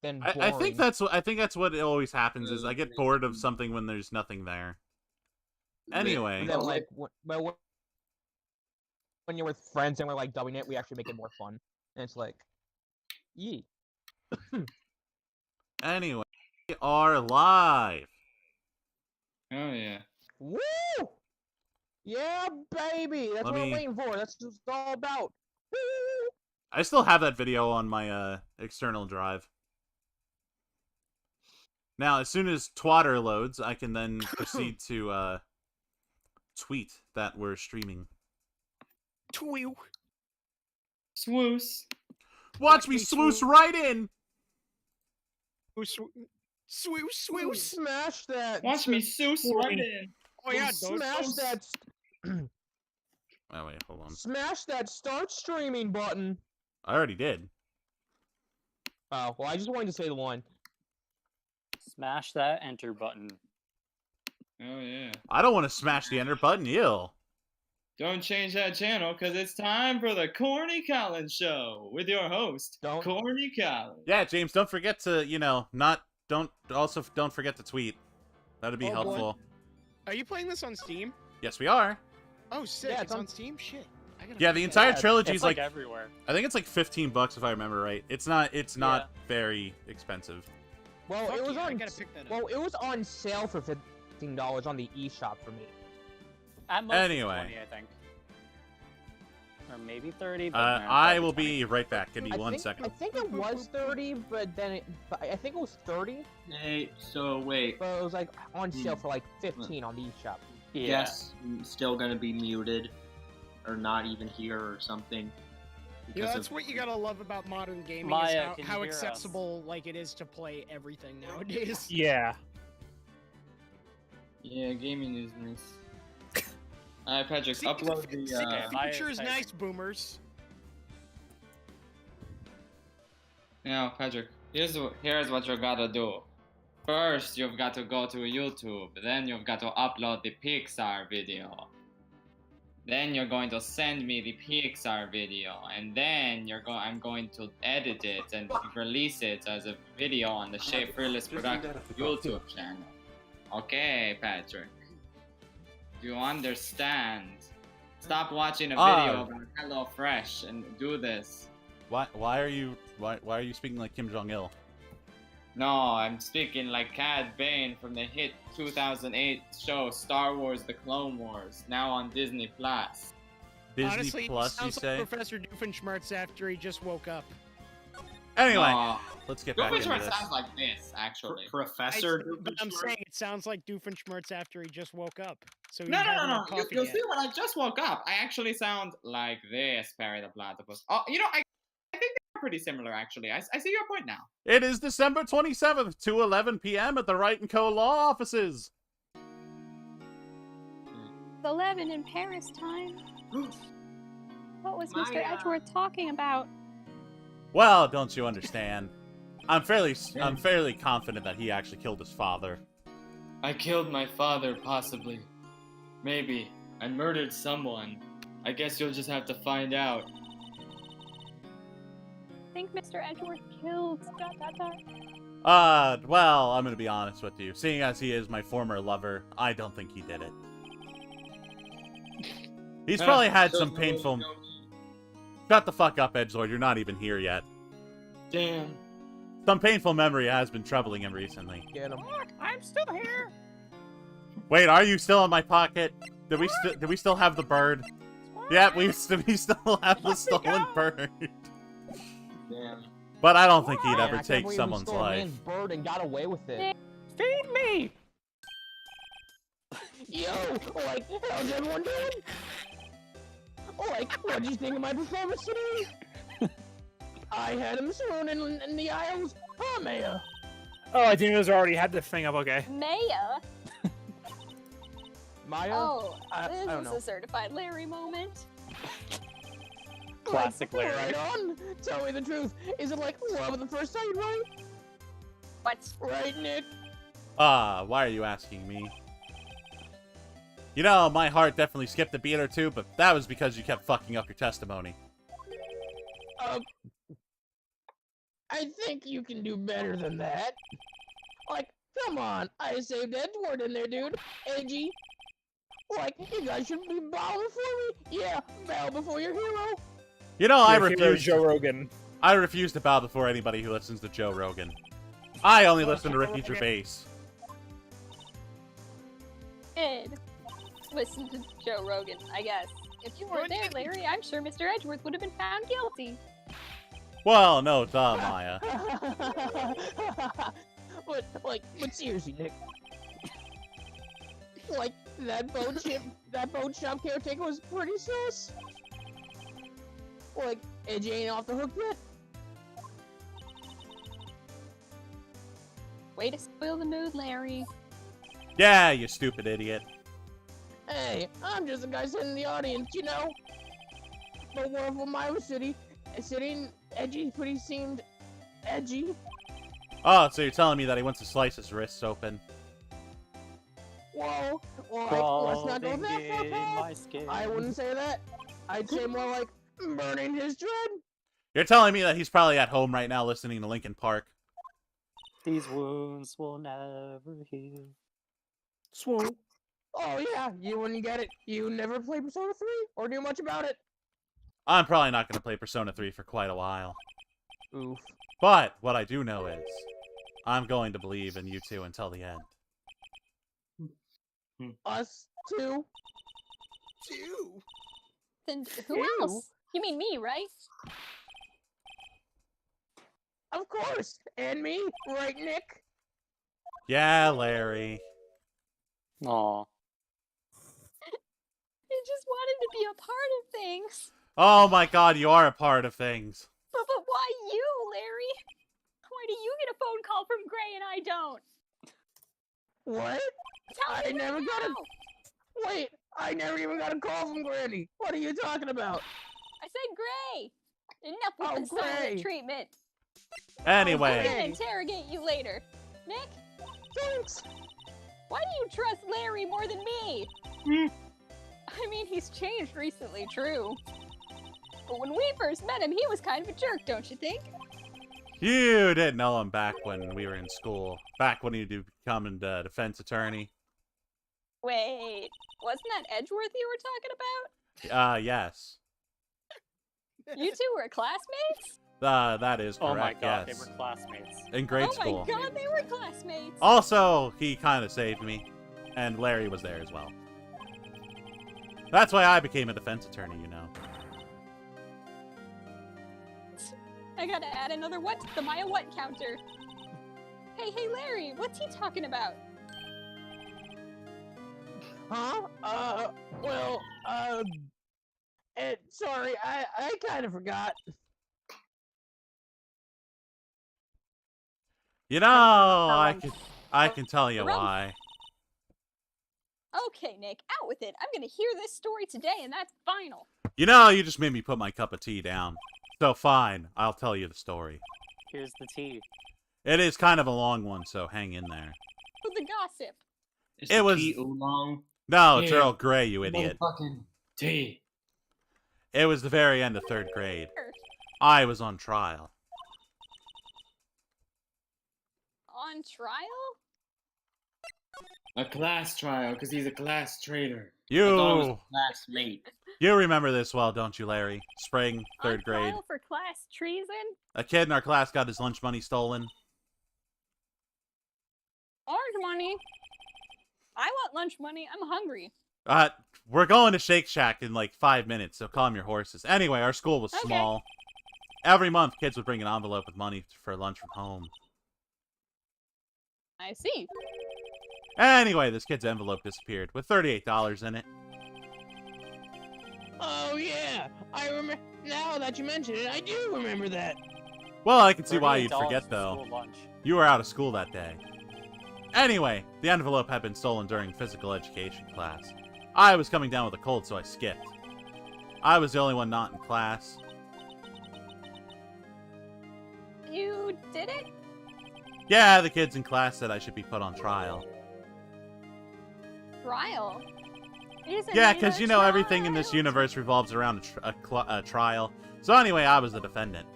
than boring. I think that's what always happens. Is I get bored of something when there's nothing there. Anyway, Then, like, when you're with friends and we're like dubbing it, we actually make it more fun. And it's like, yee. Anyway, we are live. Oh yeah. Woo! Yeah, baby. That's what I'm waiting for. That's what it's all about. Woo! I still have that video on my external drive. Now, as soon as Twatter loads, I can then proceed to tweet that we're streaming. Twew. Swoos. Watch me swoosh right in. Swoo. Smash that. Watch me soos right in. Oh yeah, Smash that. Oh wait, hold on. Smash that start streaming button. I already did. Oh, well, I just wanted to say the one. Smash that enter button. Oh yeah. I don't want to smash the enter button, Don't change that channel, because it's time for the Corny Collins Show with your host, Corny Collins. Yeah, James, don't forget to, don't forget to tweet. That'd be helpful. Boy. Are you playing this on Steam? Yes, we are. Oh, sick. Yeah, it's on Steam? Shit. Yeah, the entire trilogy is like everywhere. I think it's like $15 if I remember right. It's not very expensive. Well, Fuck it was yeah, I on. gotta pick that up. Well, it was on sale for $15 on the eShop for me. At most Anyway. 20, I think. Or maybe 30. But I will be right back. Give me 1 second. I think it was 30, but then I think it was 30. Hey, so wait. But it was like on sale for like 15 on the eShop. Yeah. Yes, still gonna be muted, or not even here or something. Yeah, that's what you gotta love about modern gaming, Maya, is can how you hear us? accessible like it is to play everything nowadays. Yeah. Yeah, gaming is nice. Alright, Patrick, upload the. The future is nice, boomers. Now, Patrick, here's what you gotta do. First, you've got to go to YouTube. Then you've got to upload the Pixar video. Then you're going to send me the Pixar video, and then I'm going to edit it and release it as a video on the Shape Fearless Production YouTube channel. Okay, Patrick. Do you understand? Stop watching a video about HelloFresh and do this. Why are you speaking like Kim Jong-il? No, I'm speaking like Cad Bane from the hit 2008 show Star Wars: The Clone Wars, now on Disney Plus. Disney Honestly, Plus, you sounds say? like Professor Doofenshmirtz after he just woke up. Anyway, let's get back into Doofenshmirtz this. sounds like this, actually. Professor But I'm saying it sounds like Doofenshmirtz after he just woke up. So No. You'll yet. see when I just woke up. I actually sound like this, Perry the Platypus. Oh, I think they're pretty similar, actually. I see your point now. It is December 27th, 2:11 p.m. at the Wright & Co. law offices. It's 11 in Paris time. What was Mr. Edgelord talking about? Well, don't you understand? I'm fairly confident that he actually killed his father. I killed my father, possibly. Maybe. I murdered someone. I guess you'll just have to find out. I think Mr. Edgelord killed ... Well, I'm gonna be honest with you. Seeing as he is my former lover, I don't think he did it. He's probably had some painful... Shut the fuck up, Edgelord. You're not even here yet. Damn. Some painful memory has been troubling him recently. Get him. Look, I'm still here. Wait, are you still in my pocket? Do we still have the bird? Yeah, we still have the stolen bird. Damn. But I don't think he'd Man, ever I can't take believe we someone's stole a life. man's bird and got away with it. Feed me. Yo, like, how's everyone doing? Like, what'd you think of my performance today? I had him swoon in the aisles. Oh, Maya. Oh, I think those already had the thing up. Okay. Maya. Maya? Oh, I this don't is know. a certified Larry moment. Classic Larry. Right on. Tell me the truth. Is it like love at the first sight, right? What? Right, Nick? Why are you asking me? You know, my heart definitely skipped a beat or two, but that was because you kept fucking up your testimony. I think you can do better than that. Like, come on, I saved Edgelord in there, dude. Edgy. Like, you guys should be bowing before me. Yeah, bow before your hero. You know, I Your hero, refuse. Joe Rogan. I refuse to bow before anybody who listens to Joe Rogan. I only listen to Ricky Gervais. Ed, listen to Joe Rogan, I guess. If you weren't there, Larry, I'm sure Mr. Edgeworth would have been found guilty. Well, no, duh, Maya. But seriously, Nick. Like, that boat shop caretaker was pretty sus. Like, Edge ain't off the hook yet. Way to spoil the mood, Larry. Yeah, you stupid idiot. Hey, I'm just a guy sitting in the audience, you know? But we're from Iowa City, sitting edgy, pretty seemed edgy. Oh, so you're telling me that he wants to slice his wrists open? Whoa, let's not go that far, pal. I wouldn't say that. I'd say more like burning his dread. You're telling me that he's probably at home right now listening to Linkin Park. These wounds will never heal. Swoop. Oh yeah, you wouldn't get it. You never play Persona 3 or do much about it. I'm probably not going to play Persona 3 for quite a while. Oof. But what I do know is, I'm going to believe in you two until the end. Us too. Then who Ew. else? You mean me, right? Of course, and me, right, Nick? Yeah, Larry. Aw. I just wanted to be a part of things. Oh my god, you are a part of things. But why you, Larry? Why do you get a phone call from Gray and I don't? What? Tell me I never right got a... now. Wait, I never even got a call from Granny. What are you talking about? I said Gray. Enough with Oh, the silent Gray. treatment. I'm Anyway, gonna interrogate you later. Nick, Thanks. why do you trust Larry more than me? I mean, he's changed recently, true. But when we first met him, he was kind of a jerk, don't you think? you didn't know him back when we were in school. Back when he became a defense attorney. Wait, wasn't that Edgeworth you were talking about? Yes. You two were classmates? That is Oh my correct, god, yes. they were classmates. In grade Oh school. my god, they were classmates! Also, he kind of saved me. And Larry was there as well. That's why I became a defense attorney, you know. I gotta add another what to the Maya what counter. Hey, Larry, what's he talking about? Huh? Sorry, I kind of forgot. You know, I can tell you Rumph. why. Okay, Nick, out with it. I'm gonna hear this story today, and that's final. You know, you just made me put my cup of tea down. So fine, I'll tell you the story. Here's the tea. It is kind of a long one, so hang in there. For the gossip. Is It the was- tea oolong? No, it's Yeah. Earl Grey, you idiot. Motherfucking tea. It was the very end of 3rd grade. I was on trial. On trial? A class trial, because he's a class traitor. I thought it was You, a classmate. you remember this well, don't you, Larry? Spring, 3rd On grade. trial for class treason? A kid in our class got his lunch money stolen. Orange money? I want lunch money. I'm hungry. We're going to Shake Shack in like 5 minutes, so calm your horses. Anyway, our school was Okay. small. Every month, kids would bring an envelope with money for lunch from home. I see. Anyway, this kid's envelope disappeared with $38 in it. Oh yeah, I remember. Now that you mention it, I do remember that. Well, I can see why you'd $38 forget, for though. school lunch. You were out of school that day. Anyway, the envelope had been stolen during physical education class. I was coming down with a cold, so I skipped. I was the only one not in class. You did it? Yeah, the kids in class said I should be put on trial. Trial? Isn't Yeah, it because a you know everything in this trial? universe revolves around a trial. So anyway, I was the defendant.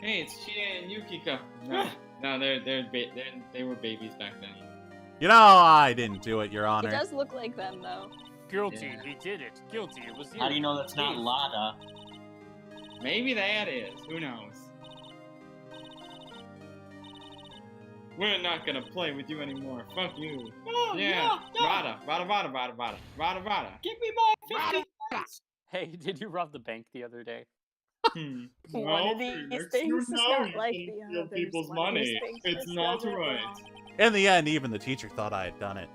Hey, it's Chie and Yukiko. No, they were babies back then. You know, I didn't do it, Your It Honor. does look like them, though. Guilty, Yeah. he did it. Guilty, it was you. How do you know that's not Thief. Lada? Maybe that is. Who knows? We're not gonna play with you anymore. Fuck you. No, Yeah. no. Rada. Give me my 50 cents. Hey, did you rob the bank the other day? One of these Phoenix, things you is know not you like shouldn't the steal others. people's One of these money. things It's just not doesn't right. belong. In the end, even the teacher thought I had done it.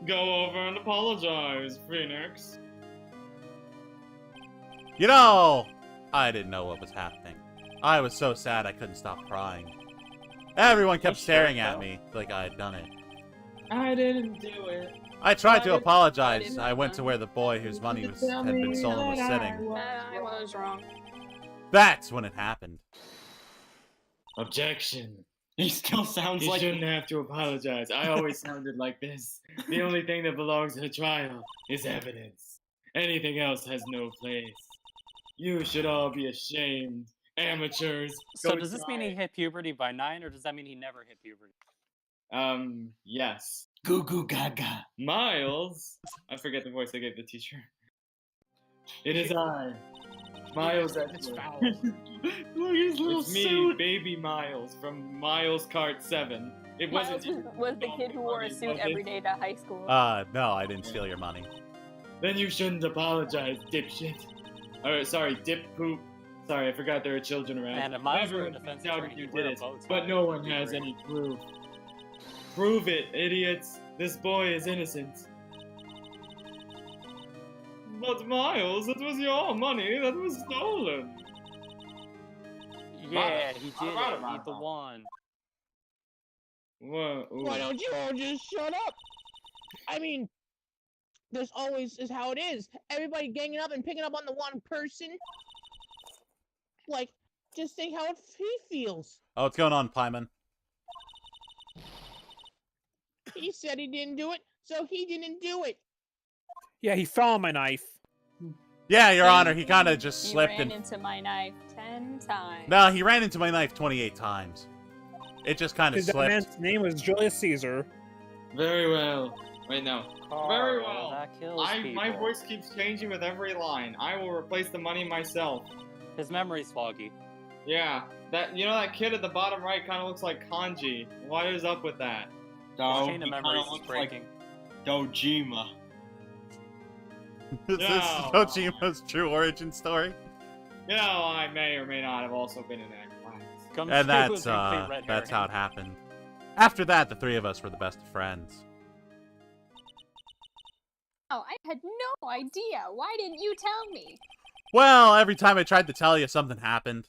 Go over and apologize, Phoenix. You know, I didn't know what was happening. I was so sad I couldn't stop crying. Everyone kept You staring sure, at though? me like I had done it. I didn't do it. I tried to I apologize. didn't I went know. to where the boy whose money You had tell been me stolen was that sitting. I was wrong. That's when it happened. Objection. He still sounds You like shouldn't have to apologize. I always sounded like this. The only thing that belongs in a trial is evidence. Anything else has no place. You should all be ashamed. Amateurs. So Go does this mean try he hit puberty by 9, or does that mean he never hit puberty? Yes. Goo Goo Gaga. Miles. I forget the voice I gave the teacher. It is I. Miles It's Edgelord. foul. Look at his little It's me, suit. baby Miles, from Miles Kart 7. It Miles wasn't was the kid who wore a suit was it? every day to high school. No, I didn't steal your money. Then you shouldn't apologize, dipshit. Or, sorry, dip poop. Sorry, I forgot there are children around. And if Miles were a Everyone defense doubted attorney, you he'd wear did a it, bow tie. but no one It'd be has great. any proof. Prove it, idiots. This boy is innocent. But Miles, it was your money that was stolen. Yeah, he did Rada, it. Rada, He's the Rada. one. Whoa, Why don't you all just shut up? I mean, this always is how it is. Everybody ganging up and picking up on the one person. Like, just think how he feels. Oh, what's going on, Pieman? He said he didn't do it, so he didn't do it. Yeah, he fell on my knife. Yeah, Your Honor, he kind of just He slipped ran and... into my knife 10 times. No, he ran into my knife 28 times. It just kind of Because that slipped. man's name was Julius Caesar. Very well. Wait, no. Very Carl, well. That kills people. My voice keeps changing with every line. I will replace the money myself. His memory's foggy. Yeah, that kid at the bottom right kind of looks like Kanji. What is up with that? His No, chain he of kinda memories is looks like breaking. Dojima. Is this No. Tojima's true origin story? You know, I may or may not have also been in that class. Comes And through that's with a complete red that's how herring. it happened. After that, the three of us were the best of friends. Oh, I had no idea. Why didn't you tell me? Well, every time I tried to tell you, something happened.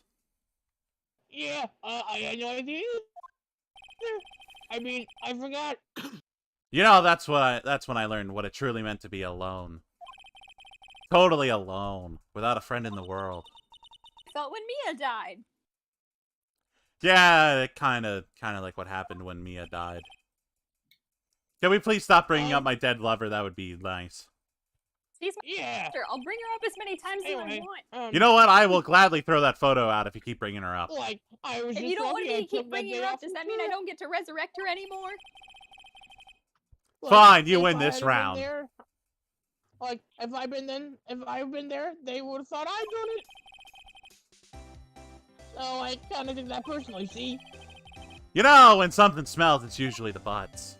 Yeah, I had no idea either. I mean, I forgot. You know, that's when I learned what it truly meant to be alone. Totally alone, without a friend in the world. I felt when Mia died. Yeah, it kind of like what happened when Mia died. Can we please stop bringing up my dead lover? That would be nice. She's my Yeah. sister. I'll bring her up as many times as I Anyway, want. You know what? I will gladly throw that photo out if you keep bringing her up. Like, I was If just you don't want lucky I me to keep took that bringing day her up, off does from that mean I school. don't get to resurrect her anymore? Like, Fine, you if win I this had've been round. there, like, if I'd been there, they would have thought I'd done it. So I kind of did that personally, see? You know, when something smells, it's usually the butts.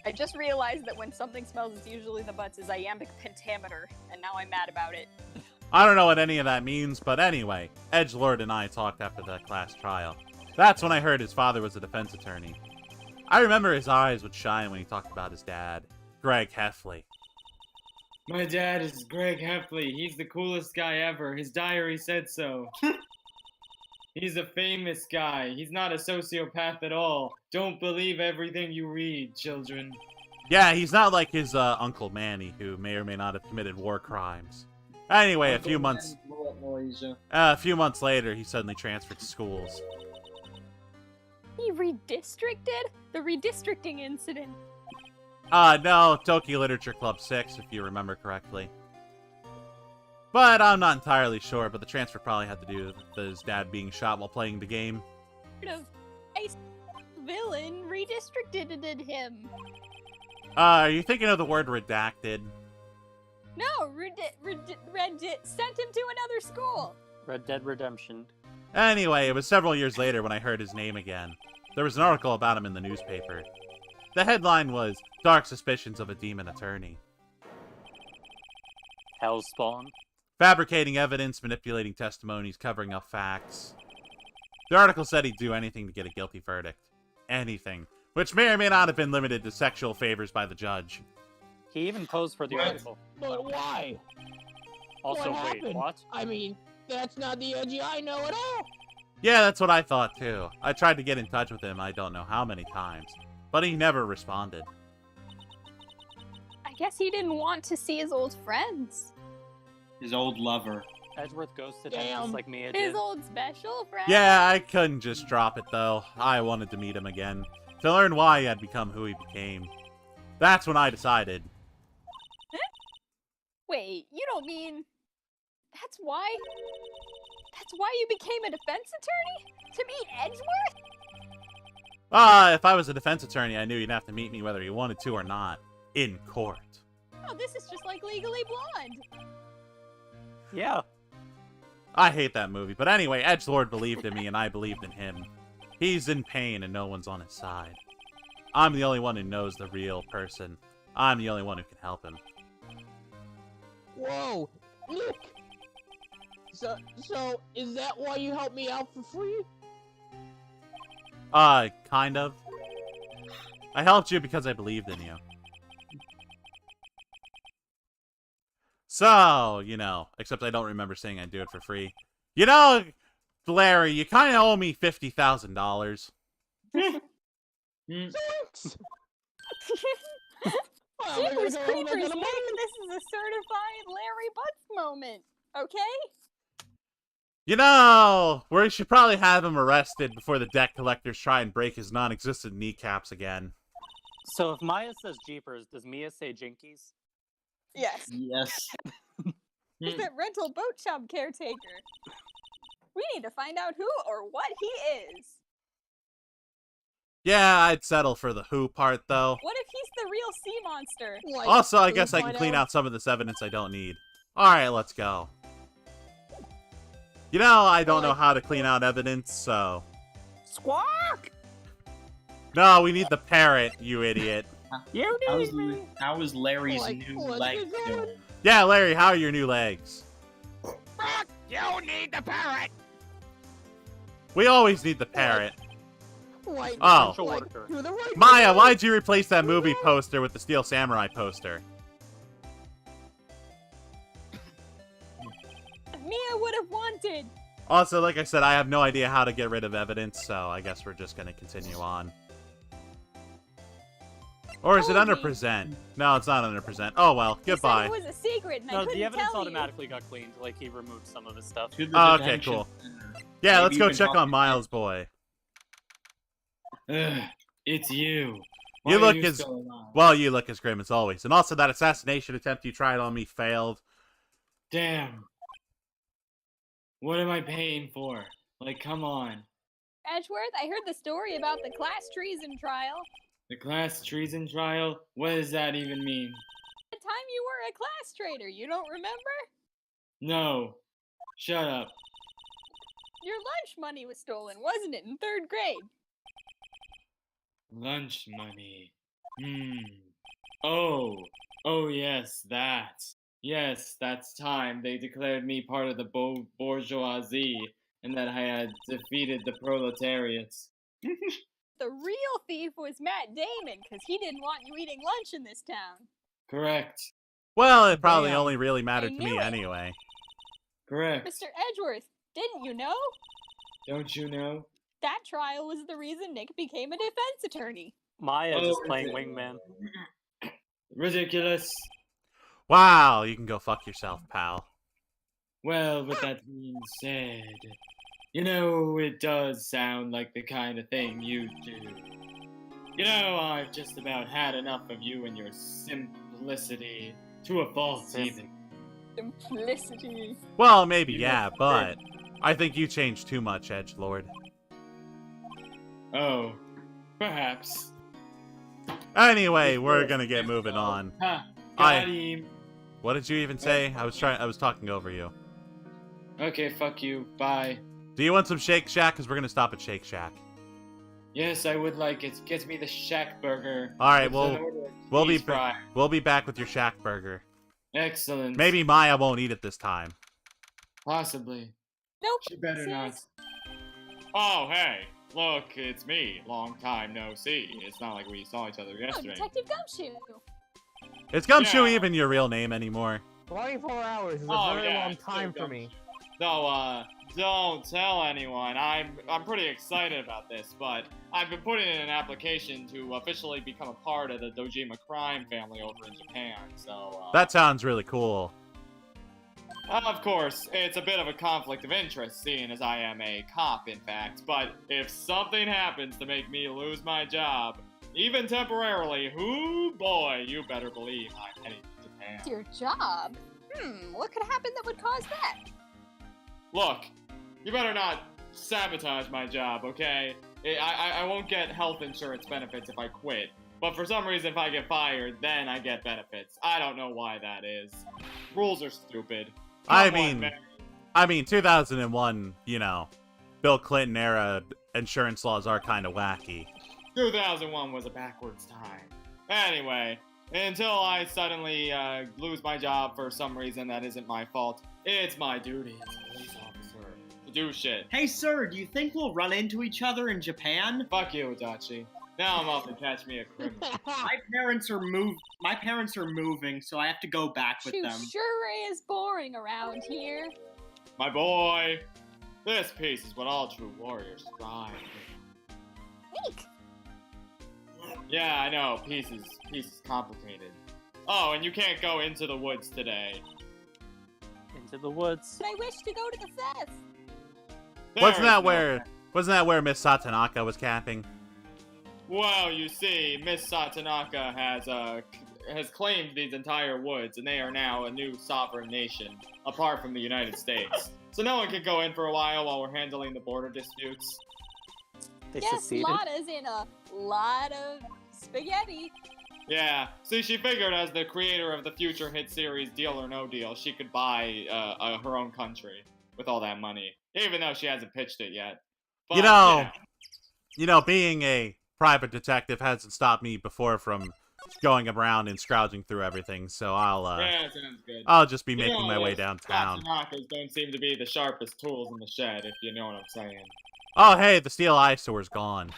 I just realized that when something smells, it's usually the butts is iambic pentameter, and now I'm mad about it. I don't know what any of that means, but anyway, Edgelord and I talked after that class trial. That's when I heard his father was a defense attorney. I remember his eyes would shine when he talked about his dad, Greg Heffley. My dad is Greg Heffley. He's the coolest guy ever. His diary said so. He's a famous guy. He's not a sociopath at all. Don't believe everything you read, children. Yeah, he's not like his Uncle Manny, who may or may not have committed war crimes. Anyway, a few months later, he suddenly transferred to schools. He redistricted? The redistricting incident. No, Tokyo Literature Club 6, if you remember correctly. But I'm not entirely sure, but the transfer probably had to do with his dad being shot while playing the game. Of a villain redistricted him. Are you thinking of the word redacted? No, sent him to another school. Red Dead Redemption. Anyway, it was several years later when I heard his name again. There was an article about him in the newspaper. The headline was, Dark Suspicions of a Demon Attorney. Hellspawn. Fabricating evidence, manipulating testimonies, covering up facts. The article said he'd do anything to get a guilty verdict. Anything. Which may or may not have been limited to sexual favors by the judge. He even posed for the article. But why? Also, What wait, happened? what? I mean, that's not the Edgy I know at all. Yeah, that's what I thought too. I tried to get in touch with him I don't know how many times, but he never responded. I guess he didn't want to see his old friends. His old lover. Edgeworth ghosted him Damn. just like Mia His did. old special friend. Yeah, I couldn't just drop it though. I wanted to meet him again, to learn why he had become who he became. That's when I decided. Wait, you don't mean that's why you became a defense attorney? To meet Edgeworth? If I was a defense attorney, I knew he'd have to meet me whether he wanted to or not. In court. Oh, this is just like Legally Blonde. Yeah. I hate that movie, but anyway, Edgelord believed in me and I believed in him. He's in pain and no one's on his side. I'm the only one who knows the real person. I'm the only one who can help him. Whoa, Nick. So is that why you helped me out for free? Kind of. I helped you because I believed in you. So, you know, except I don't remember saying I'd do it for free. You know, Larry, you kind of owe me $50,000. Thanks. Well, Jeepers we're creepers, gonna maybe this is a certified Larry Butts moment, okay? You know, we should probably have him arrested before the debt collectors try and break his non-existent kneecaps again. So if Maya says Jeepers, does Mia say Jinkies? Yes. Yes. He's that rental boat shop caretaker. We need to find out who or what he is. Yeah, I'd settle for the who part, though. What if he's the real sea monster? Like, Also, I who guess I can find clean out some of this evidence I don't need. Alright, let's go. You know, I don't know how to clean out evidence, so... Squawk! No, we need the parrot, you idiot. You How was Larry's Like, new let's leg get going. doing? Yeah, Larry, how are your new legs? You need the parrot. We always need the parrot. Like, Oh. Essential like, worker. do the right Maya, thing. why'd you replace that movie poster with the Steel Samurai poster? Mia would have wanted. Also, like I said, I have no idea how to get rid of evidence, so I guess we're just gonna continue on. Or is it under Told me. present? No, it's not under present. Oh well, You goodbye. said it was a secret, and I No, couldn't the evidence tell automatically got cleaned. Like, he removed some of his stuff. To the Oh, okay, detention cool. center. Yeah, Maybe let's you go can check talk on to Miles' boy. Ugh, it's you. You Why are look you as still alive? well. You look as grim as always. And also, that assassination attempt you tried on me failed. Damn. What am I paying for? Like, come on. you. Edgeworth, I heard the story about the class treason trial. The class treason trial? What does that even mean? The time you were a class traitor, you don't remember? No. Shut up. Your lunch money was stolen, wasn't it, in 3rd grade? Lunch money. Oh. Oh, yes, that. Yes, that's time they declared me part of the bourgeoisie and that I had defeated the proletariat. The real thief was Matt Damon, because he didn't want you eating lunch in this town. Correct. Well, it probably Damn. only really mattered I to me knew it. anyway. Correct. Mr. Edgeworth, didn't you know? Don't you know? That trial was the reason Nick became a defense attorney. Maya Oh, just playing is it? wingman. Ridiculous. Wow, you can go fuck yourself, pal. Well, with that being said, you know, it does sound like the kind of thing you do. You know, I've just about had enough of you and your simplicity, to a fault even. Simplicity. Well, maybe, yeah, but I think you changed too much, Edgelord. Oh, perhaps. Anyway, we're gonna get moving on. Huh. I- Got him. What did you even say? I was talking over you. Okay, fuck you. Bye. Do you want some Shake Shack? Because we're gonna stop at Shake Shack. Yes, I would like it. Get me the Shack burger. All right, With well, an order of we'll be cheese fry. we'll be back with your Shack burger. Excellent. Maybe Maya won't eat it this time. Possibly. Nope. She better not. sis. Oh, hey. Look, it's me. Long time no see. It's not like we saw each other Oh, yesterday. Detective Gumshoe. Is Gumshoe Yeah. even your real name anymore? 24 hours is a Oh, very yeah, long it's time still for me. So, don't tell anyone. I'm pretty excited about this, but I've been putting in an application to officially become a part of the Dojima crime family over in Japan. So, That sounds really cool. of course, it's a bit of a conflict of interest, seeing as I am a cop, in fact. But if something happens to make me lose my job, even temporarily, hoo boy, you better believe I'm heading to Japan. It's your job. What could happen that would cause that? Look, you better not sabotage my job, okay? I won't get health insurance benefits if I quit. But for some reason, if I get fired, then I get benefits. I don't know why that is. Rules are stupid. I Come on, mean, man. 2001, you know, Bill Clinton era insurance laws are kind of wacky. 2001 was a backwards time. Anyway, until I suddenly lose my job for some reason that isn't my fault, it's my duty as a police officer to do shit. Hey, sir, do you think we'll run into each other in Japan? Fuck you, Adachi. Now I'm off to catch me a criminal. My parents are moving, so I have to go back with Shoo them. sure is boring around here. My boy, this piece is what all true warriors strive. Eek. Yeah, I know. Peace is complicated. Oh, and you can't go into the woods today. Into the woods. But I wish to go to the fest. Wasn't There that is no- where Miss Satanaka was camping? Well, you see, Miss Satanaka has claimed these entire woods, and they are now a new sovereign nation, apart from the United States. So no one can go in for a while we're handling the border disputes. They Yes, seceded. Lotta's in a lot of spaghetti. Yeah, see, she figured as the creator of the future hit series Deal or No Deal, she could buy her own country with all that money, even though she hasn't pitched it yet. But, You know, being a private detective hasn't stopped me before from going around and scrounging through everything, so yeah, sounds good. I'll just be You making know, my way those downtown. Satanakas don't seem to be the sharpest tools in the shed, if you know what I'm saying. Oh, hey, the steel eyesore's gone.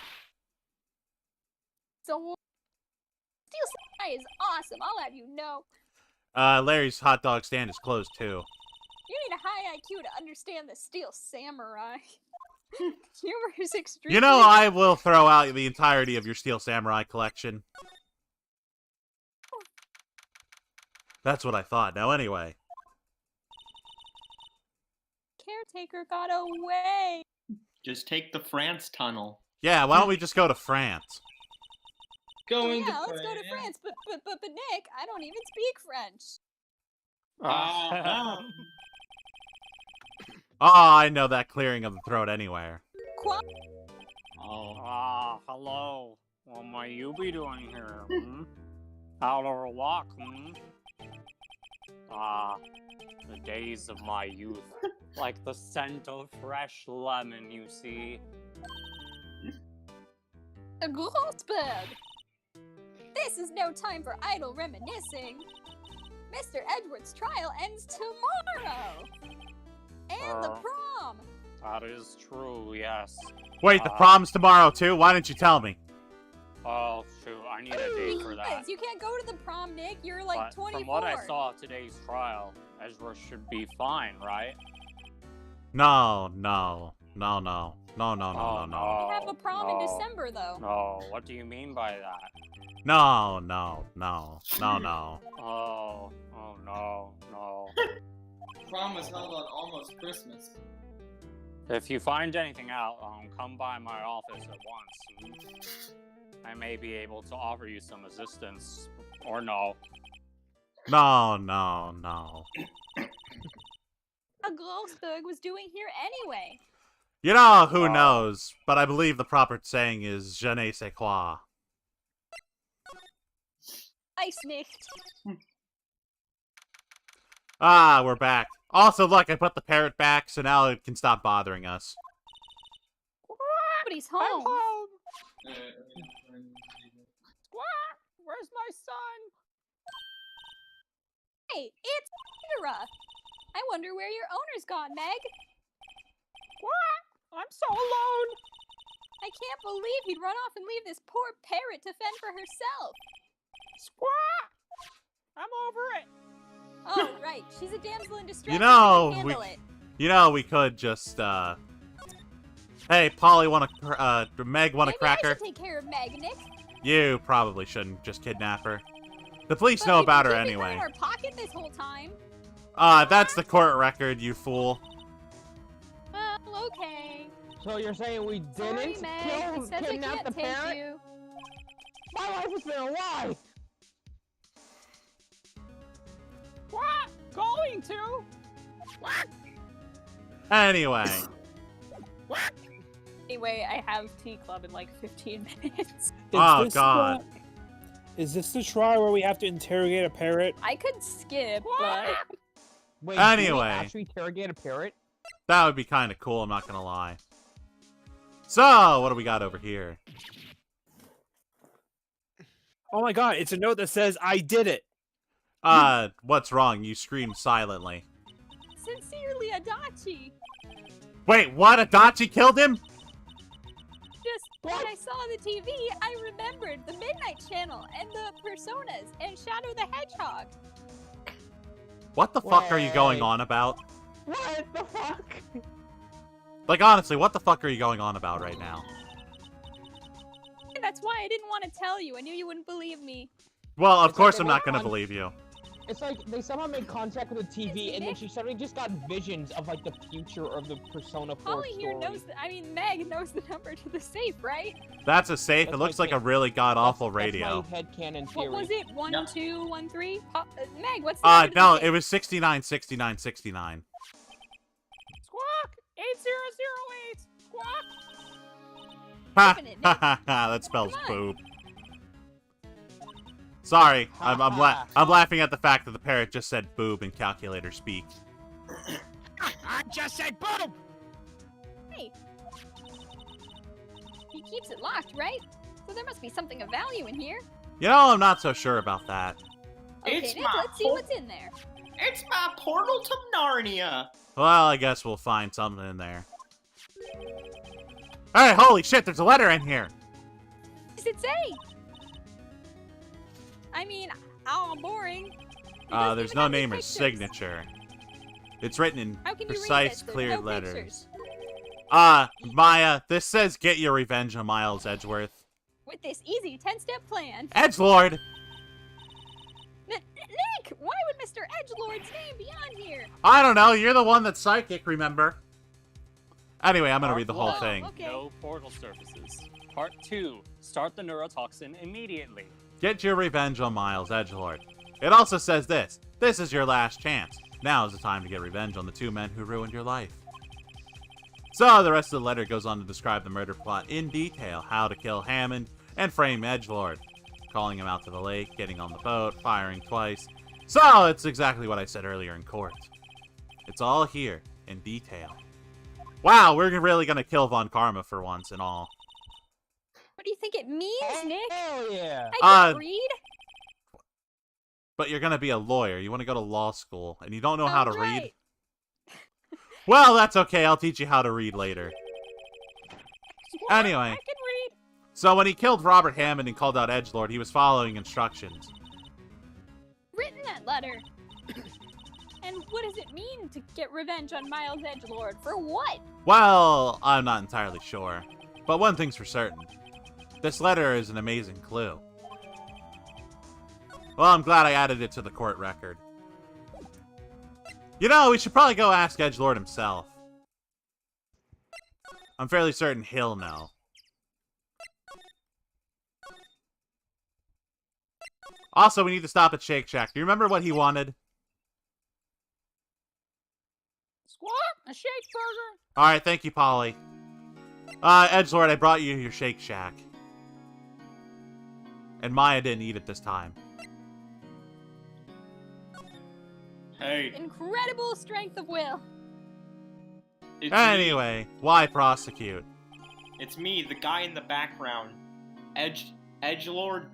So, Steel Samurai is awesome, I'll have you know. Larry's hot dog stand is closed, too. You need a high IQ to understand the Steel Samurai. Humor is extremely... You know, I will throw out the entirety of your Steel Samurai collection. That's what I thought. Now, anyway. Caretaker got away. Just take the France tunnel. Yeah, why don't we just go to France? Going Yeah, let's go to France, but Nick, I don't even speak French. Ah. Oh, I know that clearing of the throat anywhere. Qua- Oh. Hello. What might you be doing here? Out of a walk, the days of my youth. Like the scent of fresh lemon, you see. A Grossberg. This is no time for idle reminiscing. Mr. Edward's trial ends tomorrow. And the prom. That is true, yes. Wait, the prom's tomorrow, too? Why didn't you tell me? Oh, shoot, I need a date for that. Guys, you can't go to the prom, Nick. You're like But 24. from what I saw at today's trial, Ezra should be fine, right? No. We have a prom in December, though. No, what do you mean by that? No. Oh no. Prom was held on almost Christmas. If you find anything out, come by my office at once. I may be able to offer you some assistance, or no. No, no, no. What Grossberg was doing here anyway? You know, who knows? But I believe the proper saying is je ne sais quoi. Ice nicht. Ah, we're back. Also, look, I put the parrot back, so now it can stop bothering us. Nobody's I'm home. home. Squawk! Where's my son? Hey, it's Kira. I wonder where your owner's gone, Meg. Squawk! I'm so alone. I can't believe he'd run off and leave this poor parrot to fend for herself. Squawk! I'm over it. Oh, right. She's a damsel in distress. You know, She can handle it. You know, we could just, Hey, Polly, Meg want a Maybe cracker? I should take care of Meg, Nick. You probably shouldn't just kidnap her. The police But know we've been about her keeping her anyway. in our pocket this whole time. That's the court record, you fool. Well, okay. So you're saying we Sorry, didn't Meg. It says I kidnap can't the take parrot? you. My life has been a lie! Squawk! Going to. Squawk! Anyway. Squawk! Anyway, I have tea club in like 15 minutes. Oh, this God. Is this the trial where we have to interrogate a parrot? I could skip, but Wait, do we Anyway. actually interrogate a parrot? That would be kind of cool, I'm not gonna lie. So, what do we got over here? Oh my god, it's a note that says, I did it. What's wrong? You screamed silently. sincerely, Adachi. Wait, what? Adachi killed him? Just when I saw the TV, I remembered the Midnight Channel and the Personas and Shadow the Hedgehog. What the fuck are you going Wait. on about? What the fuck? Like, honestly, what the fuck are you going on about right now? And that's why I didn't want to tell you. I knew you wouldn't believe me. Well, of It's course like I'm they not went gonna on- believe you. It's like they somehow made contact with the TV, and then she suddenly just got visions of like the future of the Persona 4 Holly here story. knows. Meg knows the number to the safe, right? That's a safe. That's it looks my like a thing. really god-awful radio. That's my headcanon theory. What was it? 1, Yep. 2, 1, 3? Meg, what's the number to No, the safe? it was 69, 69, 69. Squawk! 8008! Squawk! Ha Open it, ha Nick. ha ha! That spells Come on. boob. Sorry, I'm Ha I'm laughing at the fact that the parrot just said boob in calculator speak. I just said boom! Hey. He keeps it locked, right? So there must be something of value in here. You know, I'm not so sure about that. Okay, It's Nick, my let's see what's in there. It's my portal to Narnia. Well, I guess we'll find something in there. Hey, holy shit! There's a letter in here. What does it say? I mean, oh, boring. It doesn't There's even no have any name or pictures. signature. It's written in How can you read precise, this? There's clear no letters. pictures. Maya, this says get your revenge on Miles Edgeworth. With this easy 10-step plan. Edgelord! Nick, why would Mr. Edgelord's name be on here? I don't know, you're the one that's psychic, remember? Anyway, I'm gonna Part read the whole one, thing. Okay. No portal surfaces. Part 2. Start the neurotoxin immediately. Get your revenge on Miles Edgelord. It also says this. This is your last chance. Now is the time to get revenge on the two men who ruined your life. So, the rest of the letter goes on to describe the murder plot in detail, how to kill Hammond and frame Edgelord. Calling him out to the lake, getting on the boat, firing twice. So, it's exactly what I said earlier in court. It's all here, in detail. Wow, we're really gonna kill Von Karma for once and all. What do you think it means, Nick? Hell yeah! I can't read. But you're gonna be a lawyer. You want to go to law school, and you don't know how to read? Right. Well, that's okay. I'll teach you how to read later. Squawk! Anyway. I can read. So when he killed Robert Hammond and called out Edgelord, he was following instructions. Written that letter. And what does it mean to get revenge on Miles Edgelord? For what? Well, I'm not entirely sure. But one thing's for certain. This letter is an amazing clue. Well, I'm glad I added it to the court record. You know, we should probably go ask Edgelord himself. I'm fairly certain he'll know. Also, we need to stop at Shake Shack. Do you remember what he wanted? Squat? A shake burger? Alright, thank you, Polly. Edgelord, I brought you your Shake Shack. And Maya didn't eat it this time. Hey, Incredible strength of will. it's Anyway, why prosecute? it's me, the guy in the background. Edgelord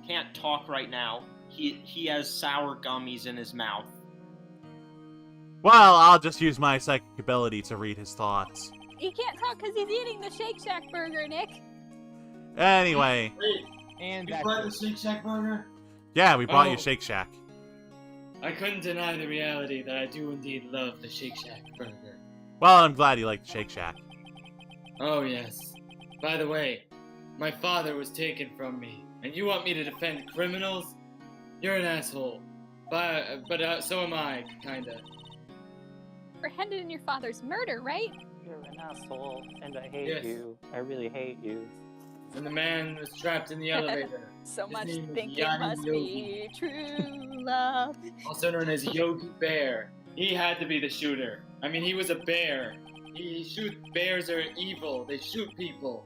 can't talk right now. He has sour gummies in his mouth. Well, I'll just use my psychic ability to read his thoughts. He can't talk because he's eating the Shake Shack burger, Nick. Anyway, Wait, And you that's brought the it. Shake Shack burger? yeah, we brought you Oh. Shake Shack. I couldn't deny the reality that I do indeed love the Shake Shack burger. Well, I'm glad you like the Shake Shack. Oh, yes. By the way, my father was taken from me, and you want me to defend criminals? You're an asshole. But so am I, kinda. Apprehended in your father's murder, right? You're an asshole, and I hate Yes. you. I really hate you. And the man was trapped in the elevator, So His much name was thinking Yanni must be true love. also known as Yogi Bear. He had to be the shooter. I mean, he was a bear. Bears are evil. They shoot people.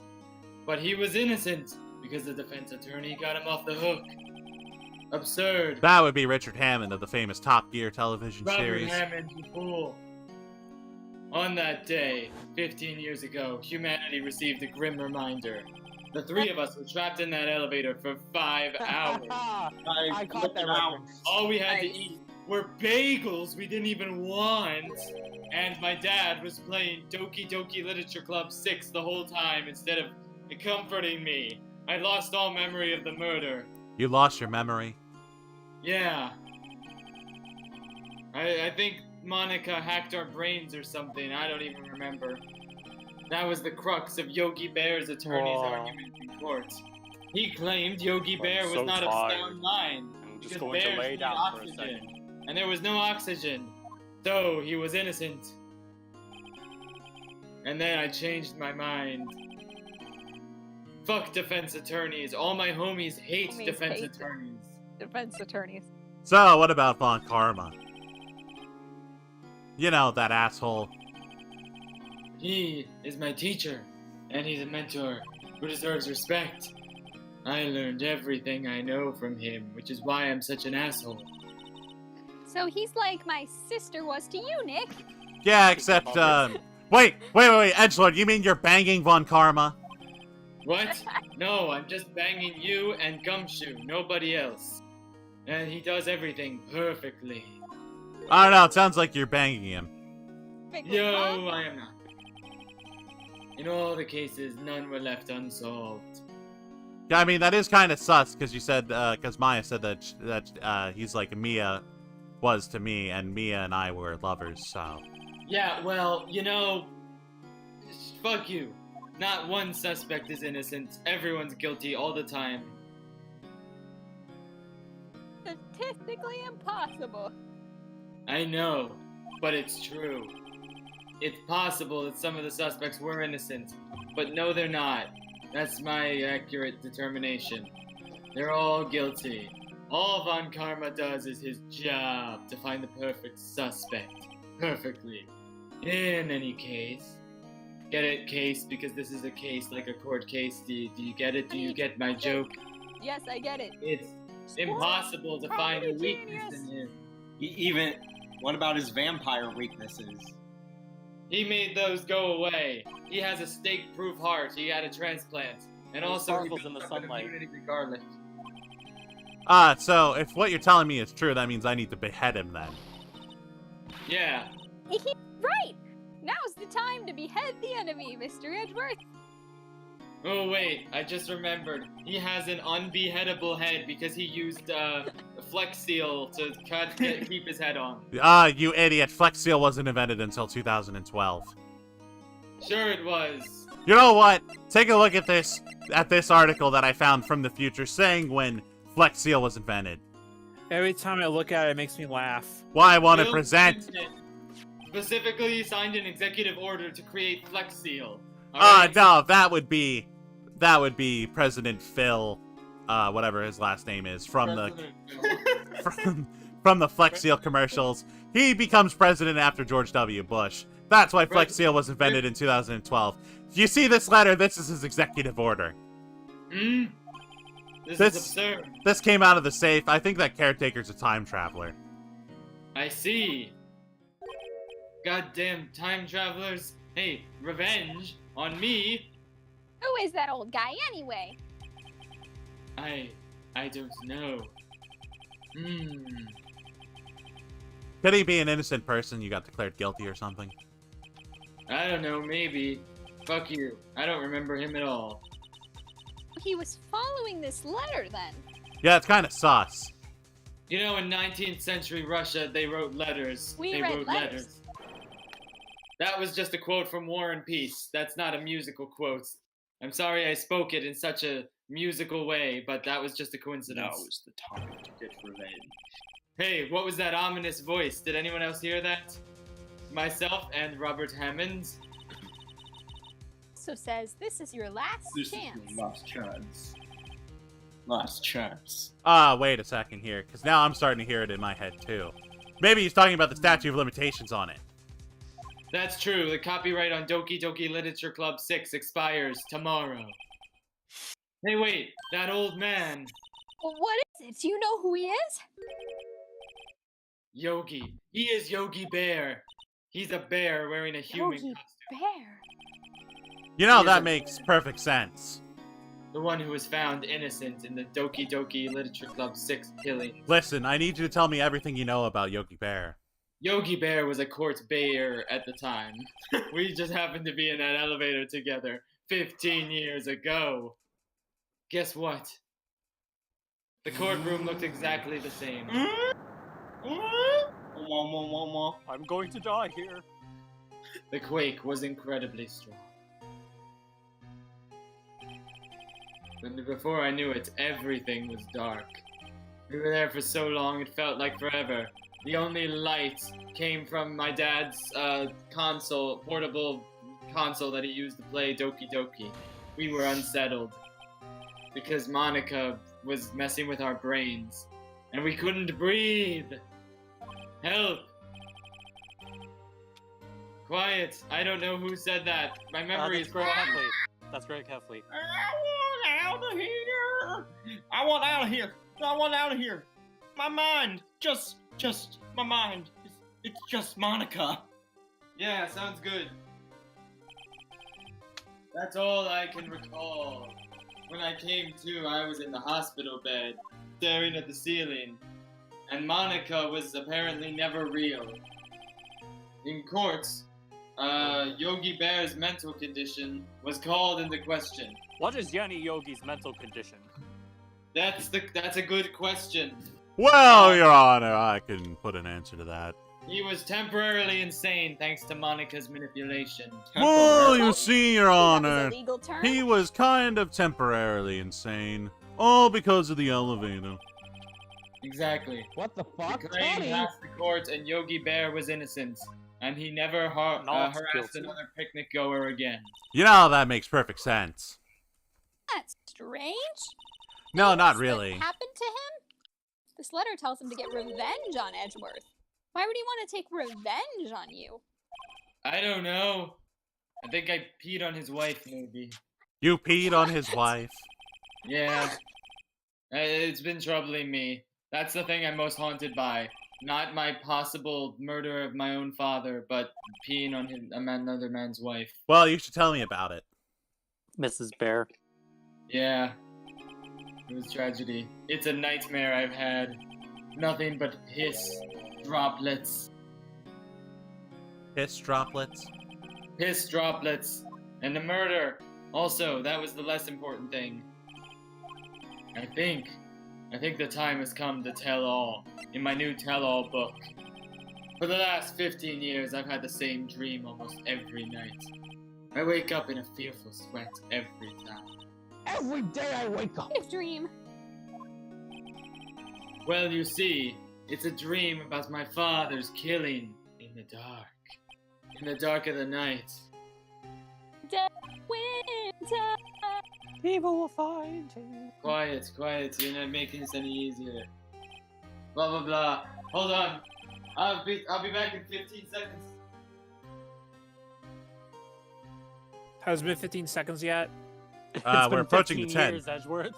But he was innocent because the defense attorney got him off the hook. Absurd. That would be Richard Hammond of the famous Top Gear television Robert series. Hammond, you fool. On that day, 15 years ago, humanity received a grim reminder. The three of us were trapped in that elevator for 5 hours. I caught that reference. All we had to Nice. eat were bagels we didn't even want. And my dad was playing Doki Doki Literature Club 6 the whole time instead of comforting me. I lost all memory of the murder. You lost your memory? Yeah. I think Monica hacked our brains or something. I don't even remember. That was the crux of Yogi Bear's attorney's Aw. argument in court. He claimed Yogi I'm Bear was so not of tired. sound mind. I'm just because going to bears lay need down for a oxygen, second. And there was no oxygen. So he was innocent. And then I changed my mind. Fuck defense attorneys. All my homies hate Homies defense hate attorneys. Defense attorneys. So, what about Von Karma? You know, that asshole. He is my teacher, and he's a mentor who deserves respect. I learned everything I know from him, which is why I'm such an asshole. So he's like my sister was to you, Nick. Yeah, except, wait, Edgelord, you mean you're banging Von Karma? What? No, I'm just banging you and Gumshoe, nobody else. And he does everything perfectly. I don't know, it sounds like you're banging him. No, I am not. In all the cases, none were left unsolved. Yeah, I mean, that is kind of sus, because you said, because Maya said that he's like Mia was to me, and Mia and I were lovers, so. Yeah, well, you know, fuck you. Not one suspect is innocent. Everyone's guilty all the time. Statistically impossible. I know, but it's true. It's possible that some of the suspects were innocent, but no, they're not. That's my accurate determination. They're all guilty. All Von Karma does is his job to find the perfect suspect. Perfectly. In any case. Get it, case, because this is a case like a court case. Do you get it? Do you get my joke? Yes, I get it. It's impossible to find a Comedy weakness in genius. him. What about his vampire weaknesses? He made those go away. He has a steak-proof heart. He had a transplant. And It also he sparkles built in the up an sunlight. immunity regardless. So if what you're telling me is true, that means I need to behead him then. Yeah. Right! Now's the time to behead the enemy, Mr. Edgeworth. Oh wait, I just remembered. He has an unbeheadable head because he used Flex Seal to keep his head on. You idiot, Flex Seal wasn't invented until 2012. Sure it was. You know what? Take a look at this article that I found from the future saying when Flex Seal was invented. Every time I look at it, it makes me laugh. Why I want to Bill present. Clinton specifically he signed an executive order to create Flex Seal. Alright? No, that would be President Phil whatever his last name is, from President Bill. from the Flex Seal commercials. He becomes president after George W. Bush. That's why Flex Seal was invented in 2012. If you see this letter, this is his executive order. This is absurd. This came out of the safe. I think that caretaker's a time traveler. I see. Goddamn time travelers. Hey, revenge on me? Who is that old guy anyway? I don't know. Could he be an innocent person you got declared guilty or something? I don't know, maybe. Fuck you. I don't remember him at all. He was following this letter then. Yeah, it's kind of sus. You know, in 19th century Russia, they wrote letters. We read letters. That was just a quote from War and Peace. That's not a musical quote. I'm sorry I spoke it in such a musical way, but that was just a coincidence. Now is the time to get revenge. Hey, what was that ominous voice? Did anyone else hear that? Myself and Robert Hammond. So says this is your last chance. Is your last chance. Last chance. Wait a second here, because now I'm starting to hear it in my head too. Maybe he's talking about the statute of limitations on it. That's true. The copyright on Doki Doki Literature Club 6 expires tomorrow. Hey, wait. That old man. Well, what is it? Do you know who he is? Yogi. He is Yogi Bear. He's a bear wearing a human Yogi costume. Bear. You know, He is that a- makes perfect sense. The one who was found innocent in the Doki Doki Literature Club 6 killing. Listen, I need you to tell me everything you know about Yogi Bear. Yogi Bear was a court bayer at the time. We just happened to be in that elevator together 15 years ago. Guess what? The courtroom looked exactly the same. I'm going to die here. The quake was incredibly strong. But before I knew it, everything was dark. We were there for so long, it felt like forever. The only light came from my dad's console, portable console that he used to play Doki Doki. We were unsettled because Monica was messing with our brains, and we couldn't breathe. Help! Quiet! I don't know who said that. My memory is That's Greg broken. Heffley. That's Greg Heffley. I want out of here! I want out of here! I want out of here! My mind! Just my mind. It's just Monica. Yeah, sounds good. That's all I can recall. When I came to, I was in the hospital bed, staring at the ceiling, and Monica was apparently never real. In courts, Yogi Bear's mental condition was called into question. What is Yanni Yogi's mental condition? That's a good question. Well, Your Honor, I can put an answer to that. He was temporarily insane thanks to Monica's manipulation. Well, you see, Your That was Honor, a legal term. he was kind of temporarily insane. All because of the elevator. Exactly. What the fuck? The claim Tony? passed the court, and Yogi Bear was innocent, and he never Not harassed guilty. another picnic goer again. You know, that makes perfect sense. That's strange. No, not What's really. happened to him? This letter tells him to get revenge on Edgeworth. Why would he want to take revenge on you? I don't know. I think I peed on his wife, maybe. You peed on his wife. Yeah. It's been troubling me. That's the thing I'm most haunted by. Not my possible murder of my own father, but peeing on another man's wife. Well, you should tell me about it. Mrs. Bear. Yeah. It was tragedy. It's a nightmare I've had. Nothing but piss droplets. Piss droplets. Piss droplets. And the murder. Also, that was the less important thing. I think the time has come to tell all. In my new tell-all book. For the last 15 years, I've had the same dream almost every night. I wake up in a fearful sweat every time. Every day I wake up. What dream? Well, you see, it's a dream about my father's killing in the dark. In the dark of the night. Dead winter. People will find him. Quiet, quiet. You're not making this any easier. Blah blah blah. Hold on. I'll be back in 15 seconds. Has it been 15 seconds yet? It's We're been approaching the 15 10. years, Edgeworth.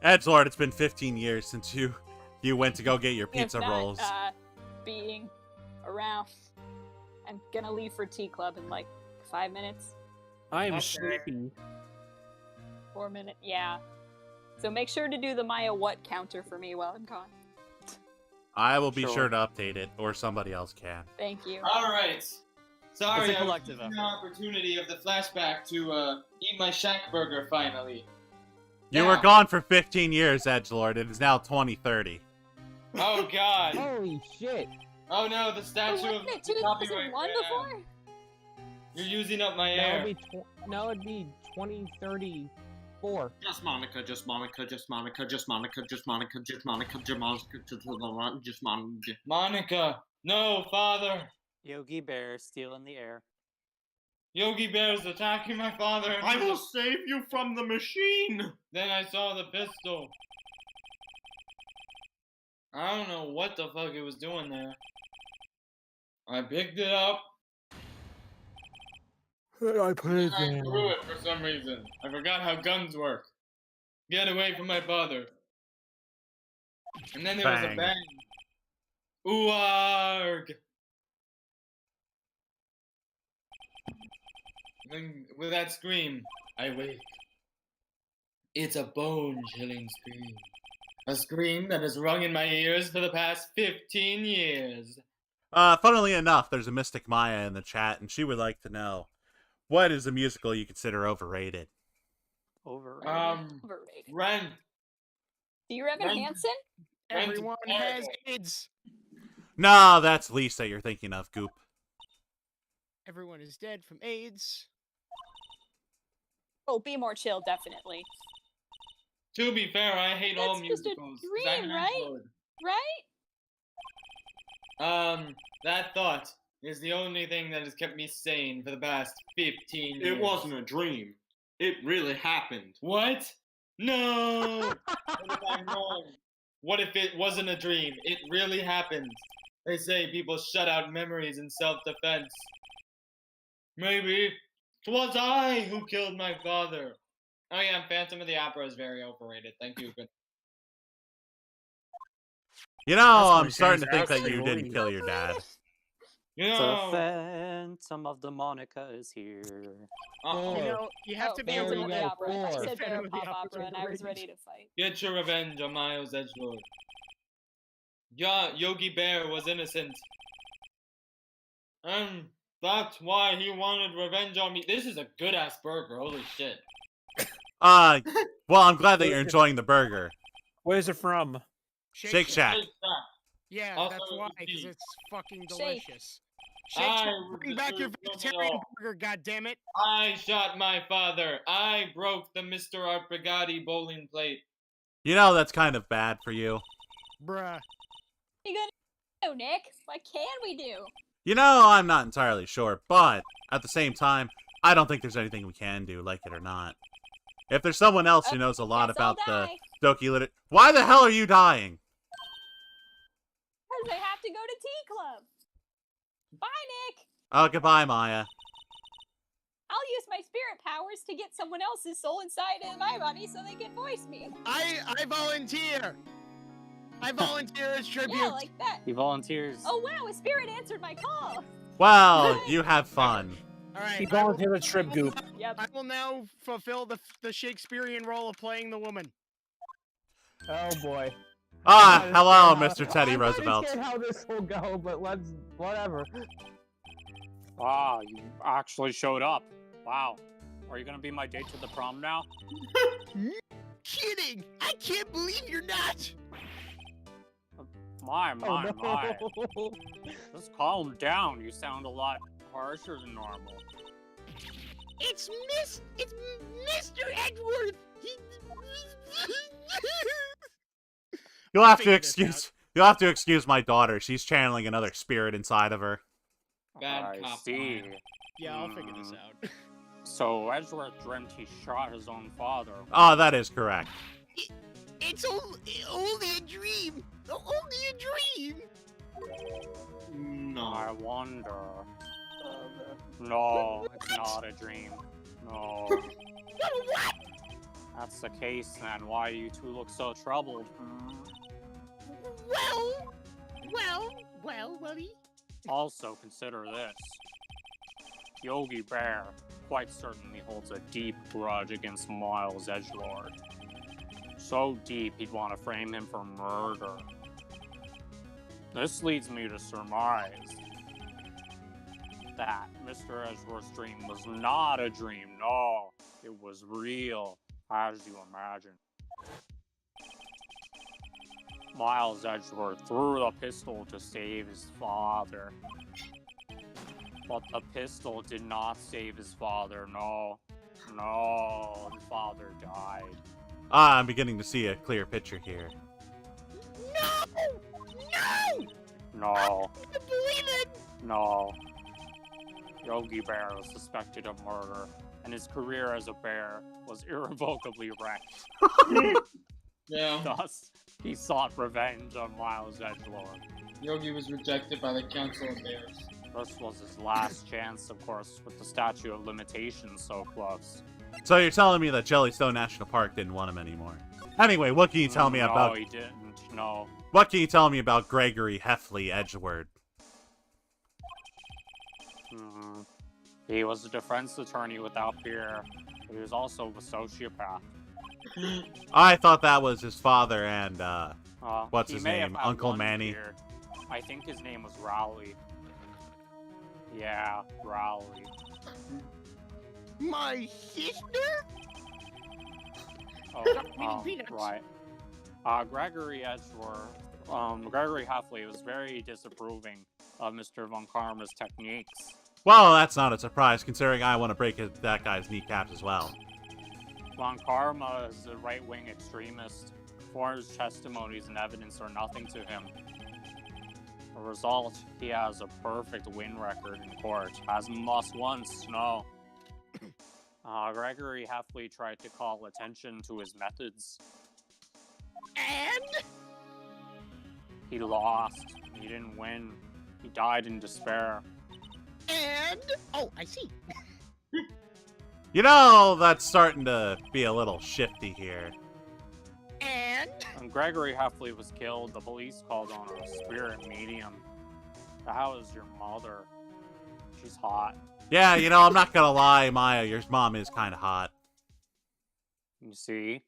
Edgelord, it's been 15 years since you went to go get your If pizza not, rolls. being around. I'm gonna leave for tea club in like 5 minutes. I am Okay. sleepy. 4 minutes, yeah. So make sure to do the Maya what counter for me while I'm gone. I will be Sure. sure to update it, or somebody else can. Thank you. All right. Sorry, It's a I was collective using the effort. opportunity of the flashback to eat my shack burger finally. You Now- were gone for 15 years, Edgelord. It is now 2030. Oh God. Holy shit. Oh no, the But statue of wasn't it copyright. 2001 before? You're using up my That air. would be no, it'd be 2034. Just Monica, just Monica, just Monica, just Monica, just Monica, just Monica, just Monica, just Monica. Monica, no, father. Yogi Bear stealing the air. Yogi Bear's attacking my father. And I will save you from the machine! Then I saw the pistol. I don't know what the fuck it was doing there. I picked it up. I put it And I threw it for some reason. I forgot how guns work. Get away from my father. And then there was a Bang. bang. Ooh-arg! Then with that scream, I wake. It's a bone-chilling scream. A scream that has rung in my ears for the past 15 years. Funnily enough, there's a Mystic Maya in the chat, and she would like to know, what is a musical you consider overrated? Overrated. Overrated. Rent. Do you Evan Rent- Hansen? Rent Everyone is has terrible. AIDS. No, that's Lisa you're thinking of, Goop. Everyone is dead from AIDS. Oh, Be More Chill, definitely. To be fair, I hate all That's just a musicals. 'cause I'm dream, an right? Edgelord. Right? That thought is the only thing that has kept me sane for the past 15 years. It wasn't a dream. It really happened. What? No! What if I'm wrong? What if it wasn't a dream? It really happened. They say people shut out memories in self-defense. Maybe 'twas I who killed my father. Oh yeah, Phantom of the Opera is very overrated. Thank you. Good. You know, That's I'm my starting to think favorite that you movie. didn't kill your dad. You The know, Phantom of the Monica is here. uh-oh. You know, you have to be there Phantom we of go, the Opera. I thought you four. said Phantom of the Pop Opera's Opera, and I was overrated. ready to fight. Get your revenge on Miles Edgelord. Yogi Bear was innocent. That's why he wanted revenge on me. This is a good ass burger, holy shit. Well, I'm glad that you're enjoying the burger. Where's it from? Shake Shack. Shake Shack. Yeah, Also that's why, because tea. it's fucking Shake. delicious. Shake I Shack, bring back your refuse to vegetarian know. burger, goddammit! I shot my father. I broke the Mr. Art Brigati bowling plate. You know, that's kind of bad for you. Bruh. What are you gonna do, Nick? What can we do? You know, I'm not entirely sure, but at the same time, I don't think there's anything we can do, like it or not. If there's someone else who knows a lot Guess I'll about the die. Doki lit. Why the hell are you dying? Because I have to go to tea club. Bye, Nick. Oh, goodbye, Maya. I'll use my spirit powers to get someone else's soul inside of my body so they can voice me. I volunteer! I volunteer as tribute! Yeah, like that. He volunteers. Oh wow, a spirit answered my call. Well, you have fun. Alright, He volunteered a trip goop. Yep. I will now fulfill the Shakespearean role of playing the woman. Oh boy. Ah, I'm hello, not Mr. Teddy I'm Roosevelt. not scared how this will go, but whatever. Ah, you actually showed up. Wow. Are you gonna be my date to the prom now? Kidding! I can't believe you're not! My, my, Oh, my. no. Just calm down. You sound a lot harsher than normal. It's Mr. Edgeworth! You'll have to figure this you'll have to excuse my daughter. She's channeling another spirit inside of her. Bad I cop. see. Yeah, I'll figure this out. So Edgelord dreamt he shot his own father. Oh, that is correct. It's only a dream. Only a dream. No. I wonder. No, it's not a dream. No. What? That's the case then. Why you two look so troubled? Well, buddy. Also, consider this. Yogi Bear quite certainly holds a deep grudge against Miles Edgelord. So deep he'd want to frame him for murder. This leads me to surmise that Mr. Edgelord's dream was not a dream. No, it was real, as you imagine. Miles Edgelord threw the pistol to save his father. But the pistol did not save his father, no. No, his father died. I'm beginning to see a clear picture here. No! I can't believe it. No. Yogi Bear was suspected of murder, and his career as a bear was irrevocably wrecked. Yeah. Thus, he sought revenge on Miles Edgelord. Yogi was rejected by the Council of Bears. This was his last chance, of course, with the statute of limitations so close. So you're telling me that Jellystone National Park didn't want him anymore? Anyway, what can you tell me about? No, he didn't. No. What can you tell me about Gregory Heffley Edgelord? He was a defense attorney without fear. He was also a sociopath. I thought that was his father and, what's He his may have name? had Uncle one Manny? fear. I think his name was Rowley. Yeah, Rowley. My sister? Peanuts. Right. Gregory Edgelord, Gregory Heffley was very disapproving of Mr. Von Karma's techniques. Well, that's not a surprise, considering I want to break that guy's kneecaps as well. Von Karma is a right-wing extremist. Foreigners' testimonies and evidence are nothing to him. The result, he has a perfect win record in court. Hasn't lost once, no. Gregory Heffley tried to call attention to his methods. And? He lost. He didn't win. He died in despair. And? Oh, I see. You know, that's starting to be a little shifty here. And? When Gregory Heffley was killed, the police called on a spirit medium. How is your mother? She's hot. Yeah, you know, I'm not gonna lie, Maya, your mom is kind of hot. You see?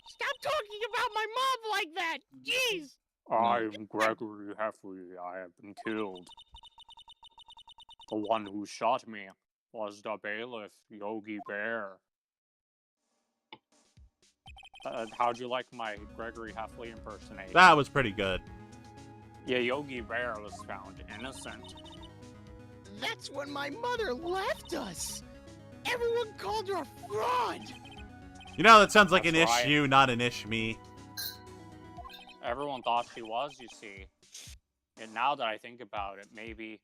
Stop talking about my mom like that! Jeez! I'm Gregory Heffley. I have been killed. The one who shot me was the bailiff, Yogi Bear. How'd you like my Gregory Heffley impersonation? That was pretty good. Yeah, Yogi Bear was found innocent. That's when my mother left us! Everyone called her a fraud! You know, that sounds like an That's right. issue, not an ish-me. Everyone thought she was, you see. And now that I think about it, maybe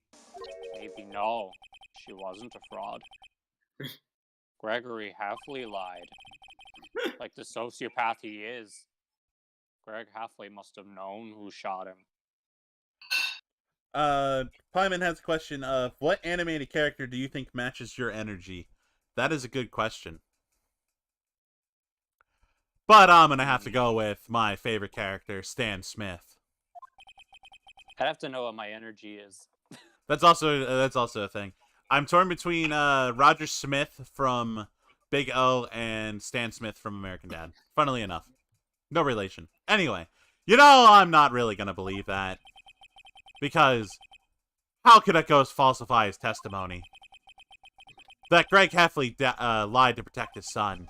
no, she wasn't a fraud. Gregory Heffley lied. Like the sociopath he is. Greg Heffley must have known who shot him. Pyman has a question of, what animated character do you think matches your energy? That is a good question. But I'm gonna have to go with my favorite character, Stan Smith. I'd have to know what my energy is. That's also a thing. I'm torn between Roger Smith from Big O and Stan Smith from American Dad. Funnily enough. No relation. Anyway, you know, I'm not really gonna believe that. Because how could a ghost falsify his testimony? That Greg Heffley lied to protect his son.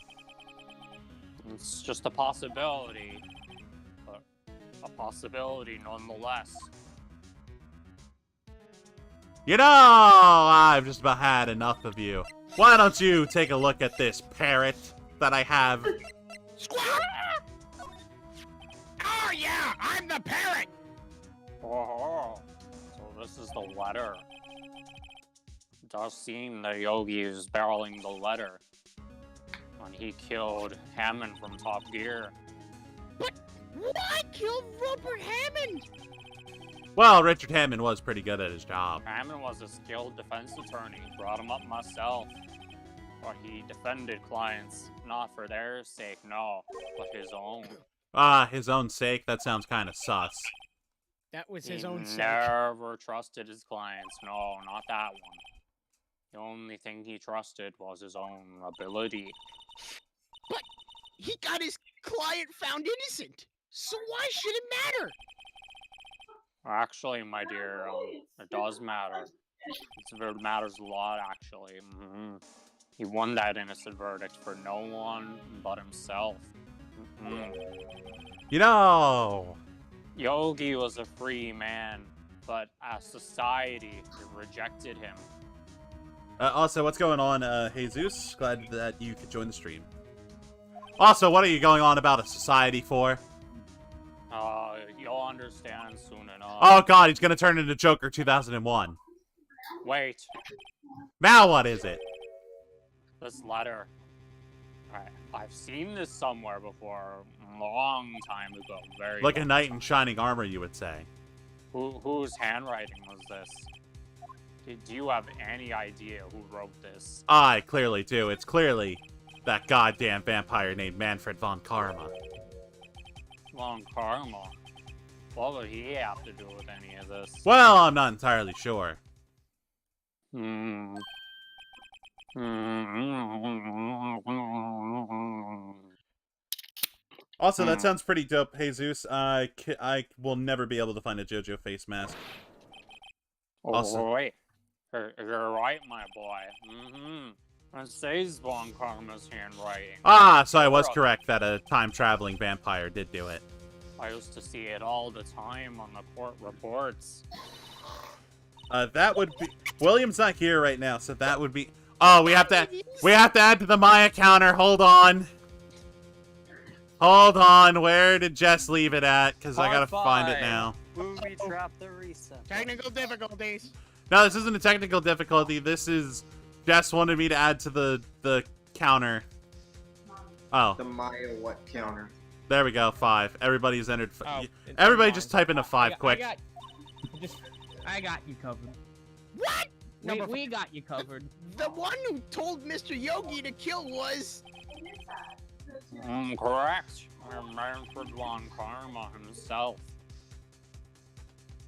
It's just a possibility. But a possibility nonetheless. You know, I've just about had enough of you. Why don't you take a look at this parrot that I have? Squawk! Oh yeah, I'm the parrot! Oh, so this is the letter. does seem that Yogi is barreling the letter when he killed Hammond from Top Gear. But why kill Rupert Hammond? Well, Richard Hammond was pretty good at his job. Hammond was a skilled defense attorney. Brought him up myself. But he defended clients, not for their sake, no, but his own. His own sake? That sounds kind of sus. That was his own He sake. never trusted his clients. No, not that one. The only thing he trusted was his own ability. But he got his client found innocent. So why should it matter? Actually, my dear, it does matter. It matters a lot, actually. He won that innocent verdict for no one but himself. You know... Yogi was a free man, but as society rejected him. Also, what's going on, Jesus? Glad that you could join the stream. Also, what are you going on about a society for? You'll understand soon enough. Oh god, he's gonna turn into Joker 2001. Wait, Now what is it? this letter. I've seen this somewhere before, a long time ago. Like a long knight time. in shining armor, you would say. Whose handwriting was this? Do you have any idea who wrote this? I clearly do. It's clearly that goddamn vampire named Manfred von Karma. Von Karma. What would he have to do with any of this? Well, I'm not entirely sure. Also, that sounds pretty dope, Jesus. I will never be able to find a JoJo face mask. Also- Wait. You're right, my boy. It says Von Karma's handwriting. Ah, so I was correct that a time-traveling vampire did do it. I used to see it all the time on the court reports. That would be... William's not here right now, so that would be... Oh, we have to add to the Maya counter. Hold on. Hold on. Where did Jess leave it at? Because I gotta find it now. Booby trap the reset. Technical difficulties. No, this isn't a technical difficulty. This is... Jess wanted me to add to the counter. Oh. The Maya what counter? There we go. 5. Everybody's entered... Oh, Everybody it's just type in a 5 quick. I got you covered. What? We got you covered. The one who told Mr. Yogi to kill was... Correct. Manfred von Karma himself.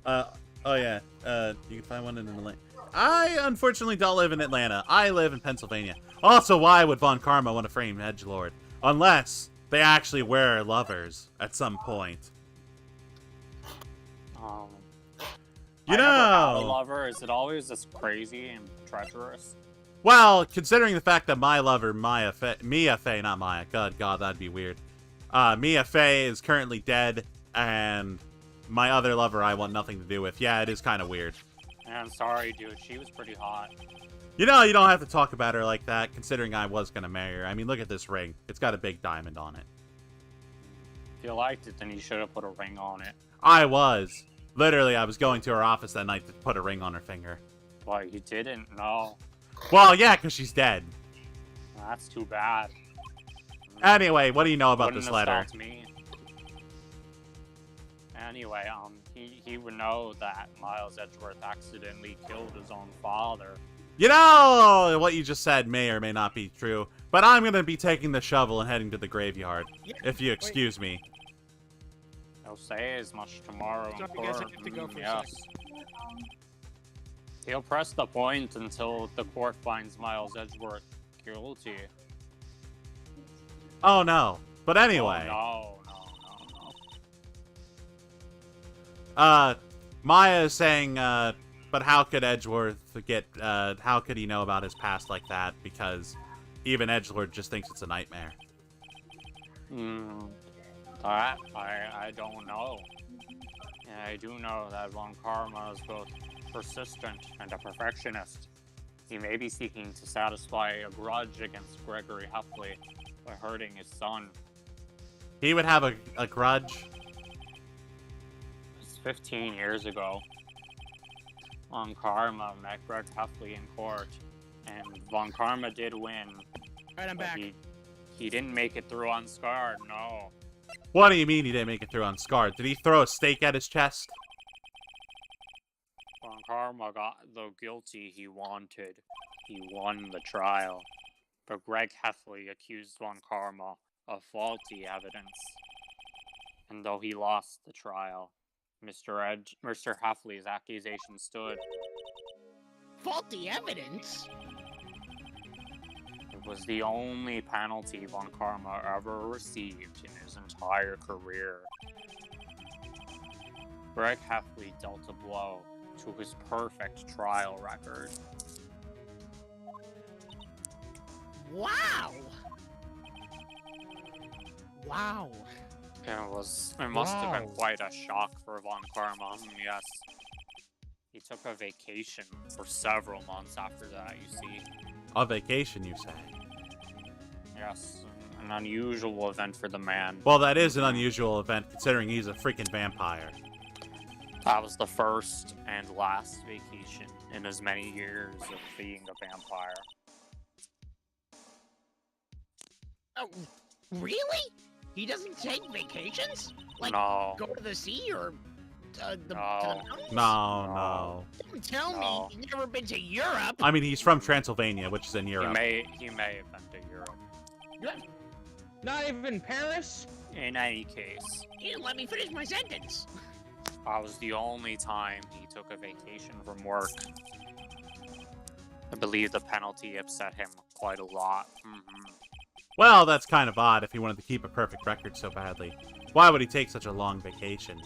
Oh yeah. You can find one in Atlanta. I unfortunately don't live in Atlanta. I live in Pennsylvania. Also, why would Von Karma want to frame Edgelord? Unless they actually were lovers at some point. You I never had a know. lover. Is it always this crazy and treacherous? Well, considering the fact that my lover, Mia Fey, not Maya. God, that'd be weird. Mia Fey is currently dead, and my other lover I want nothing to do with. Yeah, it is kind of weird. I'm sorry, dude. She was pretty hot. You know, you don't have to talk about her like that, considering I was gonna marry her. I mean, look at this ring. It's got a big diamond on it. If you liked it, then you should have put a ring on it. I was. Literally, I was going to her office that night to put a ring on her finger. Why, you didn't? No. Well, yeah, because she's dead. That's too bad. Anyway, what do you know about Wouldn't this have letter? stopped me. Anyway, he would know that Miles Edgeworth accidentally killed his own father. You know, what you just said may or may not be true, but I'm going to be taking the shovel and heading to the graveyard, if you excuse me. He'll say as much tomorrow in Sorry, guys, I court. have to go for a Yes. He'll press the point until the court finds Miles Edgeworth guilty. Oh, no. But anyway. Oh, no. Maya is saying, but how could Edgeworth get, how could he know about his past like that? Because even Edgelord just thinks it's a nightmare. I don't know. I do know that Von Karma is both persistent and a perfectionist. He may be seeking to satisfy a grudge against Gregory Heffley by hurting his son. He would have a grudge? It's 15 years ago. Von Karma met Greg Heffley in court, and Von Karma did win. Alright, I'm back. He didn't make it through unscarred, no. What do you mean he didn't make it through unscarred? Did he throw a stake at his chest? Von Karma got the guilty he wanted. He won the trial. But Greg Heffley accused Von Karma of faulty evidence. And though he lost the trial, Mr. Heffley's accusation stood. Faulty evidence? It was the only penalty Von Karma ever received in his entire career. Greg Heffley dealt a blow to his perfect trial record. Wow! Wow. It must have been quite a shock for Von Karma, yes. He took a vacation for several months after that, you see. A vacation, you say? Yes, an unusual event for the man. Well, that is an unusual event, considering he's a freaking vampire. That was the first and last vacation in as many years of being a vampire. Oh, really? He doesn't take vacations? Like, No. go to the sea or to the No. mountains? No. Don't tell No. me you've never been to Europe. I mean, he's from Transylvania, which is in Europe. He may have been to Europe. Not even Paris? In any case, You didn't let me finish my sentence. that was the only time he took a vacation from work. I believe the penalty upset him quite a lot. Well, that's kind of odd if he wanted to keep a perfect record so badly. Why would he take such a long vacation?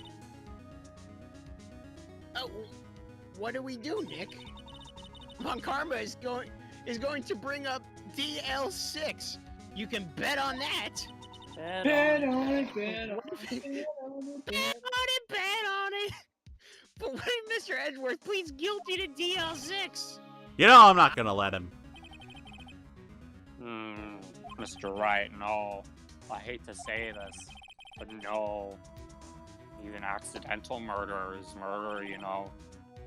Oh, what do we do, Nick? Von Karma is going to bring up DL6. You can bet on that. Bet on it, bet on Bet on it. But what if Mr. Edgeworth pleads guilty to DL6? You know, I'm not gonna let him. Mr. Wright, no. I hate to say this, but no. Even accidental murder is murder, you know.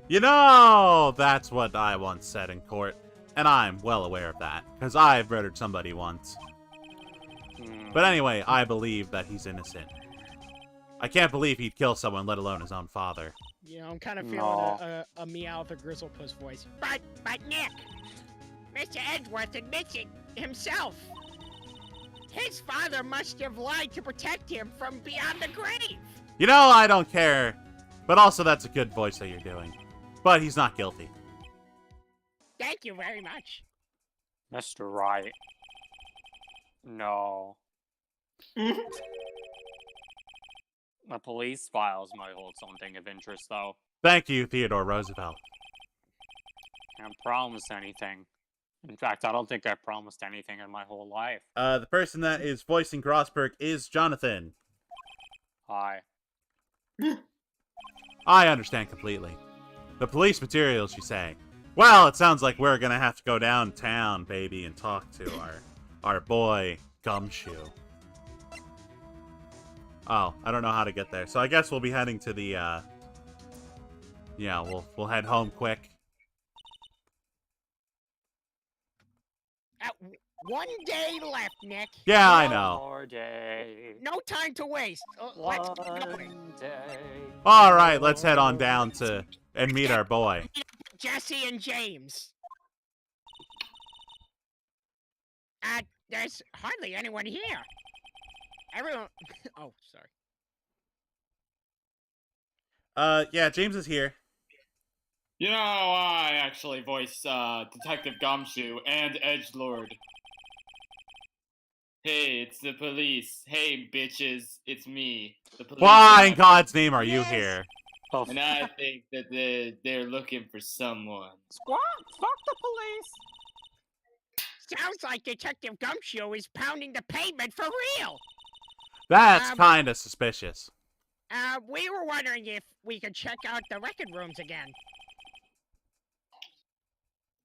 You know, that's what I once said in court. And I'm well aware of that, because I've murdered somebody once. But anyway, I believe that he's innocent. I can't believe he'd kill someone, let alone his own father. You know, I'm kind of feeling a meow with a grizzlepuss voice. But Nick, Mr. Edgeworth admits it himself. His father must have lied to protect him from beyond the grave. You know, I don't care. But also, that's a good voice that you're doing. But he's not guilty. Thank you very much. Mr. Wright. No. The police files might hold something of interest, though. Thank you, Theodore Roosevelt. Can't promise anything. In fact, I don't think I promised anything in my whole life. The person that is voicing Grossberg is Jonathan. Hi. I understand completely. The police materials, you say? Well, it sounds like we're gonna have to go downtown, baby, and talk to our boy, Gumshoe. Oh, I don't know how to get there. So I guess we'll be heading to the, yeah, we'll head home quick. One day left, Nick. Yeah, I know. More day. No time to waste. Let's get going. One day. Alright, let's head on down to and meet our boy. Jesse and James. There's hardly anyone here. Everyone. Oh, sorry. Yeah, James is here. You know, I actually voice Detective Gumshoe and Edgelord. Hey, it's the police. Hey, bitches, it's me. The police. Why in God's name are you here? And I think that they're looking for someone. Squawk! Fuck the police! Sounds like Detective Gumshoe is pounding the pavement for real. That's kind of suspicious. We were wondering if we could check out the record rooms again.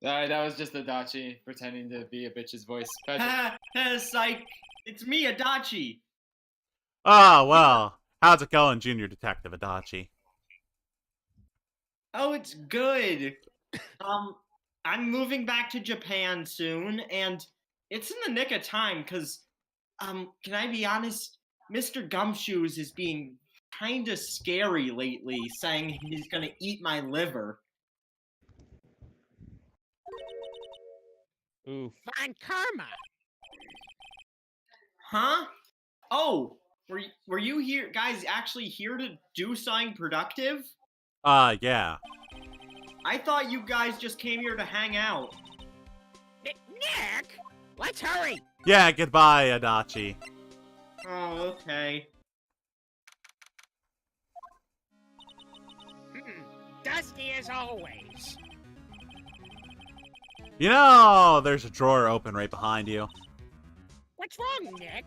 That was just Adachi pretending to be a bitch's voice. Psych! It's me, Adachi! Oh, well. How's it going, Junior Detective Adachi? Oh, it's good. I'm moving back to Japan soon, and it's in the nick of time, because, can I be honest? Mr. Gumshoes is being kinda scary lately, saying he's gonna eat my liver. Oof. Von Karma. Huh? Oh, were you here, guys, actually here to do something productive? Yeah. I thought you guys just came here to hang out. Nick, let's hurry. Yeah, goodbye, Adachi. Oh, okay. Dusty as always. You know, there's a drawer open right behind you. What's wrong, Nick?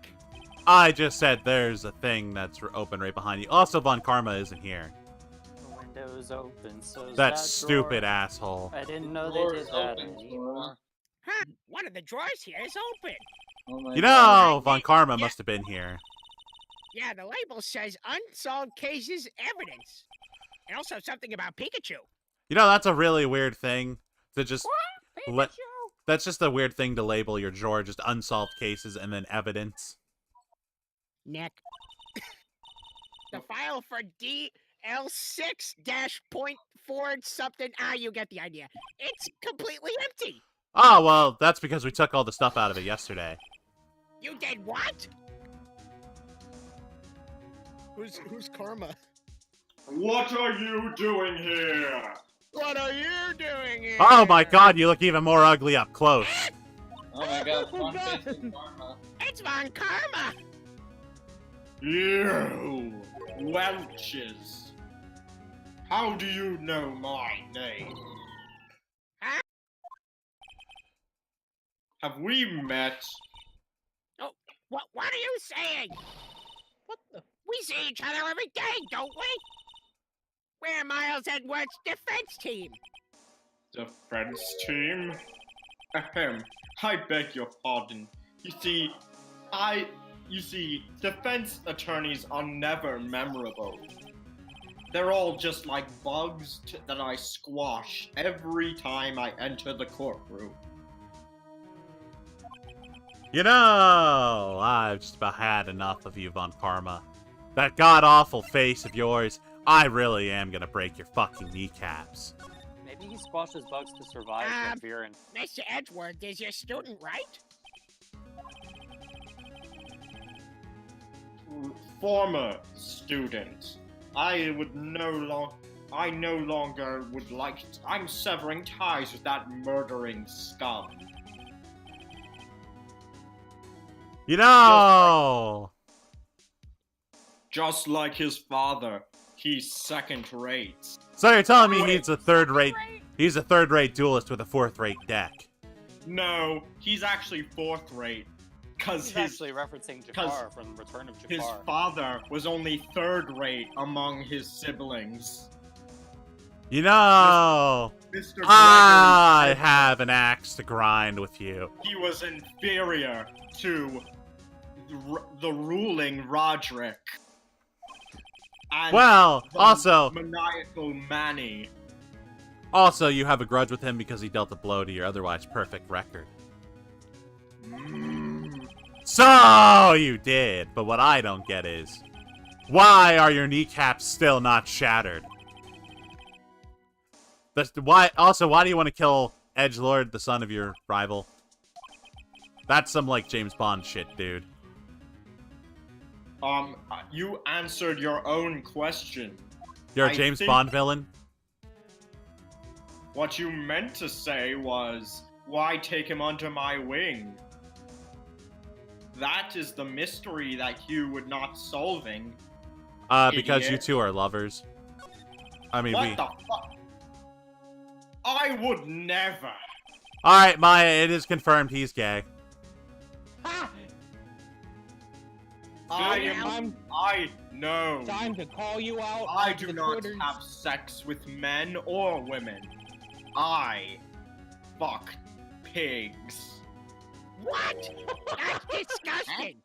I just said there's a thing that's open right behind you. Also, Von Karma isn't here. The window's open, so That stupid asshole. I didn't know Door they is did that open, anymore. Huh? One of the drawers here is open. Oh my You God. know, Von Karma must have been here. Yeah, the label says unsolved cases evidence. And also something about Pikachu. You know, that's a really weird thing to just let. Pikachu? That's just a weird thing to label your drawer, just unsolved cases and then evidence. Nick. The file for DL6-.4 something. You get the idea. It's completely empty. Oh, well, that's because we took all the stuff out of it yesterday. You did what? Who's Karma? What are you doing here? What are you doing here? Oh my god, you look even more ugly up close. Oh my God, Oh Von God. facing Karma. It's Von Karma. You welches. How do you know my name? Huh? Have we met? What are you saying? What the? We see each other every day, don't we? We're Miles Edwards' defense team. Defense team? Ahem. I beg your pardon. You see, defense attorneys are never memorable. They're all just like bugs that I squash every time I enter the courtroom. You know, I've just about had enough of you, Von Karma. That god-awful face of yours, I really am gonna break your fucking kneecaps. Maybe he squashes bugs to survive, but Viren. Mr. Edgeworth is your student, right? Former student. I no longer would like. I'm severing ties with that murdering scum. You know! Just like his father, he's second rate. So you're telling me he's a third-rate duelist with a fourth-rate deck? No, he's actually fourth rate. Cause He's his actually referencing Jafar from Return of Jafar. his father was only third rate among his siblings. You know, Mr. I Gregory, have an axe to grind with you. he was inferior to the ruling Roderick. And Well, the also, maniacal Manny. you have a grudge with him because he dealt a blow to your otherwise perfect record. So you did, but what I don't get is, why are your kneecaps still not shattered? Why do you want to kill Edgelord, the son of your rival? That's some, like, James Bond shit, dude. You answered your own question. You're a I James think- Bond villain? What you meant to say was, why take him under my wing? That is the mystery that you were not solving. Because you Idiot. two are lovers. I mean, What the fuck? I would never. Alright, Maya, it is confirmed he's gay. Ha! I know. Time to call you out. I on do the not Twitters. have sex with men or women. I fuck pigs. What? That's disgusting.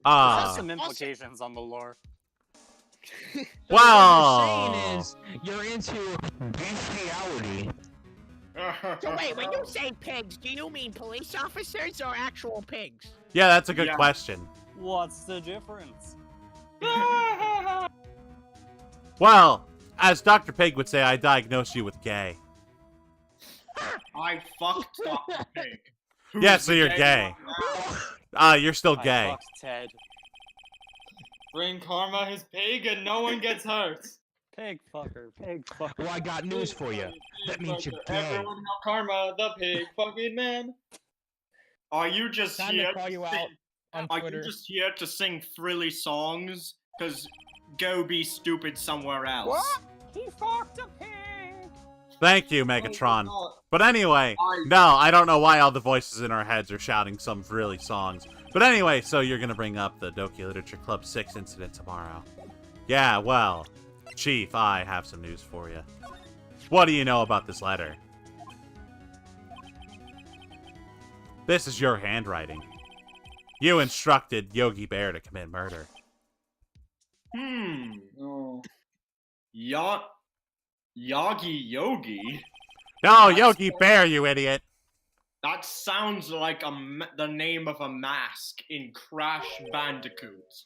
This has some implications on the lore. So Wow. What you're saying is you're into bestiality. So wait, when you say pigs, do you mean police officers or actual pigs? Yeah, that's a good Yeah. question. What's the difference? Well, as Dr. Pig would say, I diagnosed you with gay. I fucked Dr. Pig. Who's Yeah, so the you're gay gay. one now? You're still I gay. fucked Ted. Bring Karma his pig and no one gets hurt. Pig fucker, pig fucker. Well, I got news for you. That means you're gay. Everyone know Karma, the pig fucking man. Are you just Time here to call you out on Are Twitter. you just here to sing thrilly songs? Cause go be stupid somewhere else. What? He fucked a pig! Thank you, Megatron. Oh, But anyway, no, I don't know why all the voices in our heads are shouting some really songs. But anyway, so you're gonna bring up the Doki Literature Club 6 incident tomorrow. Yeah, well, Chief, I have some news for you. What do you know about this letter? This is your handwriting. You instructed Yogi Bear to commit murder. no. Yogi? No, Yogi Bear, you idiot! That sounds like the name of a mask in Crash Bandicoot.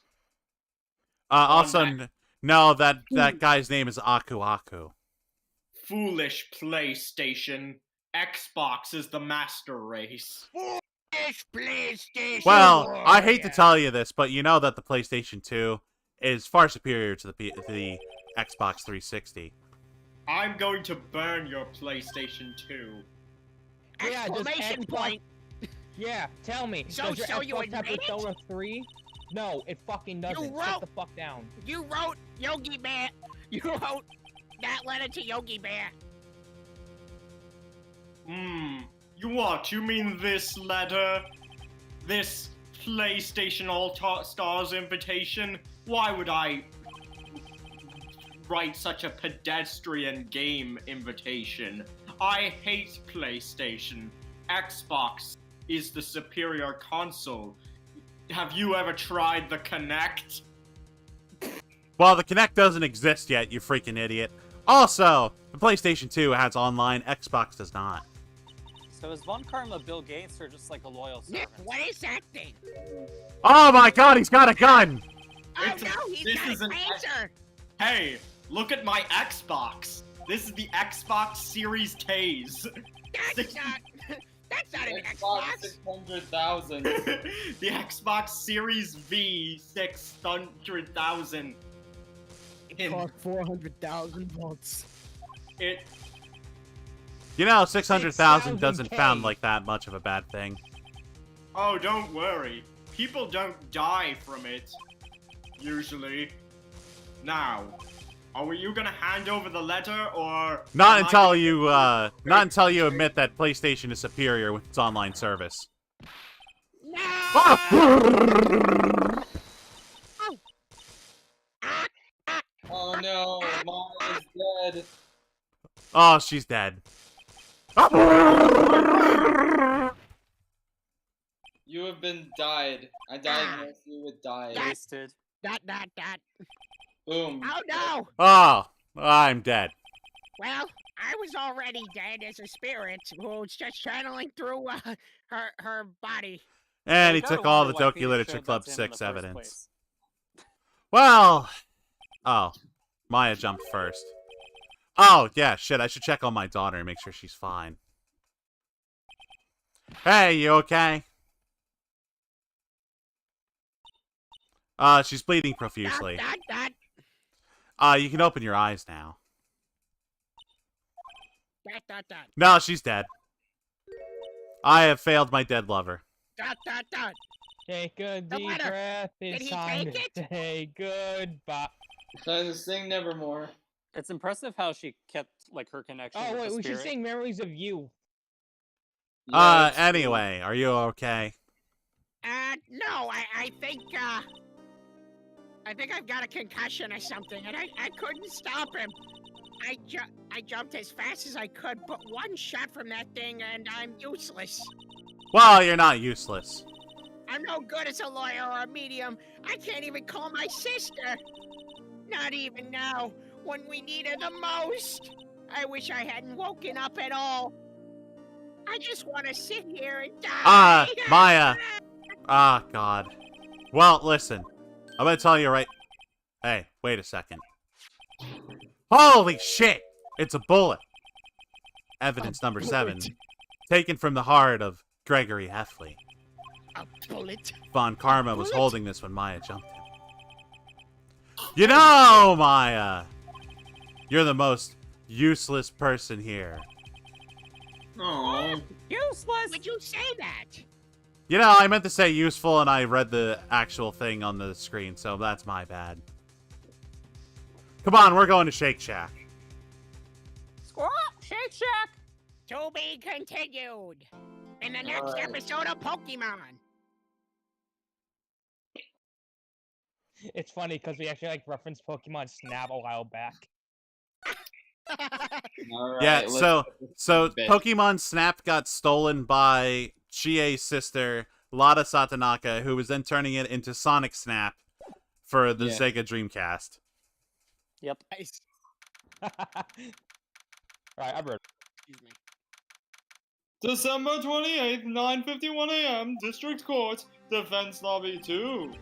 Also, no, that guy's name is Aku Aku. Foolish PlayStation. Xbox is the master race. This PlayStation. Well, I hate to tell you this, but you know that the PlayStation 2 is far superior to the Xbox 360. I'm going to burn your PlayStation 2. Yeah, does Exclamation Xbox- point. Yeah, tell me. So- does your so you Xbox have admit it? Persona 3? No, it fucking doesn't. Sit wrote- the fuck down. You wrote Yogi Bear. You wrote that letter to Yogi Bear. You what? You mean this letter? This PlayStation All-Stars invitation? Why would I write such a pedestrian game invitation? I hate PlayStation. Xbox is the superior console. Have you ever tried the Kinect? Well, the Kinect doesn't exist yet, you freaking idiot. Also, the PlayStation 2 has online, Xbox does not. So is Von Karma Bill Gates or just like a loyal Nick, servant? what is that thing? Oh my god, he's got a gun! Oh It's a- no, he's this got is a an- taser. Hey, look at my Xbox. This is the Xbox Series Tase. That's not. That's not an Xbox Xbox. 600,000. The Xbox Series V 600,000. It cost 400,000 volts. It You know, 600,000 doesn't 6,000K. sound like that much of a bad thing. Oh, don't worry. People don't die from it. Usually. Now, are you gonna hand over the letter or Not am I until gonna- you, not until you admit that PlayStation is superior with its online service. No. Oh no, Mom is dead. Oh, she's dead. You have been died. I diagnosed you with died. Wasted. That. Boom. Oh no. Oh, I'm dead. Well, I was already dead as a spirit who's just channeling through her body. And he I gotta took all the wonder why Doki Peter Literature showed Club that to him in 6 the first evidence. place. Well, oh, Maya jumped first. Oh, yeah, shit, I should check on my daughter and make sure she's fine. Hey, you okay? She's bleeding profusely. That. You can open your eyes now. That. No, she's dead. I have failed my dead lover. That. Take a The deep letter. breath. Did It's he time take to say goodbye. Time to sing Nevermore. It's impressive how she kept like her connection Oh with wait, the we should spirit. sing "Memories of You." Yeah, it's Anyway, are you okay? No, I think I've got a concussion or something, and I couldn't stop him. I jumped as fast as I could, but one shot from that thing, and I'm useless. Well, you're not useless. I'm no good as a lawyer or a medium. I can't even call my sister. Not even now, when we need her the most. I wish I hadn't woken up at all. I just want to sit here and die. Maya. Ah, God. Well, listen. I'm gonna tell you right... Hey, wait a second. Holy shit! It's a bullet. Evidence number 7. Taken from the heart of Gregory Heffley. A bullet? Von Karma was holding this when Maya jumped him. You know, Maya! You're the most useless person here. Oh. Useless? Would you say that? You know, I meant to say useful, and I read the actual thing on the screen, so that's my bad. Come on, we're going to Shake Shack. Squawk! Shake Shack! To be continued in the next episode of Pokemon. It's funny because we actually referenced Pokemon Snap a while back. All right, Yeah, so Pokemon Snap got stolen by Chie's sister, Lada Satanaka, who was then turning it into Sonic Snap for the Sega Dreamcast. Yep. Nice. Alright, I'm ready. Excuse me. December 28th, 9:51 a.m., District Court, Defense Lobby 2.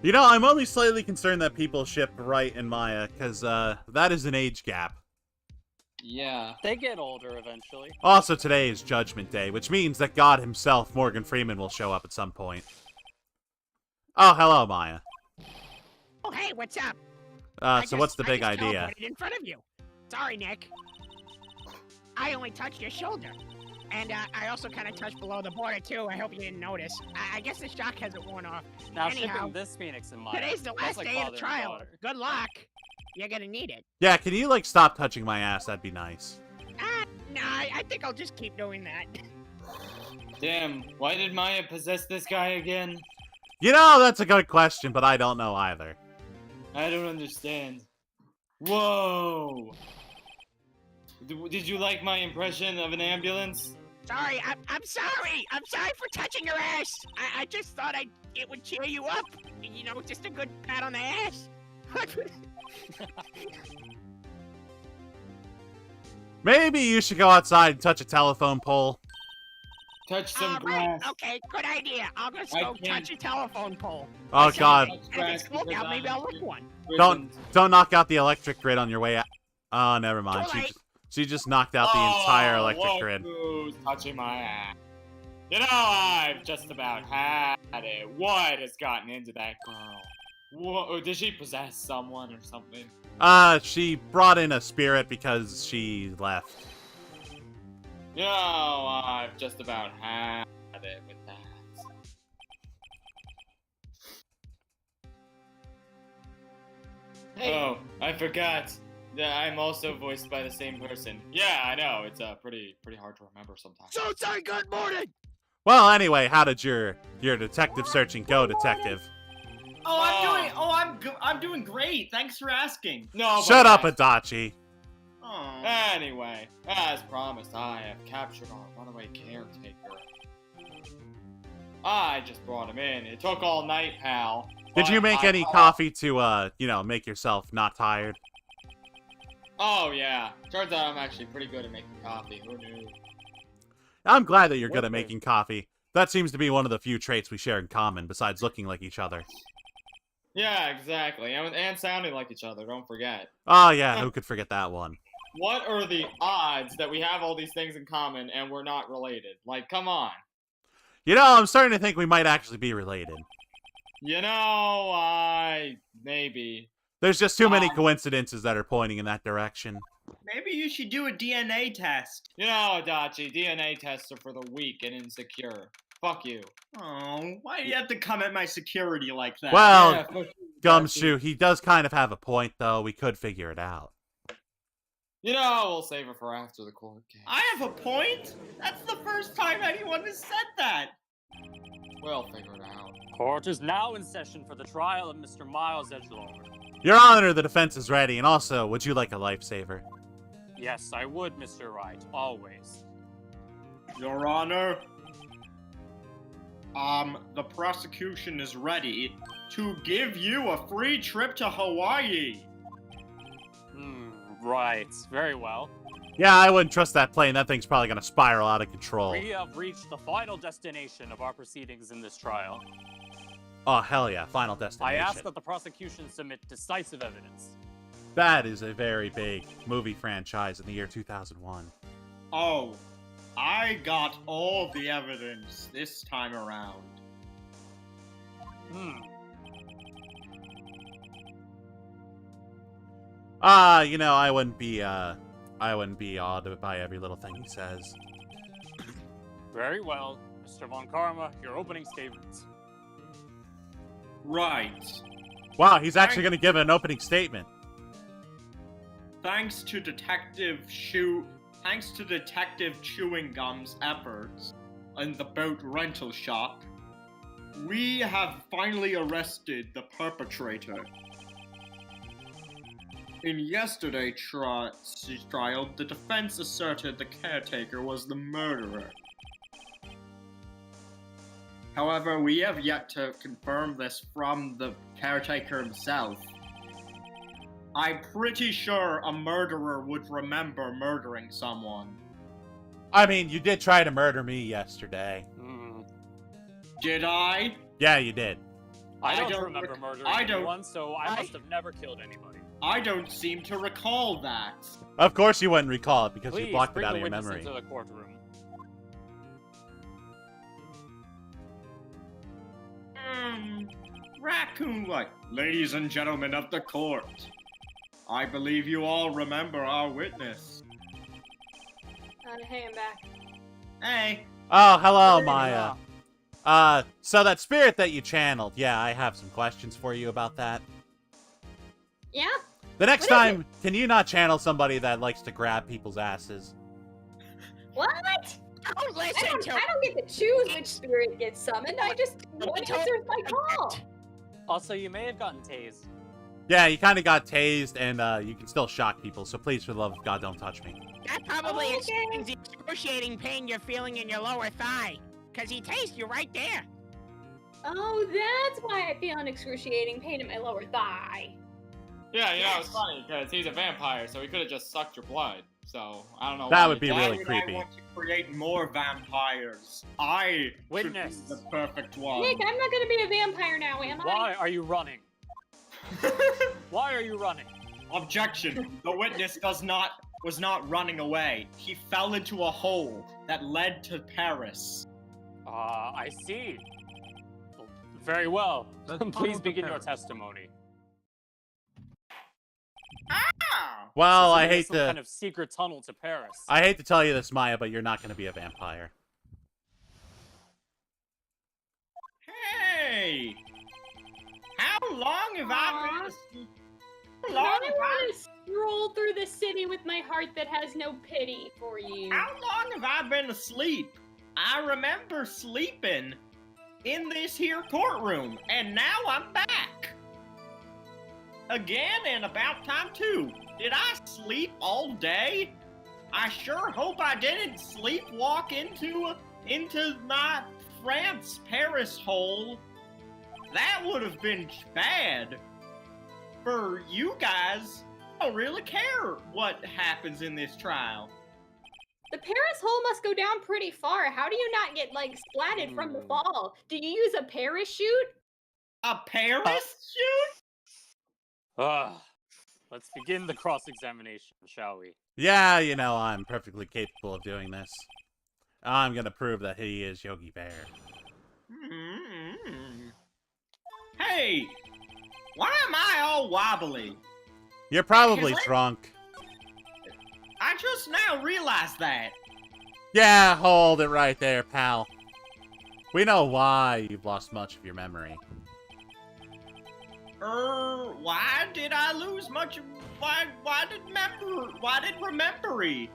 You know, I'm only slightly concerned that people ship Wright and Maya, because that is an age gap. Yeah. They get older eventually. Also, today is Judgment Day, which means that God himself, Morgan Freeman, will show up at some point. Oh, hello, Maya. Oh, hey, what's up? So what's the big idea? I in front of you. Sorry, Nick. I only touched your shoulder. And I also kind of touched below the border, too. I hope you didn't notice. I guess the shock hasn't worn off. Now Anyhow, shipping this Phoenix and Maya. Today's the last day of the trial. Good luck. You're gonna need it. Yeah, can you, stop touching my ass? That'd be nice. Nah, I think I'll just keep doing that. Damn, why did Maya possess this guy again? You know, that's a good question, but I don't know either. I don't understand. Whoa! Did you like my impression of an ambulance? Sorry, I'm sorry. I'm sorry for touching your ass. I just thought it would cheer you up. You know, just a good pat on the ass. Maybe you should go outside and touch a telephone pole. Touch some right. grass. Okay, good idea. I'll just go touch a telephone pole. Oh, God. And if it's cold out, maybe I'll lick one. Don't knock out the electric grid on your way out. Oh, never mind. She just knocked out the entire electric grid. Who's touching my ass? You know, I've just about had it. What has gotten into that girl? What, did she possess someone or something? She brought in a spirit because she left. You know, I've just about had it with that. Hey. Oh, I forgot. Yeah, I'm also voiced by the same person. Yeah, I know. It's pretty hard to remember sometimes. So sorry, good morning. Well, anyway, how did your detective searching go, detective? I'm doing great. Thanks for asking. No. Shut up, Adachi. Oh. Anyway, as promised, I have captured our runaway caretaker. I just brought him in. It took all night, pal. Did you make any coffee to, make yourself not tired? Oh, yeah. Turns out I'm actually pretty good at making coffee. Who knew? I'm glad that you're good at making coffee. That seems to be one of the few traits we share in common, besides looking like each other. Yeah, exactly. And sounding like each other, don't forget. Oh, yeah, who could forget that one? What are the odds that we have all these things in common and we're not related? Like, come on. You know, I'm starting to think we might actually be related. You know, maybe. There's just too many coincidences that are pointing in that direction. Maybe you should do a DNA test. You know, Adachi, DNA tests are for the weak and insecure. Fuck you. Oh, why do you have to come at my security like that? Well, Yeah, Gumshoe, he does kind of have a point, though. We could figure it out. You know, we'll save it for after the court case. I have a point? That's the first time anyone has said that. We'll figure it out. Court is now in session for the trial of Mr. Miles Edgelord. Your Honor, the defense is ready, and also, would you like a lifesaver? Yes, I would, Mr. Wright. Always. Your Honor, the prosecution is ready to give you a free trip to Hawaii. Right. Very well. Yeah, I wouldn't trust that plane. That thing's probably gonna spiral out of control. We have reached the final destination of our proceedings in this trial. Oh, hell yeah. Final I destination. ask that the prosecution submit decisive evidence. That is a very big movie franchise in the year 2001. Oh, I got all the evidence this time around. You know, I wouldn't be awed by every little thing he says. Very well. Mr. Von Karma, your opening statements. Right. Wow, he's actually gonna give an opening statement. Thanks to Detective Chewing Gum's efforts in the boat rental shop, we have finally arrested the perpetrator. In yesterday's trial, the defense asserted the caretaker was the murderer. However, we have yet to confirm this from the caretaker himself. I'm pretty sure a murderer would remember murdering someone. I mean, you did try to murder me yesterday. Did I? Yeah, you did. I don't remember murdering anyone, so I must have never killed anybody. I don't seem to recall that. Of course you wouldn't recall it because Please, you blocked it bring out the of your witness memory. into the courtroom. Raccoon White. Ladies and gentlemen of the court, I believe you all remember our witness. Hey, I'm back. Hey. Oh, hello, Maya. So that spirit that you channeled, yeah, I have some questions for you about that. Yeah? The next time, can you not channel somebody that likes to grab people's asses? What? Don't listen I don't get to choose which spirit gets summoned. I just one answers my call. Also, you may have gotten tased. Yeah, you kind of got tased, and you can still shock people, so please, for the love of God, don't touch me. That probably explains the excruciating pain you're feeling in your lower thigh. Because he tased you right there. Oh, that's why I feel an excruciating pain in my lower thigh. Yeah, you know, it's funny, because he's a vampire, so he could have just sucked your blood. So, I don't know That why would be why really would creepy. I want to create more vampires. I should be the perfect one. Nick, I'm not gonna be a vampire now, am I? Why are you running? Why are you running? Objection. The witness was not running away. He fell into a hole that led to Paris. I see. Very well. Please begin your testimony. Well, I There's hate some to... kind of secret tunnel to Paris. I hate to tell you this, Maya, but you're not going to be a vampire. Hey! How long have I been... I want to stroll through the city with my heart that has no pity for you. How long have I been asleep? I remember sleeping in this here courtroom, and now I'm back. Again, and about time too. Did I sleep all day? I sure hope I didn't sleepwalk into my Paris hole. That would have been bad. For you guys, I don't really care what happens in this trial. The Paris hole must go down pretty far. How do you not get, like, splatted from the fall? Do you use a parachute? A parachute? Let's begin the cross-examination, shall we? Yeah, you know, I'm perfectly capable of doing this. I'm going to prove that he is Yogi Bear. Hey! Why am I all wobbly? You're probably drunk. I just now realized that. Yeah, hold it right there, pal. We know why you've lost much of your memory. Why did I lose much of... Why did remembery?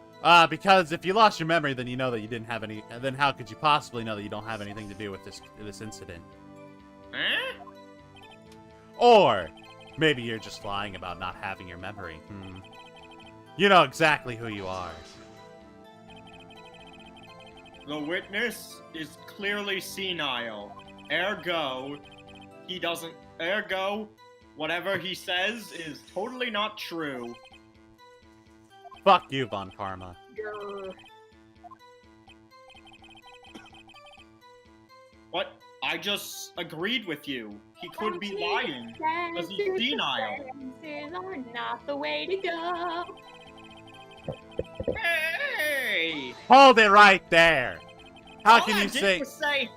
Because if you lost your memory, then you know that you didn't have any... Then how could you possibly know that you don't have anything to do with this incident? Huh? Or maybe you're just lying about not having your memory. You know exactly who you are. The witness is clearly senile. Ergo, he doesn't Ergo, whatever he says is totally not true. Fuck you, Von Karma. Grr. What? I just agreed with you. He could be lying. Because he's senile. Sentences are not the way to go. Hey! Hold it right there! How All can I you did say... was say...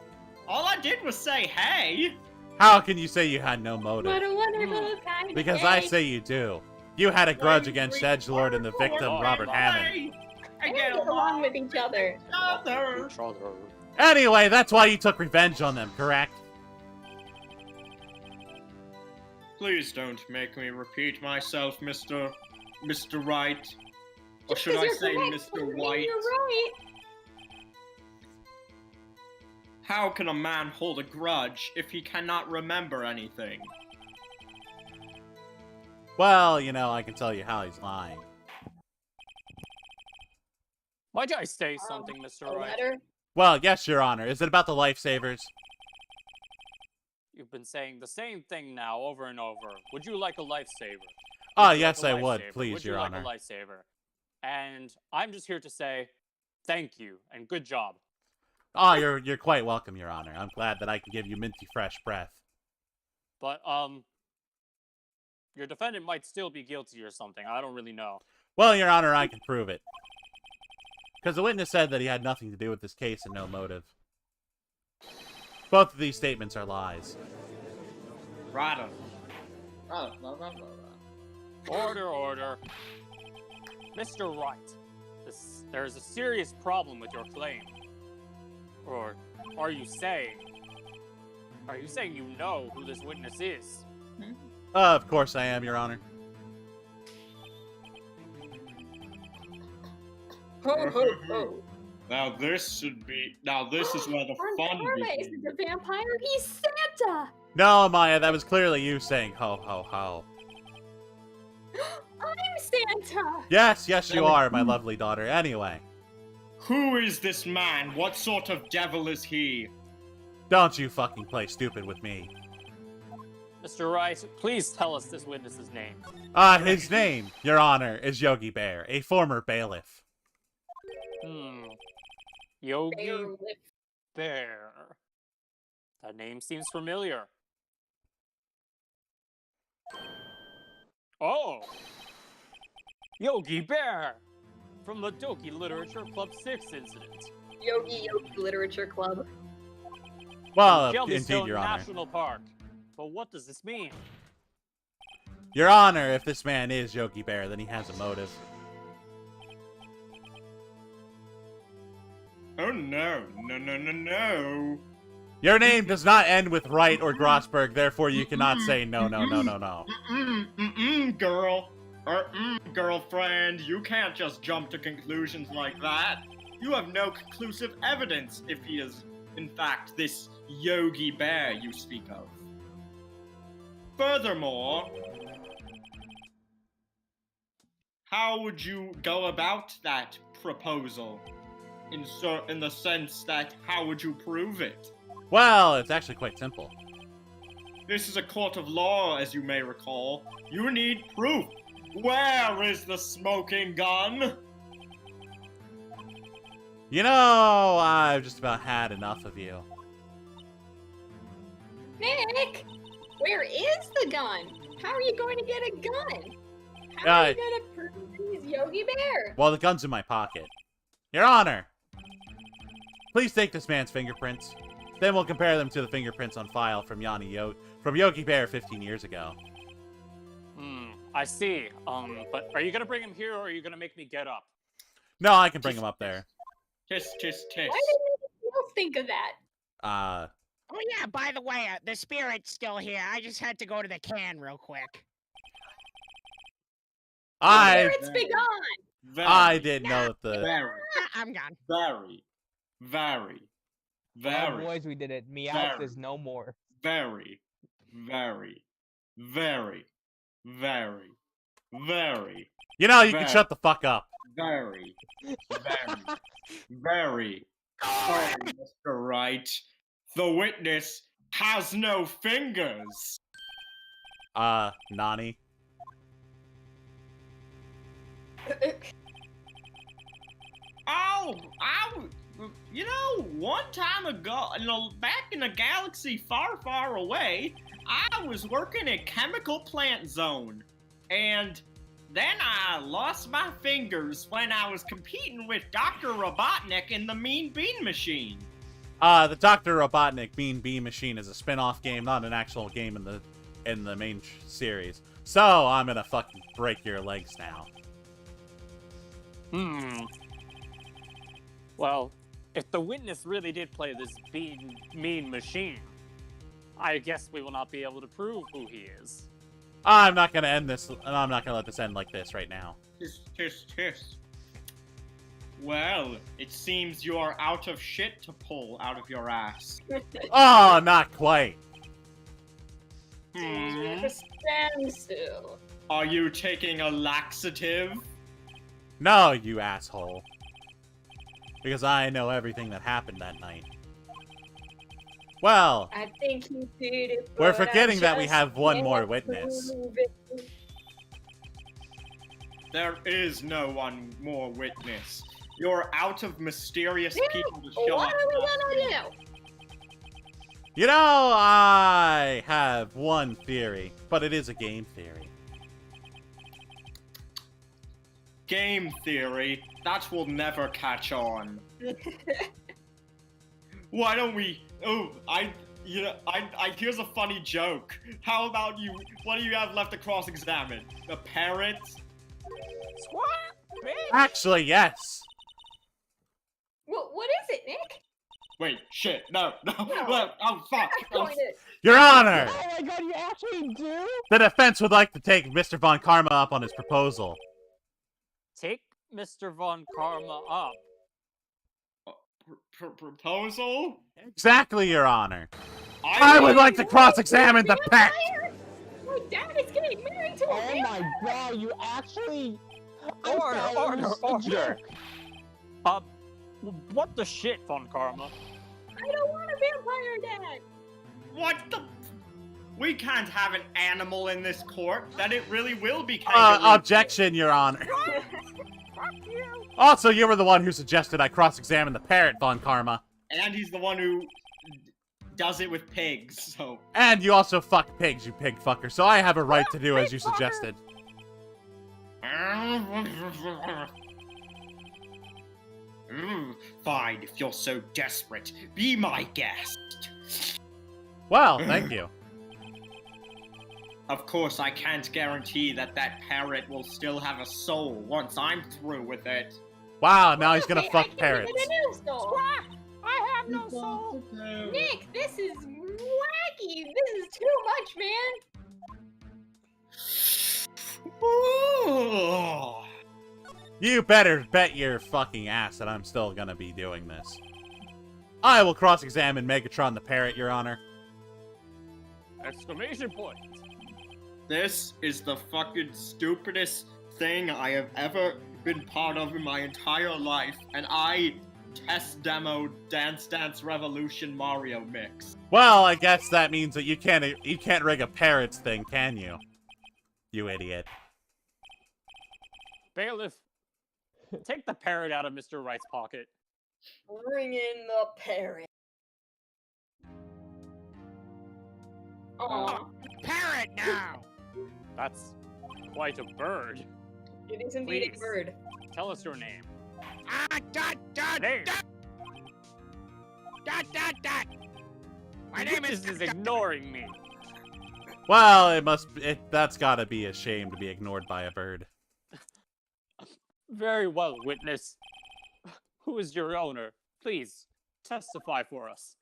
All I did was say, hey! How can you say you had no motive? What a wonderful kind Because of I day. say you do. You had a grudge against Edgelord and the victim, Oh, Robert no. Hammond. I And get get along with each other. other. Each other. Anyway, that's why you took revenge on them, correct? Please don't make me repeat myself, Mr. Wright. Or Just should 'cause I you're say correct Mr. doesn't mean White? You're right. How can a man hold a grudge if he cannot remember anything? Well, you know, I can tell you how he's lying. Might I say something, Mr. A Wright? letter. Well, yes, Your Honor. Is it about the lifesavers? You've been saying the same thing now over and over. Would you like a lifesaver? Ah, Would you yes, like a I would, lifesaver? please, Would Your you Honor. like a lifesaver? And I'm just here to say thank you and good job. Ah, you're quite welcome, Your Honor. I'm glad that I can give you minty fresh breath. But, your defendant might still be guilty or something. I don't really know. Well, Your Honor, I can prove it. Because the witness said that he had nothing to do with this case and no motive. Both of these statements are lies. Rada. Order, order. Mr. Wright, there is a serious problem with your claim. Or are you saying you know who this witness is? Of course I am, Your Honor. Ho ho ho. Now this is where the Von fun Karma begins. isn't a vampire, he's Santa! No, Maya, that was clearly you saying ho ho ho. I'm Santa! Yes, yes, you are, my lovely daughter. Anyway, Who is this man? What sort of devil is he? don't you fucking play stupid with me. Mr. Wright, please tell us this witness's name. His name, Your Honor, is Yogi Bear, a former bailiff. Yogi Bailiff. Bear. That name seems familiar. Oh! Yogi Bear! From the Doki Literature Club 6 incident. Yogi Literature Club. Well, From indeed, Yellowstone Your Honor. National Park. But what does this mean? Your Honor, if this man is Yogi Bear, then he has a motive. Oh no, no. Your name does not end with Wright or Grossberg, therefore you cannot say no. Girlfriend, you can't just jump to conclusions like that. You have no conclusive evidence if he is, in fact, this Yogi Bear you speak of. Furthermore, how would you go about that proposal? In the sense that, how would you prove it? Well, it's actually quite simple. This is a court of law, as you may recall. You need proof. Where is the smoking gun? You know, I've just about had enough of you. Nick! Where is the gun? How are you going to get a gun? How are you going to prove he's Yogi Bear? Well, the gun's in my pocket. Your Honor! Please take this man's fingerprints. Then we'll compare them to the fingerprints on file from Yogi Bear 15 years ago. I see. But are you gonna bring him here or are you gonna make me get up? No, I can bring him up there. Tisk, tisk, tisk. Why didn't anyone else think of that? Oh yeah, by the way, the spirit's still here. I just had to go to the can real quick. Spirit's be gone! I didn't know that the... Very, I'm gone. very, Oh, boys, we did it. Meowth is no more. very. You know, you can shut the fuck up. Very. Sorry, Mr. Wright. The witness has no fingers. Nani? You know, one time ago, back in a galaxy far, far away, I was working at Chemical Plant Zone. And then I lost my fingers when I was competing with Dr. Robotnik in the Mean Bean Machine. The Dr. Robotnik Mean Bean Machine is a spin-off game, not an actual game in the main series. So, I'm gonna fucking break your legs now. Well, if the witness really did play this mean machine, I guess we will not be able to prove who he is. I'm not gonna end this, and I'm not gonna let this end like this right now. Tisk. Well, it seems you are out of shit to pull out of your ass. Oh, not quite. We're at a standstill. Are you taking a laxative? No, you asshole. Because I know everything that happened that night. Well, I think he did it. we're but I forgetting that we just have one can't more witness. prove it. There is no one more witness. You're out of mysterious people to show What up. are we gonna do? You know, I have one theory, but it is a game theory. Game theory? That will never catch on. Why don't we... Oh, here's a funny joke. How about you... What do you have left to cross-examine? A parrot? What? Actually, yes. What is it, Nick? Wait, shit, no. No. Oh, fuck. I'm going to... Your Honor! Oh my god, you actually do? The defense would like to take Mr. Von Karma up on his proposal. Take Mr. Von Karma up. Proposal? Exactly, Your Honor. I would like to cross-examine the pet! My dad is getting married to a Oh man. my god, you actually... I Order, thought it order, was a order. joke. What the shit, Von Karma? I don't want a vampire dad. What the... We can't have an animal in this court. Then it really will be kangaroo. Objection, Your Honor. Also, you were the one who suggested I cross-examine the parrot, Von Karma. And he's the one who does it with pigs, so... And you also fuck pigs, you pig fucker, so I have a right to do as you suggested. Fine, if you're so desperate, be my guest. Well, thank you. Of course, I can't guarantee that parrot will still have a soul once I'm through with it. Wow, now he's gonna Okay, fuck I can parrots. give it a new soul. I have no soul. Nick, this is wacky. This is too much, man. Ooh. You better bet your fucking ass that I'm still gonna be doing this. I will cross-examine Megatron the parrot, Your Honor. Exclamation point. This is the fucking stupidest thing I have ever been part of in my entire life, and I test demoed Dance Dance Revolution Mario Mix. Well, I guess that means that you can't rig a parrot's thing, can you? You idiot. Bailiff, take the parrot out of Mr. Wright's pocket. Bring in the parrot. Aw, Parrot now. That's quite a bird. it is indeed Please. a bird. Tell us your name. Name. My name This is... is ignoring me. Well, that's gotta be a shame to be ignored by a bird. Very well, witness. Who is your owner? Please, testify for us.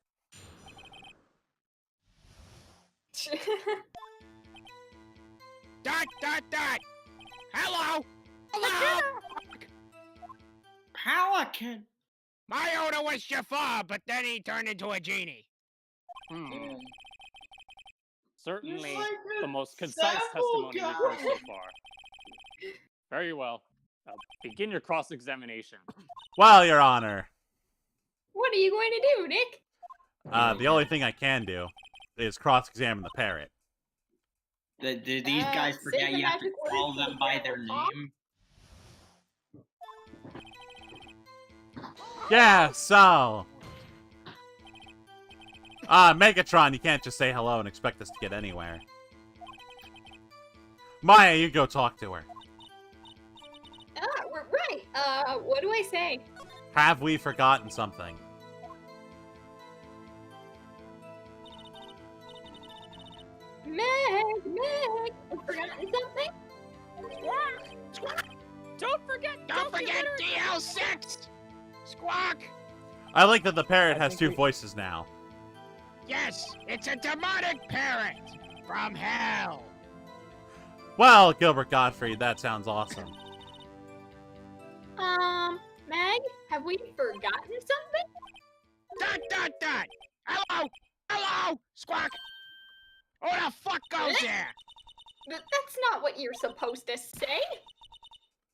Hello. Pelican! My owner was Jafar, but then he turned into a genie. Certainly You're like a the most concise sample testimony we've heard so far. Very well. Now begin your cross-examination. Well, Your Honor, What are you going to do, Nick? the only thing I can do is cross-examine the parrot. Did these guys say forget the you have to magic word call so them the by parrot their will talk? name? Yeah, so. Megatron, you can't just say hello and expect us to get anywhere. Maya, you go talk to her. We're right. What do I say? Have we forgotten something? Meg, I've forgotten something? Squawk! Don't forget DL6! Squawk! I like that the parrot I has think two we- voices now. Yes, it's a demonic parrot from hell. Well, Gilbert Gottfried, that sounds awesome. Meg, have we forgotten something? Dot. Hello, Squawk. Who the fuck goes there? That's not what you're supposed to say.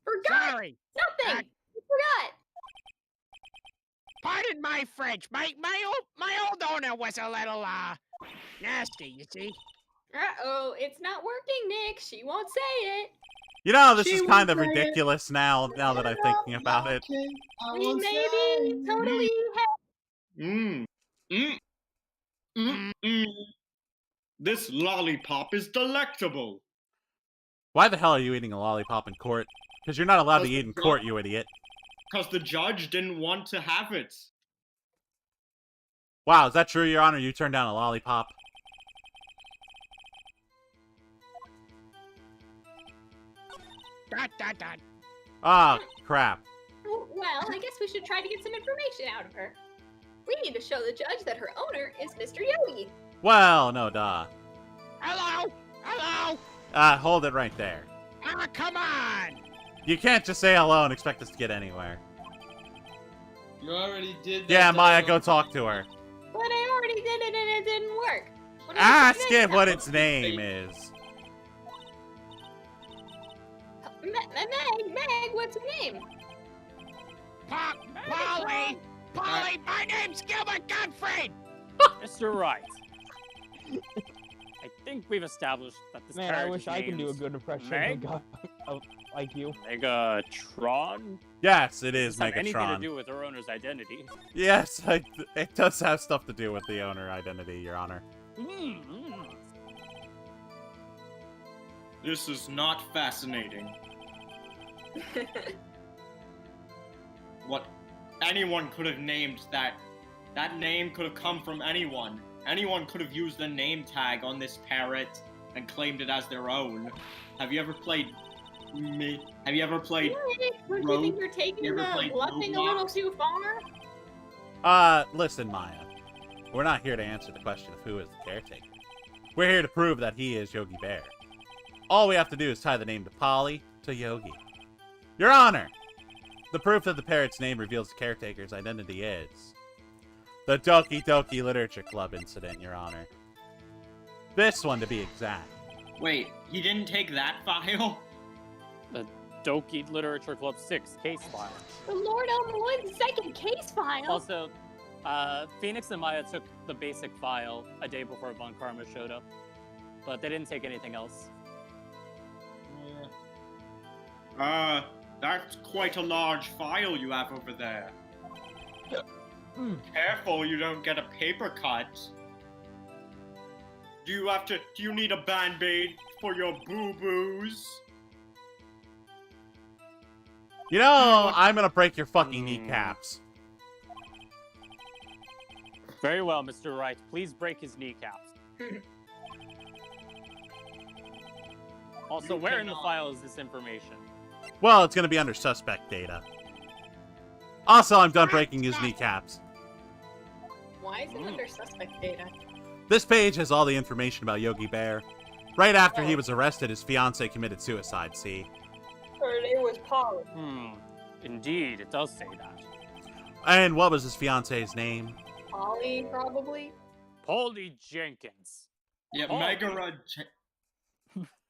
Forgot Sorry. nothing. You forgot. Pardon my French. My old owner was a little nasty, you see. Uh-oh, it's not working, Nick. She won't say it. You know, this She is will kind of say it. ridiculous now that I'm thinking about it. Okay, I We will maybe say. totally This lollipop is delectable. Why the hell are you eating a lollipop in court? Because you're not allowed to eat in court, you idiot. Because the judge didn't want to have it. Wow, is that true, Your Honor? You turned down a lollipop? Dot. Ah, crap. Well, I guess we should try to get some information out of her. We need to show the judge that her owner is Mr. Yogi. Well, no duh. Hello. Hold it right there. Come on. You can't just say hello and expect us to get anywhere. You already did that. Yeah, Maya, Dino. go talk to her. But I already did it and it didn't work. What do you Ask think it next what time? its name is. Meg, what's her name? Polly, my name's Gilbert Gottfried. Mr. Wright. I think we've established that this Man, I parrot wish is I could do a named good impression Meg? of like you. Megatron? Yes, it is Does this have anything to Megatron. do with her owner's identity? Yes, it does have stuff to do with the owner identity, Your Honor. This is not fascinating. What anyone could have named that. That name could have come from anyone. Anyone could have used the name tag on this parrot and claimed it as their own. Have you ever played Have you ever played Don't you Rogue? think you're taking You ever the played bluffing a Roblox? little too far? Listen, Maya. We're not here to answer the question of who is the caretaker. We're here to prove that he is Yogi Bear. All we have to do is tie the name to Polly to Yogi. Your Honor! The proof that the parrot's name reveals the caretaker's identity is the Doki Doki Literature Club incident, Your Honor. This one, to be exact. Wait, he didn't take that file? The Doki Literature Club 6 case file. The Lord Elmer Wood's second case file. Also, Phoenix and Maya took the basic file a day before Von Karma showed up, but they didn't take anything else. That's quite a large file you have over there. Careful you don't get a paper cut. Do you need a band-aid for your boo-boos? You know, I'm gonna break your fucking kneecaps. Very well, Mr. Wright. Please break his kneecaps. Also, where in the file is this information? Well, it's gonna be under suspect data. Also, I'm done breaking his kneecaps. Why is it under suspect data? This page has all the information about Yogi Bear. Right after he was arrested, his fiancée committed suicide, see? Her name was Polly. Indeed, it does say that. And what was his fiancée's name? Polly, probably. Polly Jenkins. Yeah, Polly.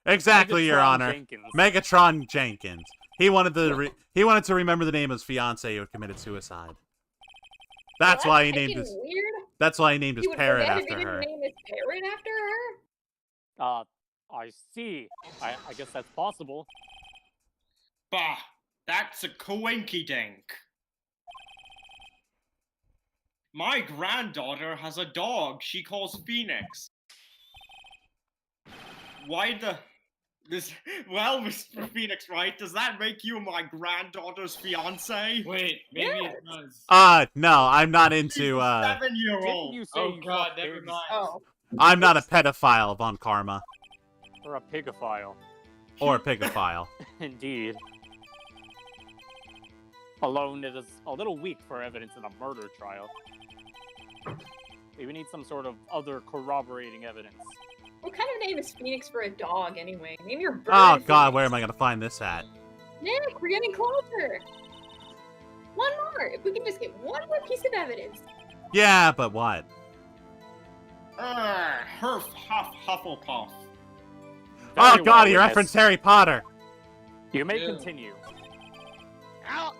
Exactly, Your Megatron Honor. Jenkins. Megatron Jenkins. He wanted to remember the name of his fiancée who had committed suicide. That's why he named his. Weird. That's why he named his He would parrot forget if after he didn't her. name his parrot after her. I see. I guess that's possible. Bah, that's a coinky-dink. My granddaughter has a dog she calls Phoenix. Why the... Well, Mr. Phoenix, right? Does that make you my granddaughter's fiancé? Wait, maybe it does. No, I'm not into, She's a 7-year-old. Didn't you say Oh you god, fuck never pigs? mind. Oh. I'm not a pedophile, Von Karma. Or a pigophile. Or a pigophile. Indeed. Alone, it is a little weak for evidence in a murder trial. We would need some sort of other corroborating evidence. What kind of name is Phoenix for a dog, anyway? Name your bird. Oh god, Phoenix. where am I gonna find this at? Nick, we're getting closer. One more. If we can just get one more piece of evidence. Yeah, but what? Herf, huff, Hufflepuff. Oh Very god, well, he yes. referenced Harry Potter! You may Yeah. continue. Oh,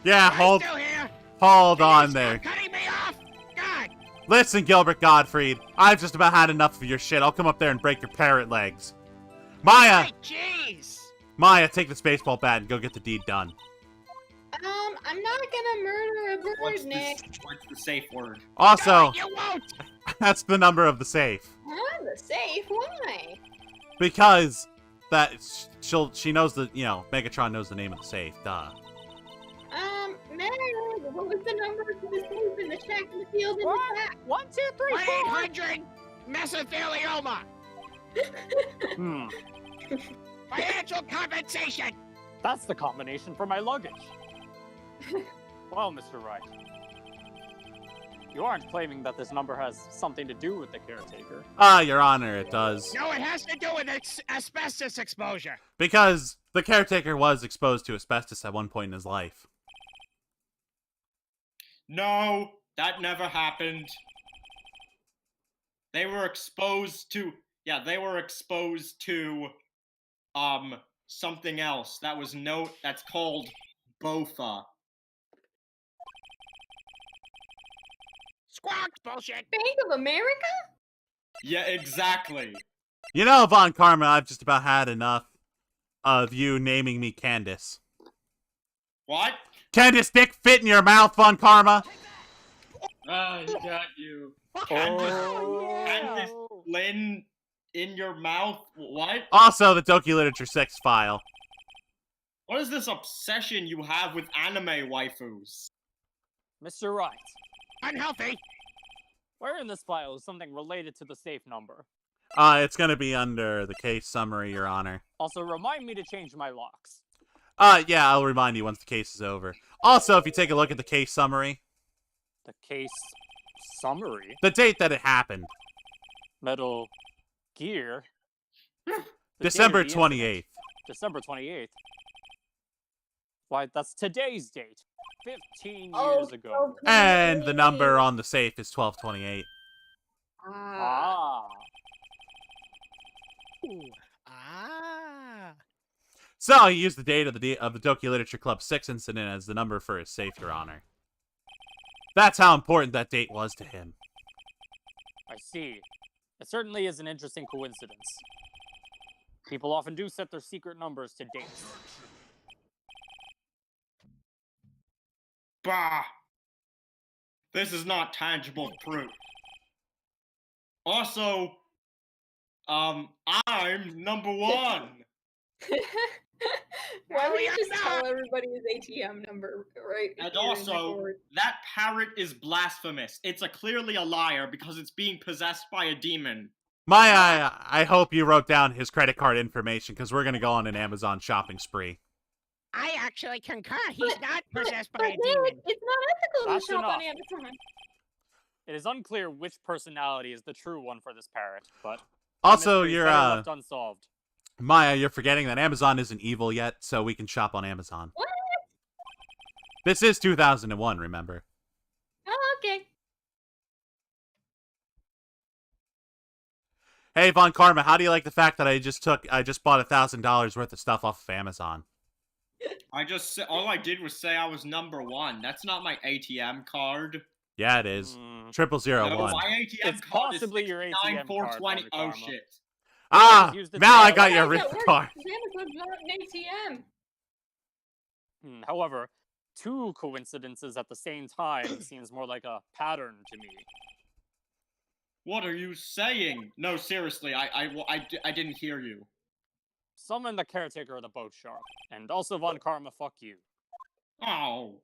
Yeah, I'm still here. hold Can you on stop there. cutting me off. God. Listen, Gilbert Gottfried, I've just about had enough of your shit. I'll come up there and break your parrot legs. Maya! Hey, jeez. Maya, take this baseball bat and go get the deed done. I'm not gonna murder a bird, What's Nick. the safe word? Also, No, you won't. that's the number of the safe. Huh? The safe? Why? Because she knows the, Megatron knows the name of the safe, duh. Meg, what was the number for the safe in the shack in the field in the back? 1, 2, 3, 400 mesothelioma. Hmm. Financial compensation. That's the combination for my luggage. Well, Mr. Wright. You aren't claiming that this number has something to do with the caretaker. Your Honor, it does. No, it has to do with asbestos exposure. Because the caretaker was exposed to asbestos at one point in his life. No, that never happened. They were exposed to... Yeah, they were exposed to... something else. That's called Bofa. Squawk, bullshit. Bank of America? Yeah, exactly. You know, Von Karma, I've just about had enough of you naming me Candace. What? Candace dick fit in your mouth, Von Karma? Ah, he got you. Candace Lynn in your mouth? What? Also, the Doki Literature 6 file. What is this obsession you have with anime waifus? Mr. Wright, Unhealthy. where in this file is something related to the safe number? It's gonna be under the case summary, Your Honor. Also, remind me to change my locks. Yeah, I'll remind you once the case is over. Also, if you take a look at the case summary, The case summary? the date that it happened, Metal Gear? The date of December the 28th. incident. December 28th. Why, that's today's date. 15 years ago. And the number on the safe is 1228. Ah. Ooh. Ah. So, he used the date of the Doki Literature Club 6 incident as the number for his safe, Your Honor. That's how important that date was to him. I see. It certainly is an interesting coincidence. People often do set their secret numbers to dates. Bah! This is not tangible proof. Also, I'm number one! Why would you I'm just tell not. everybody his ATM number, right? And here in the also, board? that parrot is blasphemous. It's clearly a liar because it's being possessed by a demon. Maya, I hope you wrote down his credit card information, because we're gonna go on an Amazon shopping spree. I actually concur. He's not possessed by But a Nick, demon. it's not ethical That's to shop on enough. Amazon. It is unclear which personality is the true one for this parrot, but Also, mystery is you're, better left unsolved. Maya, you're forgetting that Amazon isn't evil yet, so we can shop on Amazon. What? This is 2001, remember? Oh, okay. Hey, Von Karma, how do you like the fact that I just bought $1,000 worth of stuff off of Amazon? All I did was say I was number one. That's not my ATM card. Yeah, it is. Mm. 0001. No, my ATM It's card possibly is your ATM card, 420. Von Oh Karma. shit. Ah! Use the Now I tail. got your Guys at real work, car. Santa Claus is out in ATM. However, two coincidences at the same time seems more like a pattern to me. What are you saying? No, seriously, I didn't hear you. Summon the caretaker of the boat shark, and also Von Karma, fuck you. Oh.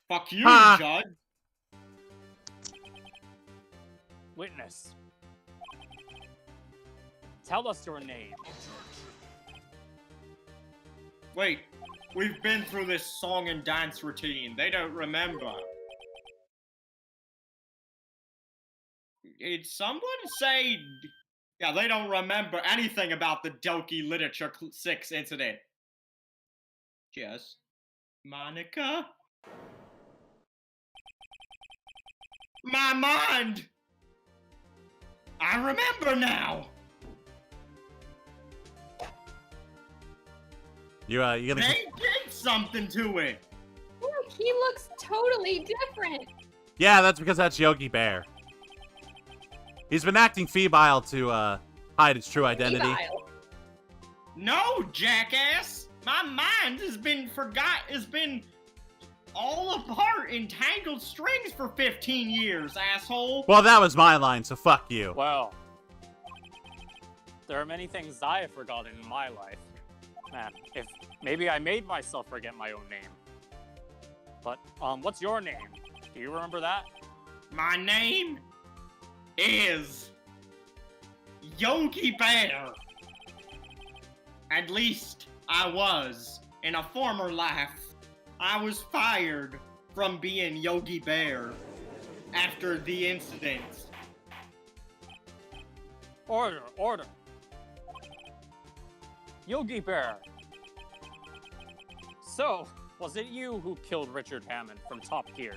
Fuck you, Ha. Judge. Witness. Tell us your name. Wait, we've been through this song and dance routine. They don't remember. Did someone say... Yeah, they don't remember anything about the Doki Literature 6 incident. Jess. Monica? My mind! I remember now! You gonna... They did something to it! Look, he looks totally different. Yeah, that's because that's Yogi Bear. He's been acting febile to hide his true identity. Evil. No, jackass! My mind has been all apart in tangled strings for 15 years, asshole! Well, that was my line, so fuck you. Well, there are many things I have forgotten in my life. Man, if maybe I made myself forget my own name. But, what's your name? Do you remember that? My name is Yogi Bear. At least I was. In a former life, I was fired from being Yogi Bear after the incident. Order, order. Yogi Bear. So, was it you who killed Richard Hammond from Top Gear?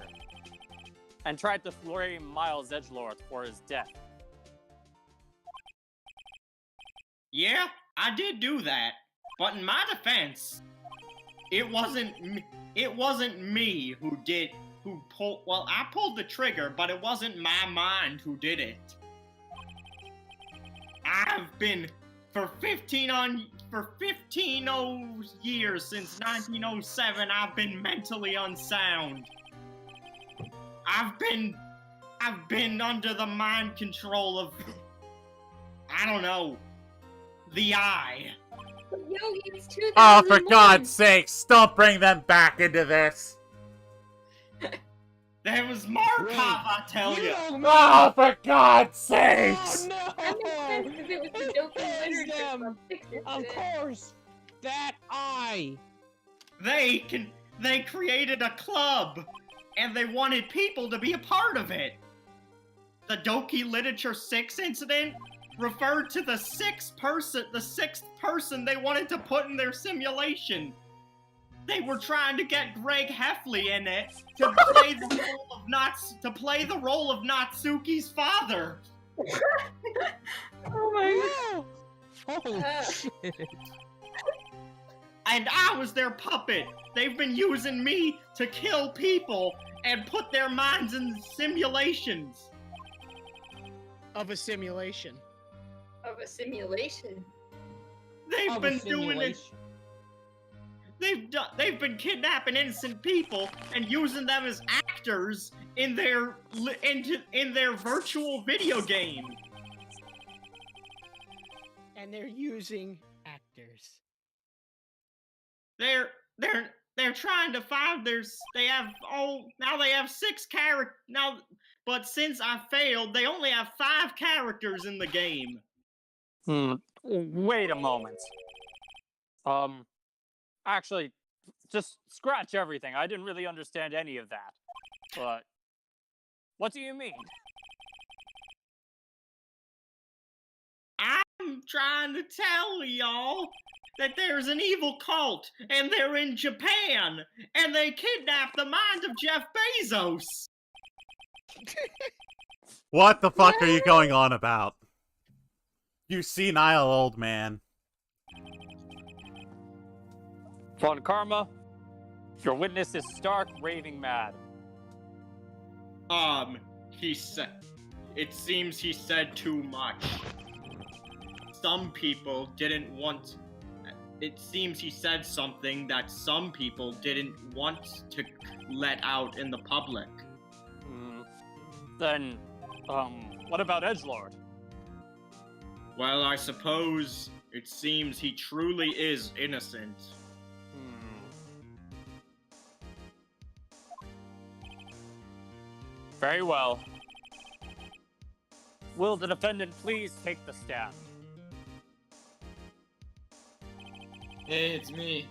And tried to flame Miles Edgelord for his death? Yeah, I did do that. But in my defense, it wasn't me who pulled, well, I pulled the trigger, but it wasn't my mind who did it. I've been, for 15 years, since 1907, I've been mentally unsound. I've been under the mind control of, I don't know, the Eye. Yogi, it's 2001. Oh, for God's sakes, don't bring them back into this. There was Markov, I tell you. Oh, for God's sakes. Oh, That makes sense because it was the Doki It's Literature them. Club 6 Of incident. course, that eye. They created a club, and they wanted people to be a part of it. The Doki Literature 6 incident referred to the sixth person they wanted to put in their simulation. They were trying to get Greg Heffley in it to play the role of Natsuki's father. Oh my god. Oh, shit. And I was their puppet. They've been using me to kill people and put their minds in simulations. Of a simulation. Of a simulation. They've Of a been doing it. simulation. They've been kidnapping innocent people and using them as actors in their virtual video game. And they're using actors. They're trying to find they have 6 characters now, but since I failed, they only have 5 characters in the game. Wait a moment. Actually, just scratch everything. I didn't really understand any of that. But, what do you mean? I'm trying to tell y'all that there's an evil cult, and they're in Japan, and they kidnapped the mind of Jeff Bezos. What the fuck are you going on about? You senile old man. Von Karma, your witness is stark raving mad. It seems he said too much. some people didn't want. It seems he said something that some people didn't want to let out in the public. Then, what about Edgelord? Well, I suppose it seems he truly is innocent. Very well. Will the defendant please take the stand? Hey, it's me.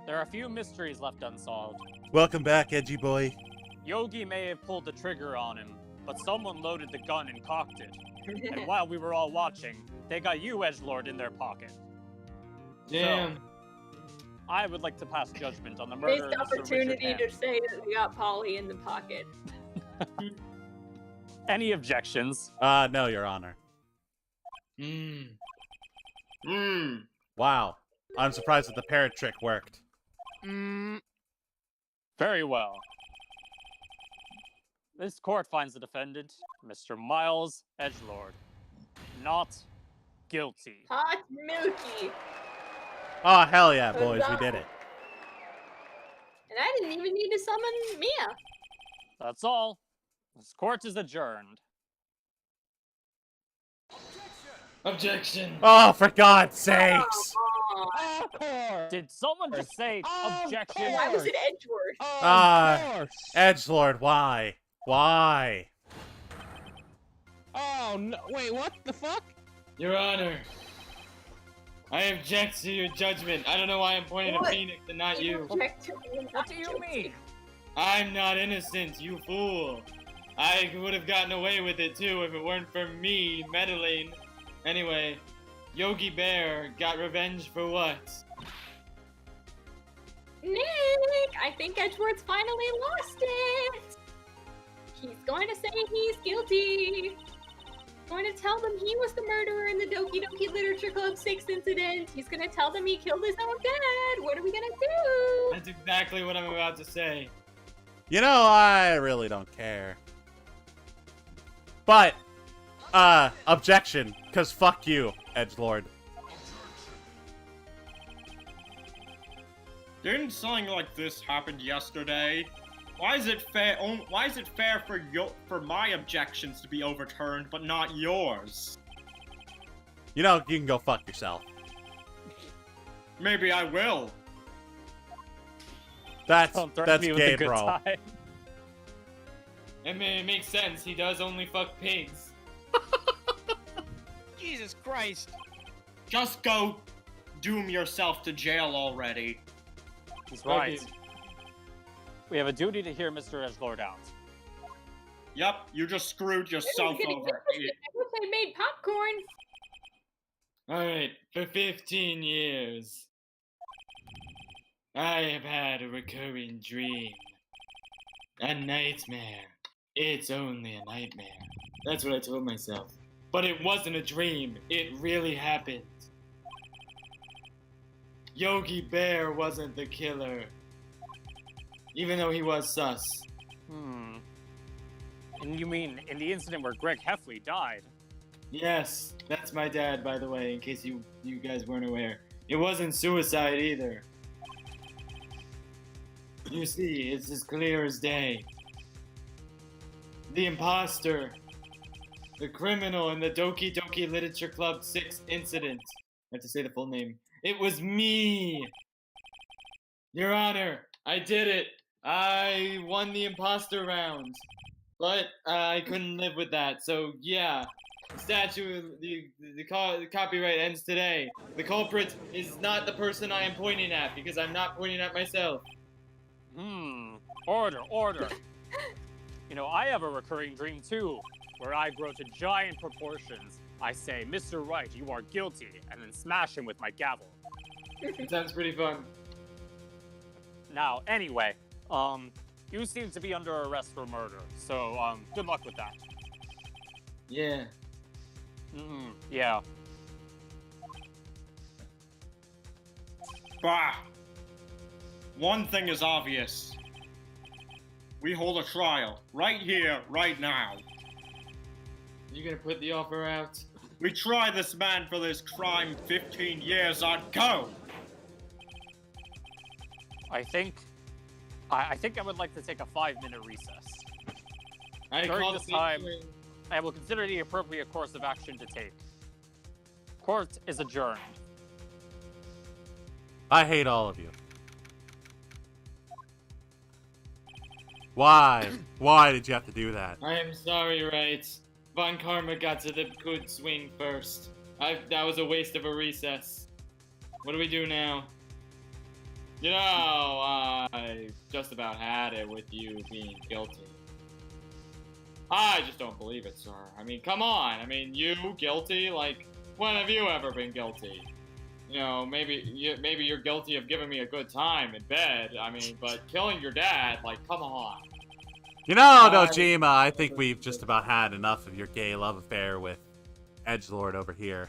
There are a few mysteries left unsolved. Welcome back, Edgy Boy. Yogi may have pulled the trigger on him, but someone loaded the gun and cocked it. And while we were all watching, they got you, Edgelord, in their pocket. Damn. So, I would like to pass judgment on the murder Missed of Mr. Richard opportunity Hand. to say that we got Polly in the pocket. Any objections? No, Your Honor. Wow. I'm surprised that the parrot trick worked. Very well. This court finds the defendant, Mr. Miles Edgelord, not guilty. Hot Milky. Oh, hell yeah, boys, we did it. And I didn't even need to summon Mia. That's all. This court is adjourned. Objection. Oh, for God's sakes! Of course. Did someone just say objection? Why was it Edgeworth? Of course. Edgelord, why? Why? Oh no! Wait, what the fuck? Your Honor, I object to your judgment. I don't know why I'm pointing at Phoenix and not you. What do you mean? I'm not innocent, you fool. I would have gotten away with it too if it weren't for me meddling. Anyway, Yogi Bear got revenge for what? Nick, I think Edgeworth's finally lost it. He's going to say he's guilty. Going to tell them he was the murderer in the Doki Doki Literature Club 6 incident. He's going to tell them he killed his own dad. What are we going to do? That's exactly what I'm about to say. You know, I really don't care. But, objection, because fuck you, Edgelord. Didn't something like this happen yesterday? Why is it fair? Why is it fair for my objections to be overturned, but not yours? You know, you can go fuck yourself. Maybe I will. That's Don't threaten me with gay, a good bro. time. It makes sense. He does only fuck pigs. Jesus Christ. Just go doom yourself to jail already. He's right. We have a duty to hear Mr. Edgelord out. Yep, you just screwed yourself Getting over. delicious. I wish I made popcorn. Alright, for 15 years, I have had a recurring dream. A nightmare. It's only a nightmare. That's what I told myself. But it wasn't a dream. It really happened. Yogi Bear wasn't the killer. Even though he was sus. And you mean in the incident where Greg Heffley died? Yes, that's my dad, by the way, in case you guys weren't aware. It wasn't suicide either. You see, it's as clear as day. The imposter, the criminal in the Doki Doki Literature Club 6 incident. I have to say the full name. It was me! Your Honor, I did it! I won the imposter round. But I couldn't live with that, so yeah. The copyright ends today. The culprit is not the person I am pointing at, because I'm not pointing at myself. Order. You know, I have a recurring dream too, where I grow to giant proportions. I say, Mr. Wright, you are guilty, and then smash him with my gavel. It sounds pretty fun. Now, anyway, you seem to be under arrest for murder, so, good luck with that. Yeah. Yeah. Bah! One thing is obvious. We hold a trial. Right here, right now. You gonna put the offer out? We tried this man for this crime 15 years ago. I think I would like to take a 5-minute recess. During this time, I will consider the appropriate course of action to take. Court is adjourned. I hate all of you. Why? Why did you have to do that? I am sorry, Wright. Von Karma got to the good swing first. That was a waste of a recess. What do we do now? You know, I just about had it with you being guilty. I just don't believe it, sir. I mean, come on. I mean, you guilty? Like, when have you ever been guilty? You know, maybe you're guilty of giving me a good time in bed. I mean, but killing your dad, like, come on. You know, Dojima, I think we've just about had enough of your gay love affair with Edgelord over here.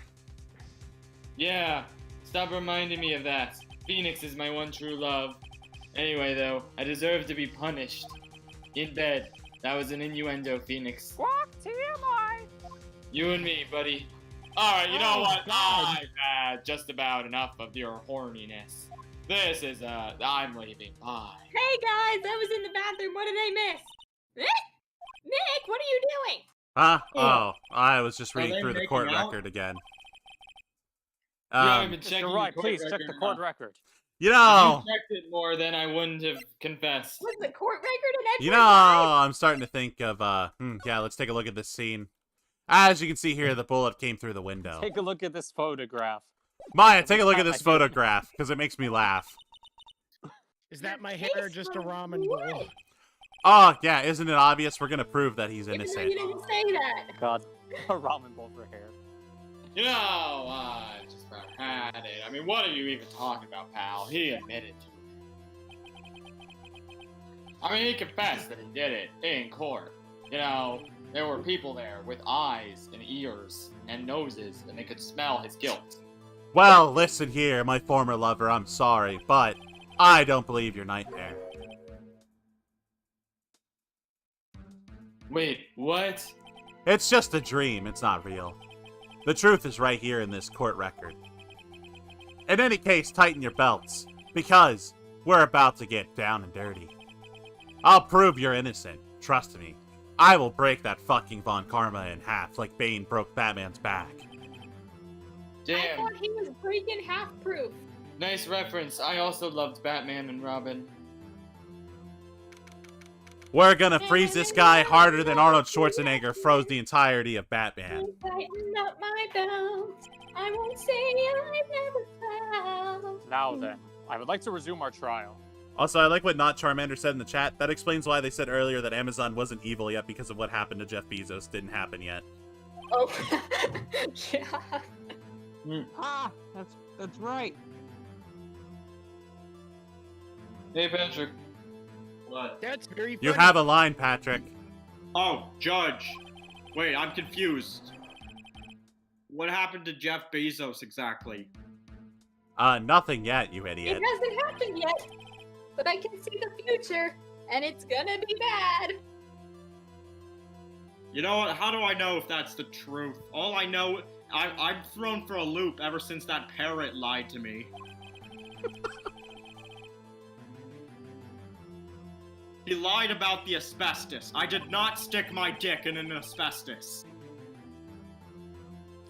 Yeah, stop reminding me of that. Phoenix is my one true love. Anyway, though, I deserve to be punished. In bed. That was an innuendo, Phoenix. What? TMI! You and me, buddy. Alright, you know what? I've had just about enough of your horniness. This is, I'm leaving. Bye. Hey guys, I was in the bathroom. What did I miss? Nick, what are you doing? Huh? Oh, I was just Are reading they through the making court out? record again. You haven't been checking Mr. Wright, your court please check record the court enough. record. You If know, you checked it more, then I wouldn't have confessed. Was the court record an Edward you know, I'm starting to think of, yeah, let's take a look at this scene. As you can see here, the bullet came through the window. Take a look at this photograph. Maya, take a look at this photograph, because it makes me laugh. Is that my hair or just a ramen bowl? Oh, yeah, isn't it obvious? We're gonna prove that he's Even though innocent. you didn't say that. God, a ramen bowl for hair. You know, I just about had it. I mean, what are you even talking about, pal? He admitted to it. I mean, he confessed that he did it in court. You know, there were people there with eyes and ears and noses, and they could smell his guilt. Well, listen here, my former lover, I'm sorry, but I don't believe your nightmare. Wait, what? It's just a dream, it's not real. The truth is right here in this court record. In any case, tighten your belts, because we're about to get down and dirty. I'll prove you're innocent, trust me. I will break that fucking Von Karma in half like Bane broke Batman's back. I Damn, thought he was breaking half proof. nice reference. I also loved Batman and Robin. We're gonna freeze this guy harder than Arnold Schwarzenegger froze the entirety of Batman. Tighten up my belt. I won't say I never felt. Now then, I would like to resume our trial. Also, I like what Not Charmander said in the chat. That explains why they said earlier that Amazon wasn't evil yet because of what happened to Jeff Bezos didn't happen yet. Oh, yeah. Ah, that's right. Hey, Patrick. What? That's very funny. You have a line, Patrick. Oh, Judge. Wait, I'm confused. What happened to Jeff Bezos exactly? Nothing yet, you It idiot. hasn't happened yet, but I can see the future, and it's gonna be bad. You know what? How do I know if that's the truth? All I know, I'm thrown for a loop ever since that parrot lied to me. He lied about the asbestos. I did not stick my dick in an asbestos.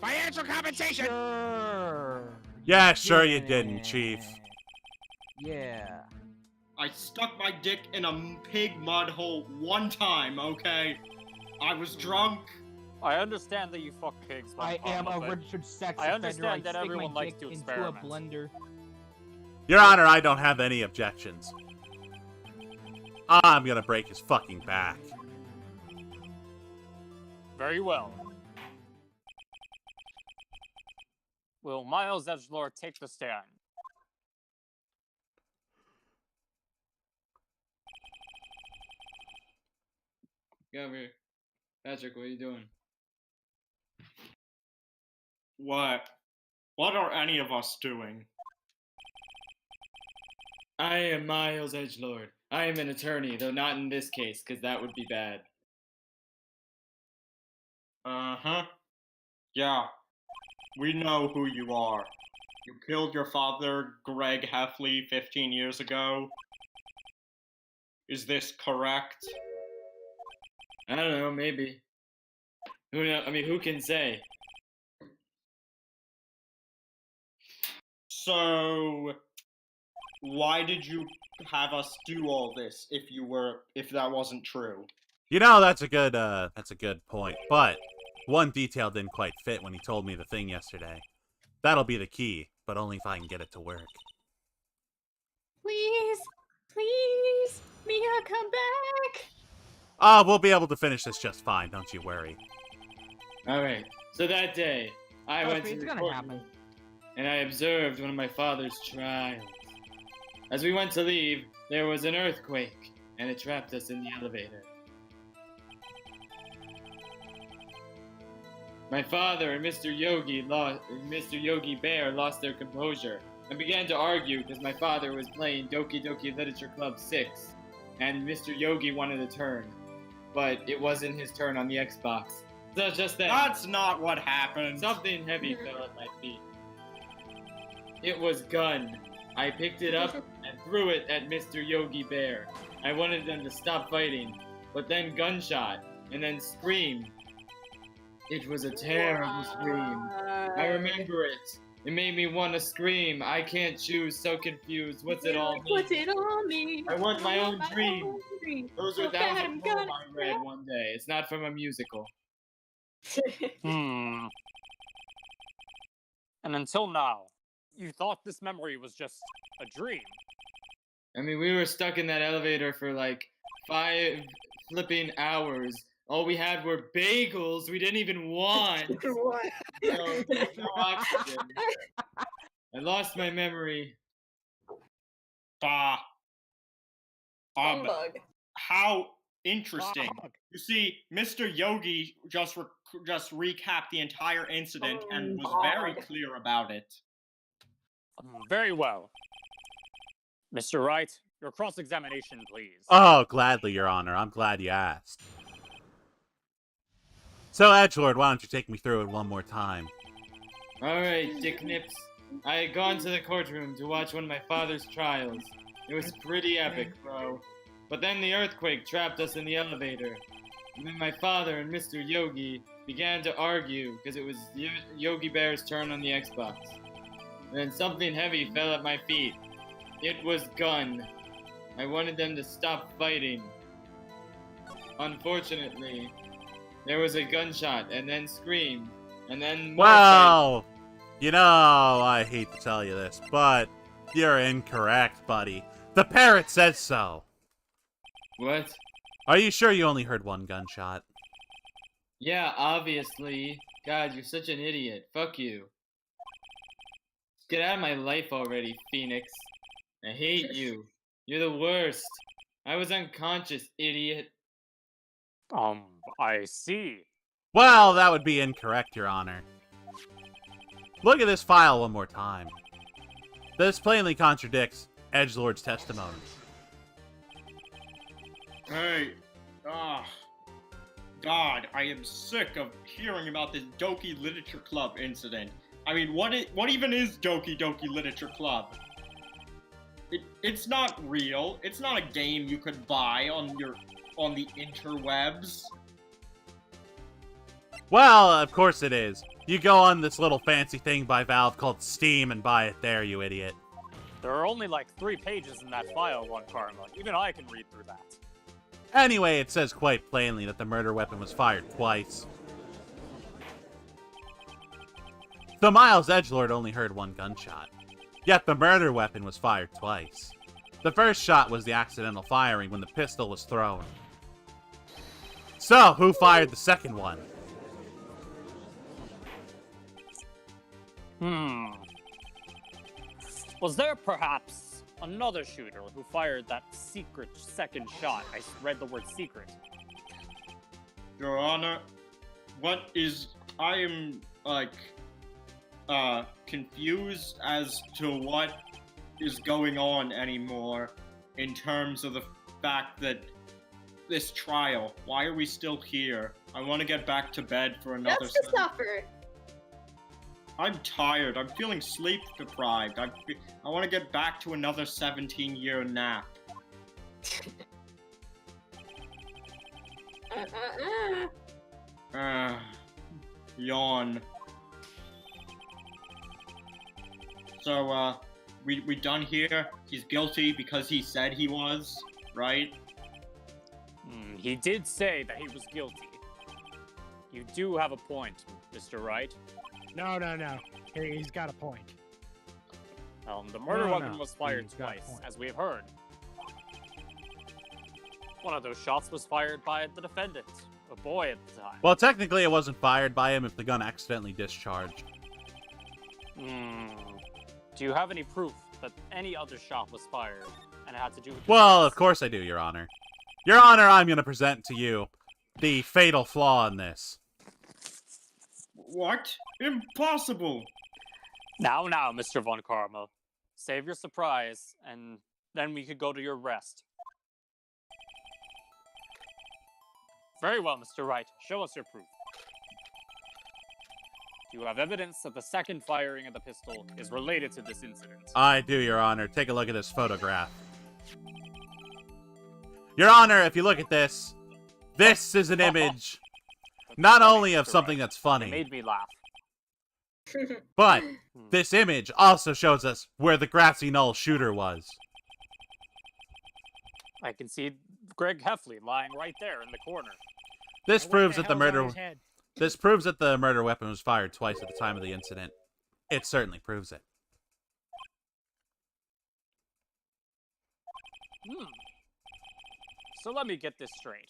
Financial compensation! Sure. Yeah, sure you didn't, Chief. Yeah. I stuck my dick in a pig mud hole one time, okay? I was drunk. I understand that you fuck pigs. I am a but Richard sex I offender. understand that stick everyone my likes dick to into experiment. a blender. Your Honor, I don't have any objections. I'm gonna break his fucking back. Very well. Will Miles Edgelord take the stand? Get over here. Patrick, what are you doing? What? What are any of us doing? I am Miles Edgelord. I am an attorney, though not in this case, because that would be bad. Uh-huh. Yeah, we know who you are. You killed your father, Greg Heffley, 15 years ago. Is this correct? I don't know, maybe. Who know? I mean, who can say? So, why did you have us do all this if that wasn't true? You know, that's a good point. But one detail didn't quite fit when he told me the thing yesterday. That'll be the key, but only if I can get it to work. Please, please, Mia, come back. We'll be able to finish this just fine, don't you worry. Alright, so that day, I Trust went me, to it's the gonna courtroom, happen. and I observed one of my father's trials. As we went to leave, there was an earthquake, and it trapped us in the elevator. My father and Mr. Yogi Bear lost their composure and began to argue because my father was playing Doki Doki Literature Club 6, and Mr. Yogi wanted a turn, but it wasn't his turn on the Xbox. So just then, That's not what happened. something heavy fell at my feet. It was gun. I picked it up and threw it at Mr. Yogi Bear. I wanted them to stop fighting, but then gunshot, and then scream. It was a terrible scream. I remember it. It made me want to scream. I can't choose, so confused. What's it all mean? What's it all mean? I want my own dream. That So was bad, a I'm poem gonna I read one day. It's not from a musical. And until now, you thought this memory was just a dream. I mean, we were stuck in that elevator for like 5 flipping hours. All we had were bagels we didn't even want. What? So, no oxygen. I lost my memory. Humbug. How interesting. Fuck. You see, Mr. Yogi just recapped the entire incident and was very God. clear about it. Very well. Mr. Wright, your cross-examination, please. Oh, gladly, Your Honor. I'm glad you asked. So, Edgelord, why don't you take me through it one more time? Alright, Dick Nips. I had gone to the courtroom to watch one of my father's trials. It was pretty epic, bro. But then the earthquake trapped us in the elevator. And then my father and Mr. Yogi began to argue because it was Yogi Bear's turn on the Xbox. And then something heavy fell at my feet. It was gun. I wanted them to stop fighting. Unfortunately, there was a gunshot and then scream and then more fighting. Well, you know, I hate to tell you this, but you're incorrect, buddy. The parrot says so. What? Are you sure you only heard one gunshot? Yeah, obviously. God, you're such an idiot. Fuck you. Get out of my life already, Phoenix. I hate you. You're the worst. I was unconscious, idiot. I see. Well, that would be incorrect, Your Honor. Look at this file one more time. This plainly contradicts Edgelord's testimony. Hey, God, I am sick of hearing about this Doki Literature Club incident. I mean, what even is Doki Doki Literature Club? It's not real. It's not a game you could buy on the interwebs. Well, of course it is. You go on this little fancy thing by Valve called Steam and buy it there, you idiot. There are only like 3 pages in that file, One Karma. Even I can read through that. Anyway, it says quite plainly that the murder weapon was fired twice. So Miles Edgelord only heard one gunshot. Yet the murder weapon was fired twice. The first shot was the accidental firing when the pistol was thrown. So, who fired the second one? Was there perhaps another shooter who fired that secret second shot? I read the word secret. Your Honor, I am, confused as to what is going on anymore in terms of the fact that this trial, why are we still here? I want to get back to bed for another Just to suffer. I'm tired. I'm feeling sleep deprived. I want to get back to another 17-year nap. Yawn. So, we done here? He's guilty because he said he was, right? He did say that he was guilty. You do have a point, Mr. Wright. No. He's got a point. The murder No, weapon no. was fired He's got a twice, point. as we have heard. One of those shots was fired by the defendant, a boy at the time. Well, technically it wasn't fired by him if the gun accidentally discharged. Do you have any proof that any other shot was fired and it had to do with... Well, of course I do, Your Honor. Your Honor, I'm going to present to you the fatal flaw in this. What? Impossible! Now, Mr. Von Karma. Save your surprise, and then we could go to your rest. Very well, Mr. Wright. Show us your proof. Do you have evidence that the second firing of the pistol is related to this incident? I do, Your Honor. Take a look at this photograph. Your Honor, if you look at this, this is an image not only of something that's It funny, made me laugh. but this image also shows us where the grassy knoll shooter was. I can see Greg Heffley lying right there in the corner. This What proves the that the hell's on murder his head? this proves that the murder weapon was fired twice at the time of the incident. It certainly proves it. So let me get this straight.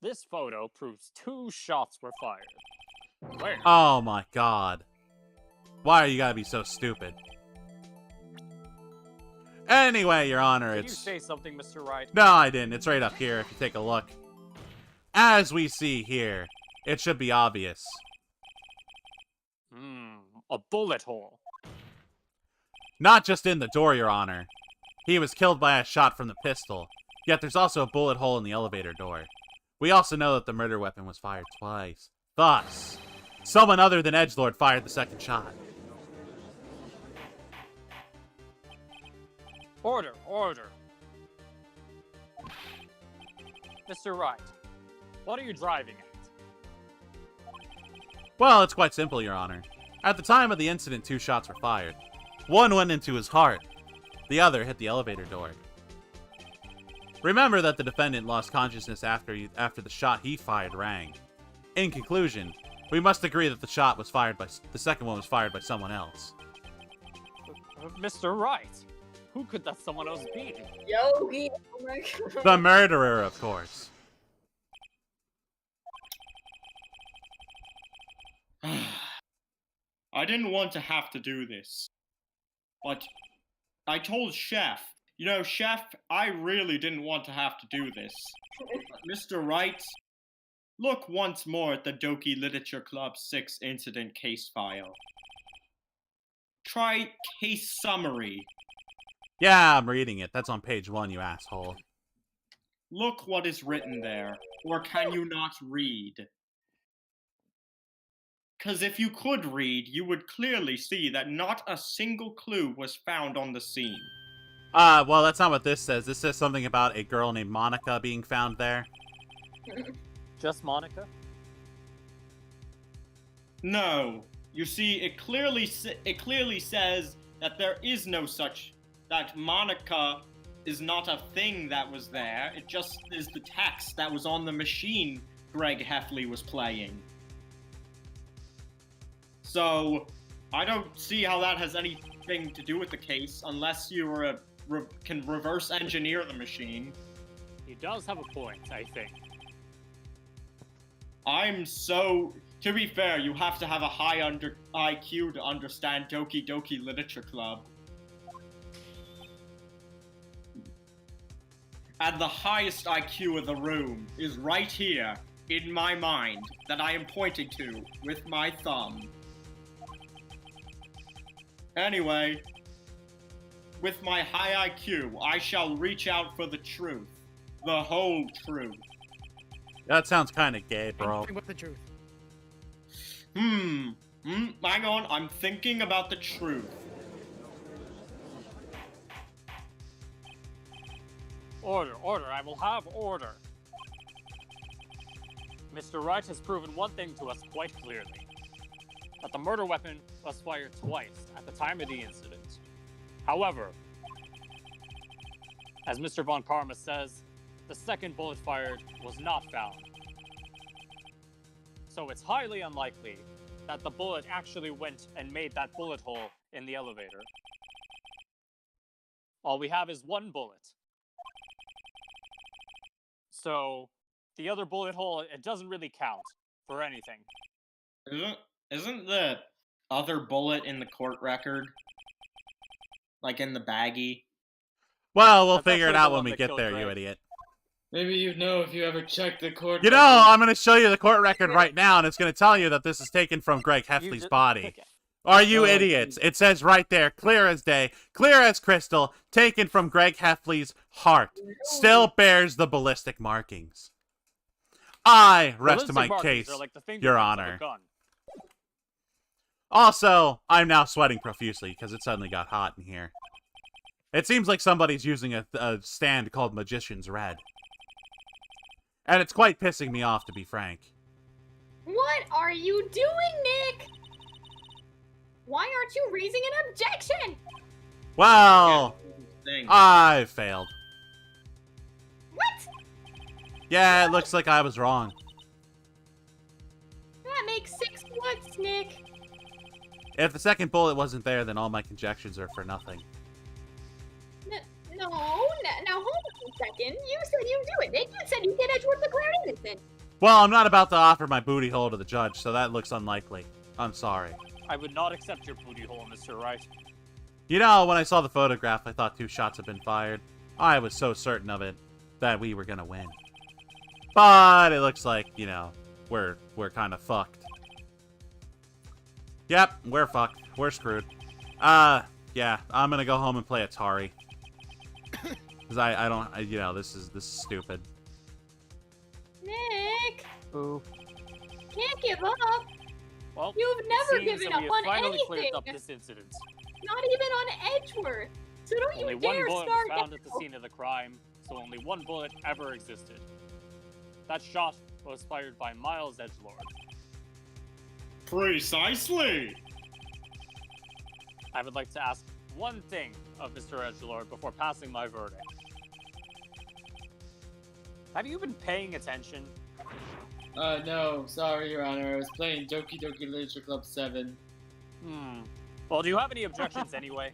This photo proves 2 shots were fired. Where? Oh my god. Why are you gotta be so stupid? Anyway, Your Honor, Did you it's... say something, Mr. Wright? No, I didn't. It's right up here if you take a look. As we see here, it should be obvious. A bullet hole. Not just in the door, Your Honor. He was killed by a shot from the pistol, yet there's also a bullet hole in the elevator door. We also know that the murder weapon was fired twice. Thus, someone other than Edgelord fired the second shot. Order. Mr. Wright, what are you driving at? Well, it's quite simple, Your Honor. At the time of the incident, 2 shots were fired. One went into his heart. The other hit the elevator door. Remember that the defendant lost consciousness after the shot he fired rang. In conclusion, we must agree that the second one was fired by someone else. Mr. Wright, who could that someone else be? Yogi! Oh my god. The murderer, of course. I didn't want to have to do this. But I told Chef, Chef, I really didn't want to have to do this. But Mr. Wright, look once more at the Doki Literature Club 6 incident case file. Try case summary. Yeah, I'm reading it. That's on page 1, you asshole. Look what is written there. Or can you not read? Because if you could read, you would clearly see that not a single clue was found on the scene. Well, that's not what this says. This says something about a girl named Monica being found there. Just Monica? No. You see, it clearly says that there is no such... that Monica is not a thing that was there. It just is the text that was on the machine Greg Heffley was playing. So, I don't see how that has anything to do with the case, unless you can reverse engineer the machine. He does have a point, I think. To be fair, you have to have a high IQ to understand Doki Doki Literature Club. And the highest IQ of the room is right here, in my mind, that I am pointing to with my thumb. Anyway, with my high IQ, I shall reach out for the truth. The whole truth. That sounds kind of gay, bro. Anything but the truth. Hang on, I'm thinking about the truth. Order, order, I will have order. Mr. Wright has proven one thing to us quite clearly. That the murder weapon was fired twice at the time of the incident. However, as Mr. Von Karma says, the second bullet fired was not found. So it's highly unlikely that the bullet actually went and made that bullet hole in the elevator. All we have is one bullet. So, the other bullet hole, it doesn't really count for anything. Isn't the other bullet in the court record? Like in the baggie? Well, we'll That's figure it actually out the when one we that get killed there, Greg. you idiot. Maybe you know if you ever checked the court. You know, record. I'm going to show you the court record right now, and it's going to tell you that this is taken from Greg Heffley's body. Okay. Are you Oh, idiots? It says right there, clear as day, clear as crystal, taken from Greg Heffley's heart. Still bears the ballistic markings. I rest Ballistic my markings case, are like the Your fingerprints of a Honor. gun. Also, I'm now sweating profusely because it suddenly got hot in here. It seems like somebody's using a stand called Magician's Red. And it's quite pissing me off, to be frank. What are you doing, Nick? Why aren't you raising an objection? Well, Thing. I failed. What? Yeah, it looks like I was wrong. That makes 6 bullets, Nick. If the second bullet wasn't there, then all my conjectures are for nothing. No, now hold on a second. You said you do it, Nick. You said you did Edgelord declared innocent. Well, I'm not about to offer my booty hole to the judge, so that looks unlikely. I'm sorry. I would not accept your booty hole, Mr. Wright. You know, when I saw the photograph, I thought 2 shots had been fired. I was so certain of it that we were gonna win. But it looks like, you know, we're kind of fucked. Yep, we're fucked. We're screwed. Yeah, I'm gonna go home and play Atari. Cause I don't, you know, this is stupid. Nick, Ooh. can't give up. Well, You've never seems given that up we have on finally cleared anything. up this incident. Not even on Edgeworth. So don't Only you one dare bullet was start found at the now. scene of the crime, so only one bullet ever existed. That shot was fired by Miles Edgelord. Precisely! I would like to ask one thing of Mr. Edgelord before passing my verdict. Have you been paying attention? No, sorry, Your Honor. I was playing Doki Doki Literature Club 7. Well, do you have any objections anyway?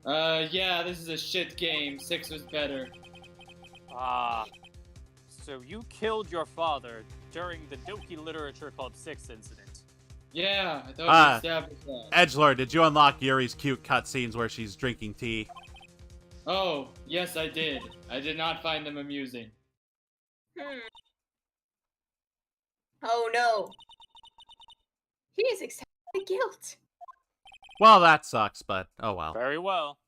Yeah, this is a shit game. 6 was better. So you killed your father during the Doki Literature Club 6 incident. Yeah, I thought we established that. Edgelord, did you unlock Yuri's cute cutscenes where she's drinking tea? Oh, yes, I did. I did not find them amusing. Oh no. He is accepting the guilt. Well, that sucks, but oh well. Very well.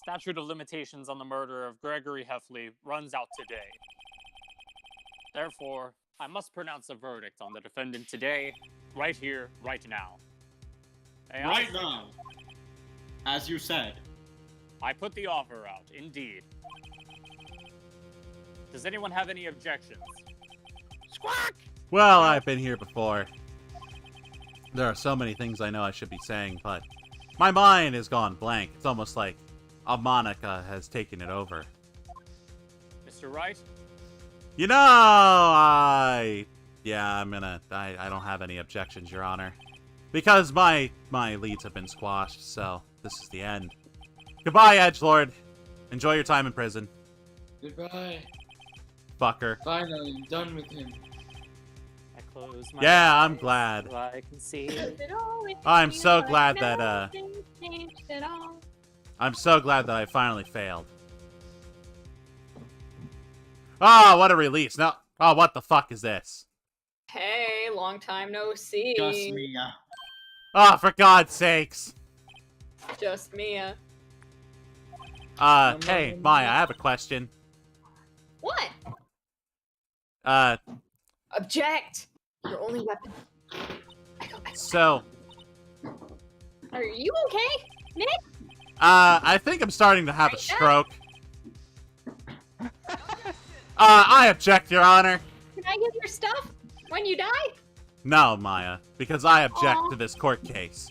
Statute of limitations on the murder of Gregory Heffley runs out today. Therefore, I must pronounce a verdict on the defendant today, right here, right now. May I Right say- now. As you said. I put the offer out, indeed. Does anyone have any objections? Squawk! Well, I've been here before. There are so many things I know I should be saying, but my mind has gone blank. It's almost like a Monica has taken it over. Mr. Wright? You know, I don't have any objections, Your Honor. Because my leads have been squashed, so this is the end. Goodbye, Edgelord. Enjoy your time in prison, Goodbye. fucker. Finally, I'm done with him. I close my Yeah, I'm eyes glad. so I can see. I'm so glad that, Changed it all. I'm so glad that I finally failed. Oh, what a release. No, oh, what the fuck is this? Hey, long time no see. Just Mia. Oh, for God's sakes. Just Mia. Hey, Maya, I have a question. What? Uh, Object. Your only weapon. So, Are you okay, Nick? I think I'm starting to have a stroke. I object, Your Honor. Can I get your stuff when you die? No, Maya, because I object Aw. to this court case.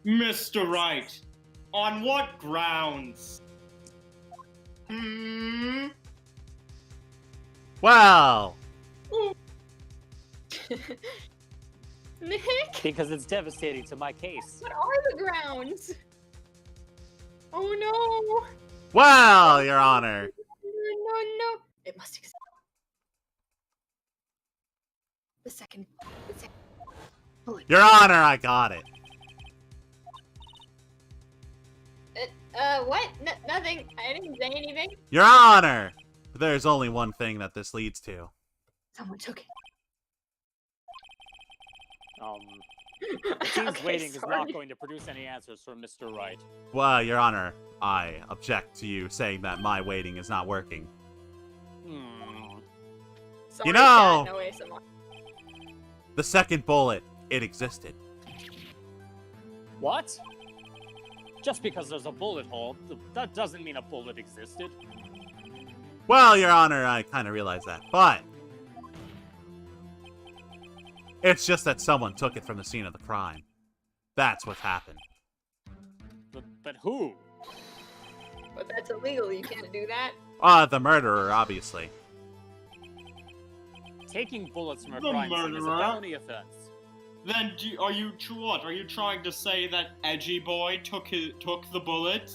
Mr. Wright, on what grounds? Hmm? Well, Nick, Because it's devastating to my case. what are the grounds? Oh no! well, Your Honor. No. It must exist. The second bullet. Your Honor, I got it. What? Nothing. I didn't say anything. Your Honor! There's only one thing that this leads to. Someone took it. It seems Okay, waiting is sorry. not going to produce any answers from Mr. Wright. Well, Your Honor, I object to you saying that my waiting is not working. Sorry, You know- Dad, no ASMR. The second bullet, it existed. What? Just because there's a bullet hole, that doesn't mean a bullet existed. Well, Your Honor, I kind of realize that, but... it's just that someone took it from the scene of the crime. That's what happened. But who? But that's illegal. You can't do that. The murderer, obviously. Taking bullets from a The crime scene is a murderer? felony offense. Then are you what? Are you trying to say that Edgy Boy took the bullet?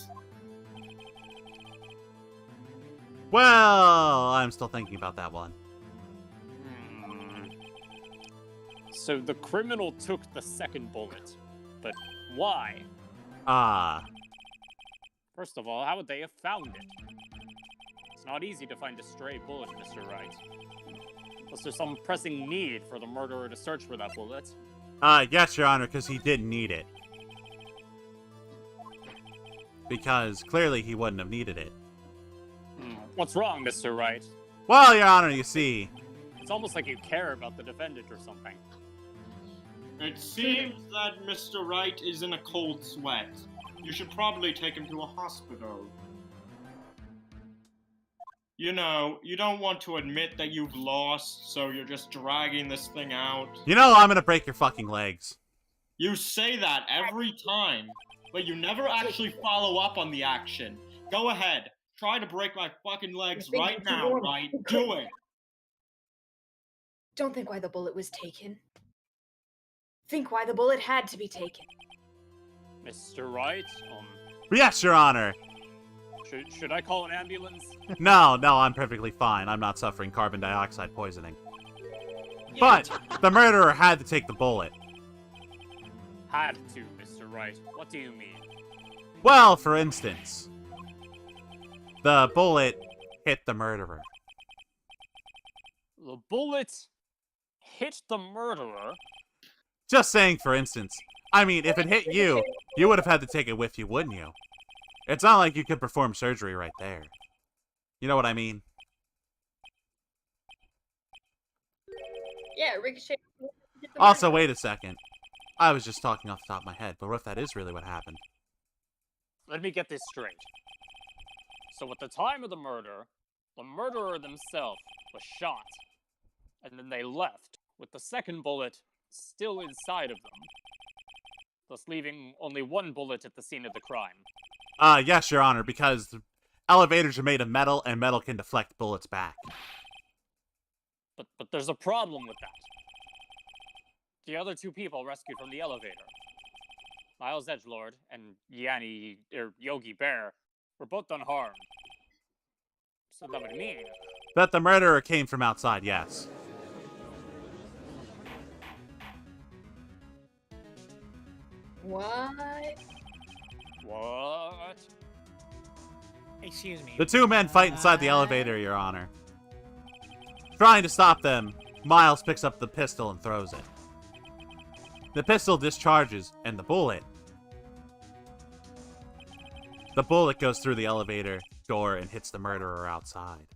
Well, I'm still thinking about that one. So the criminal took the second bullet. But why? First of all, how would they have found it? It's not easy to find a stray bullet, Mr. Wright. Was there some pressing need for the murderer to search for that bullet? Yes, Your Honor, because he didn't need it. Because clearly he wouldn't have needed it. What's wrong, Mr. Wright? Well, Your Honor, you see... It's almost like you care about the defendant or something. It seems that Mr. Wright is in a cold sweat. You should probably take him to a hospital. You know, you don't want to admit that you've lost, so you're just dragging this thing out. You know, I'm gonna break your fucking legs. You say that every time, but you never actually follow up on the action. Go ahead, try to break my fucking legs right now, right? Do it! Don't think why the bullet was taken. Think why the bullet had to be taken. Mr. Wright, Yes, Your Honor. should I call an ambulance? No, I'm perfectly fine. I'm not suffering carbon dioxide poisoning. But the murderer had to take the bullet. Had to, Mr. Wright. What do you mean? Well, for instance, the bullet hit the murderer. The bullet hit the murderer? Just saying, for instance. I mean, if it hit you, you would have had to take it with you, wouldn't you? It's not like you could perform surgery right there. You know what I mean? Yeah, Ricochet. Also, wait a second. I was just talking off the top of my head, but what if that is really what happened? Let me get this straight. So at the time of the murderer themselves was shot. And then they left, with the second bullet still inside of them. Thus leaving only one bullet at the scene of the crime. Yes, Your Honor, because the elevators are made of metal, and metal can deflect bullets back. But there's a problem with that. The other two people rescued from the elevator, Miles Edgelord and Yogi Bear, were both unharmed. So that would mean... That the murderer came from outside, yes. What? What? Excuse me. The two men fight inside the elevator, Your Honor. Trying to stop them, Miles picks up the pistol and throws it. The pistol discharges, and the bullet goes through the elevator door and hits the murderer outside.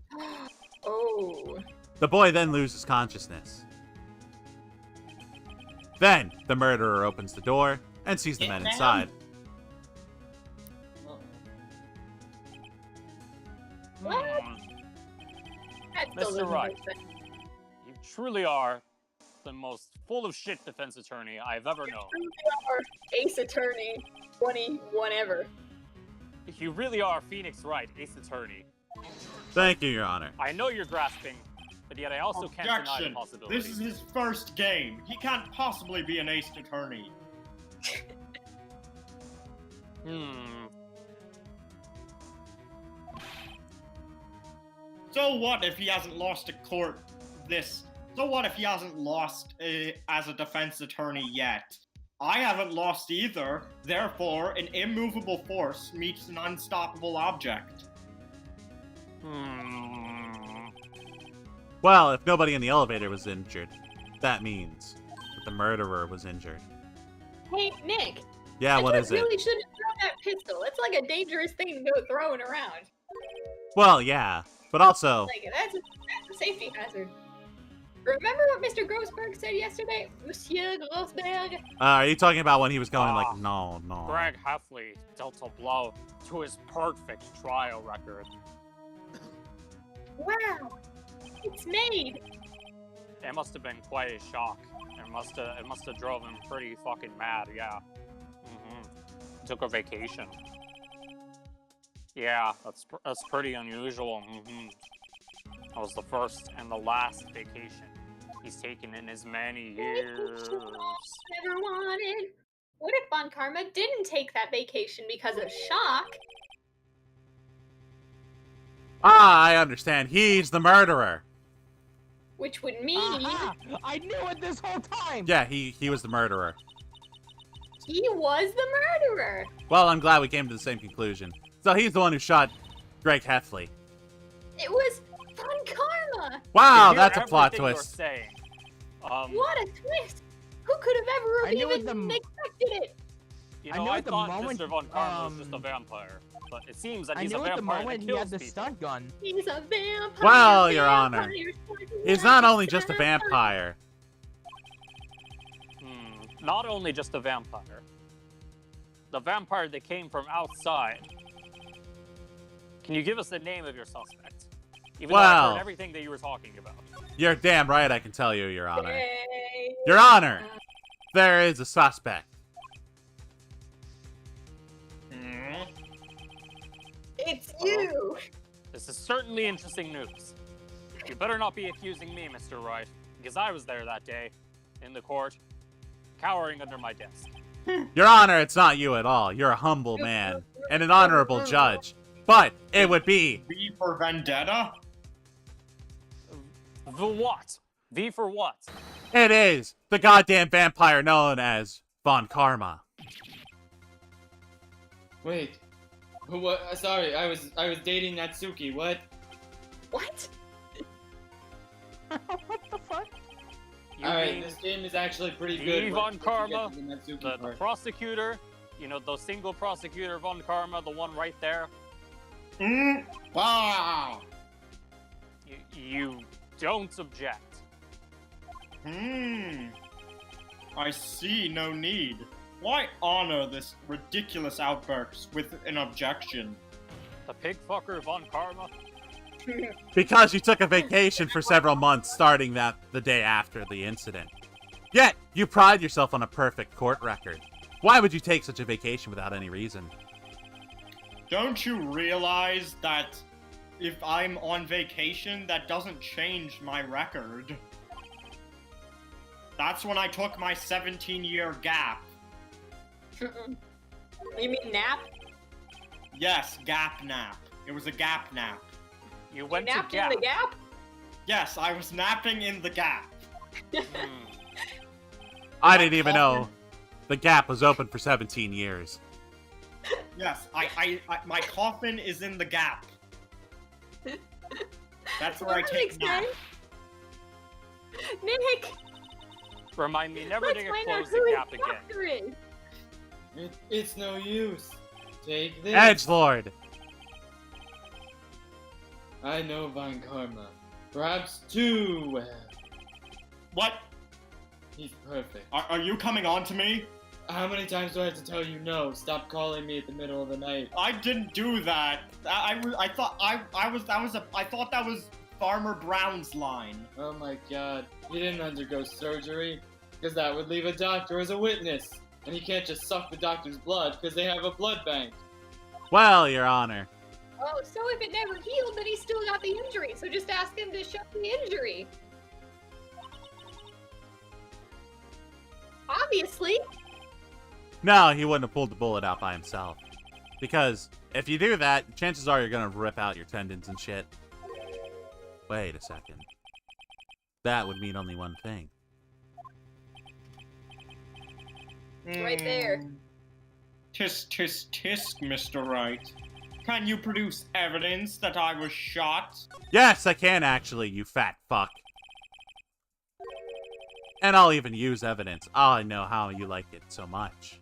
Oh. The boy then loses consciousness. Then, the murderer opens the door and sees the men inside. What? That still Mr. doesn't Wright, make sense. you truly are the most full of shit defense attorney I've ever known. Or Ace Attorney 21 ever. You really are Phoenix Wright, Ace Attorney. Thank you, Your Honor. I know you're grasping, but yet I also can't deny the Objection. possibility. This is his first game. He can't possibly be an ace attorney. So what if he hasn't lost a court this? So what if he hasn't lost as a defense attorney yet? I haven't lost either. Therefore, an immovable force meets an unstoppable object. Well, if nobody in the elevator was injured, that means that the murderer was injured. Hey, Nick. Yeah, what is it? You really shouldn't throw that pistol. It's like a dangerous thing to go throwing around. Well, yeah, but also... Like, that's a safety hazard. Remember what Mr. Grossberg said yesterday? Monsieur Grossberg? are you talking about when he was going like, no. Greg Heffley dealt a blow to his perfect trial record. Wow. It's made. It must have been quite a shock. It must have drove him pretty fucking mad, yeah. Took a vacation. Yeah, that's pretty unusual. That was the first and the last vacation he's taken in as many years. Never wanted. What if Von Karma didn't take that vacation because of shock? I understand. He's the murderer. Which would mean I knew it this whole time! Yeah, he was the murderer. he was the murderer. Well, I'm glad we came to the same conclusion. So he's the one who shot Greg Heffley. It was Von Karma. Wow, To hear that's a plot everything you're twist. saying, What a twist! Who could have ever I knew even expected it? you I know, knew I at the thought moment, Mr. Von Karma was just a vampire, but it seems that I he's a knew at the vampire moment that he kills had the people. stun gun. He's a vampire. Well, Your Honor, vampire, he's not only just a vampire. Not only just a vampire. The vampire that came from outside. Can you give us the name of your suspect? Even though I Well, heard everything that you were talking about. You're damn right I can tell you, Your Honor. Yay. Your Honor, there is a suspect. It's you. This is certainly interesting news. You better not be accusing me, Mr. Wright, because I was there that day, in the court, cowering under my desk. Your Honor, it's not you at all. You're a humble man and an honorable judge. But it would be... V for Vendetta? The what? V for what? It is the goddamn vampire known as Von Karma. Wait. What? Sorry, I was dating Natsuki. What? What? What the fuck? You Alright, mean this game is actually pretty the good. Von Karma, The Natsuki the part. prosecutor, you know, the single prosecutor Von Karma, the one right there? Wow. You don't object. I see no need. Why honor this ridiculous outburst with an objection? The pig fucker Von Karma? Because you took a vacation for several months starting the day after the incident. Yet, you pride yourself on a perfect court record. Why would you take such a vacation without any reason? Don't you realize that if I'm on vacation, that doesn't change my record? That's when I took my 17-year gap. You mean nap? Yes, gap nap. It was a gap nap. You went to Napped Gap. in the gap? Yes, I was napping in the gap. I didn't even know the Gap was open for 17 years. Yes, my coffin is in the gap. That's where I That take makes naps. sense. Nick, Remind me never let's to get find out close who to his Gap again. doctor is. It's no use. Take this. Edgelord! I know Von Karma. Perhaps too well. What? He's perfect. Are you coming on to me? How many times do I have to tell you no? Stop calling me at the middle of the night. I didn't do that. I thought I thought that was Farmer Brown's line. Oh my god. He didn't undergo surgery. Because that would leave a doctor as a witness. And he can't just suck the doctor's blood because they have a blood bank. Well, Your Honor. Oh, so if it never healed, then he still got the injury. So just ask him to show the injury. Obviously. No, he wouldn't have pulled the bullet out by himself. Because if you do that, chances are you're gonna rip out your tendons and shit. Wait a second. That would mean only one thing. Right there. Tisk, Mr. Wright. Can you produce evidence that I was shot? Yes, I can actually, you fat fuck. And I'll even use evidence. I know how you like it so much.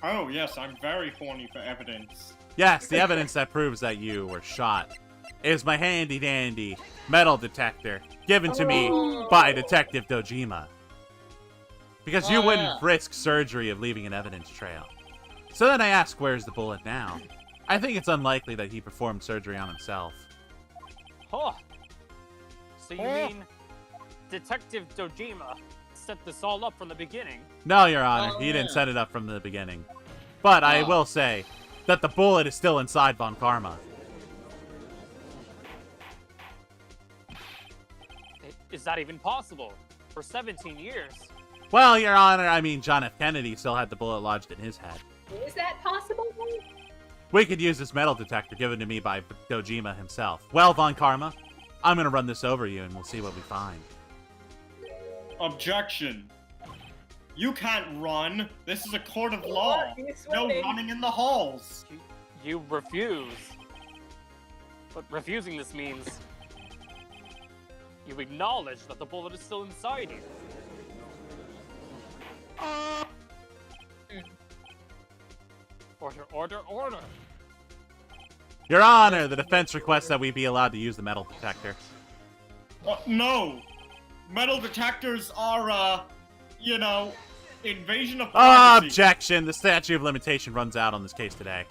Oh, yes, I'm very horny for evidence. Yes, the evidence that proves that you were shot is my handy-dandy metal detector given to me by Detective Dojima. Because you wouldn't risk surgery of leaving an evidence trail. So then I ask, where's the bullet now? I think it's unlikely that he performed surgery on himself. Huh. So you mean Detective Dojima set this all up from the beginning? No, Your Honor, he didn't set it up from the beginning. But I will say that the bullet is still inside Von Karma. Is that even possible? For 17 years? Well, Your Honor, I mean, John F. Kennedy still had the bullet lodged in his head. Is that possible? We could use this metal detector given to me by Dojima himself. Well, Von Karma, I'm gonna run this over you and we'll see what we find. Objection. You can't run. This is a court of law. No running in the halls. You refuse. But refusing this means you acknowledge that the bullet is still inside you. Order. Your Honor, the defense requests that we be allowed to use the metal detector. No. Metal detectors are, invasion of privacy. Objection! The statute of limitation runs out on this case today.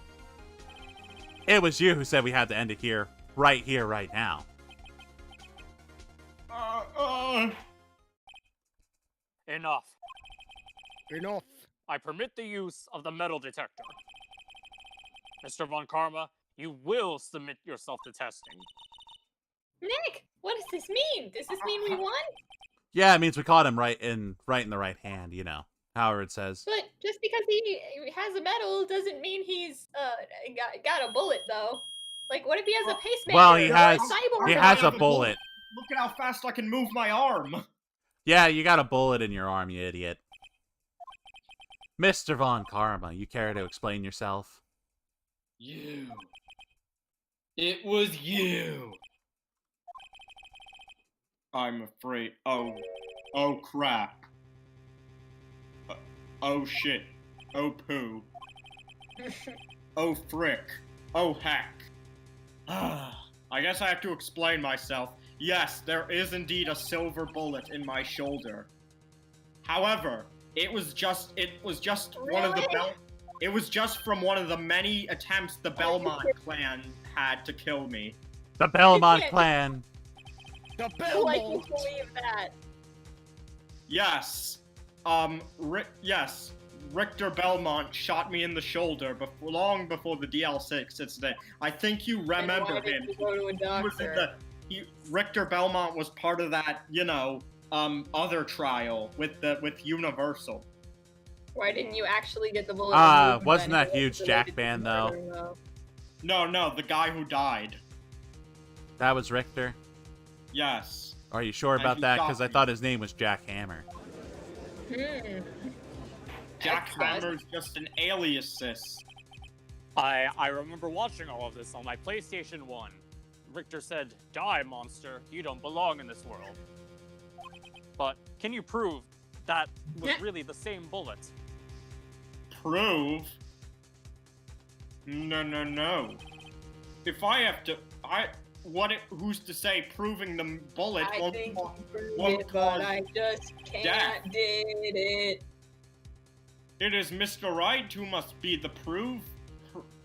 It was you who said we had to end it here, right now. Enough. Enough. I permit the use of the metal detector. Mr. Von Karma, you will submit yourself to testing. Nick, what does this mean? Does this mean we won? Yeah, it means we caught him right in the right hand, you know. However it says. But just because he has a medal doesn't mean he's got a bullet though. Like, what if he has a pacemaker? Well, he has a Look bullet. at how fast I can move my arm. Yeah, you got a bullet in your arm, you idiot. Mr. Von Karma, you care to explain yourself? You. It was you. I'm afraid. Oh crap. Oh shit. Oh poo. Oh frick. Oh heck. I guess I have to explain myself. Yes, there is indeed a silver bullet in my shoulder. However, it was just one of the it was just from one of the many attempts the Belmont clan had to kill me. The Belmont clan. The Like, you Belmont. believe that? Yes. Yes. Richter Belmont shot me in the shoulder long before the DL6 incident. I think you remember Why did him. you go to a doctor? Richter Belmont was part of that, other trial with Universal. Why didn't you actually get the bullet? Wasn't that huge Jack band though? No, the guy who died. That was Richter? Yes. Are you sure about he that? shot Because I me. thought his name was Jack Hammer. Jack Hammer's just an alias. I remember watching all of this on my PlayStation 1. Richter said, "Die, monster. You don't belong in this world." But can you prove that was really the same bullet? Prove? No. If I have to, who's to say proving the bullet I won't, think you proved won't it, cause but I just can't death? did it. It is Mr. Wright who must be the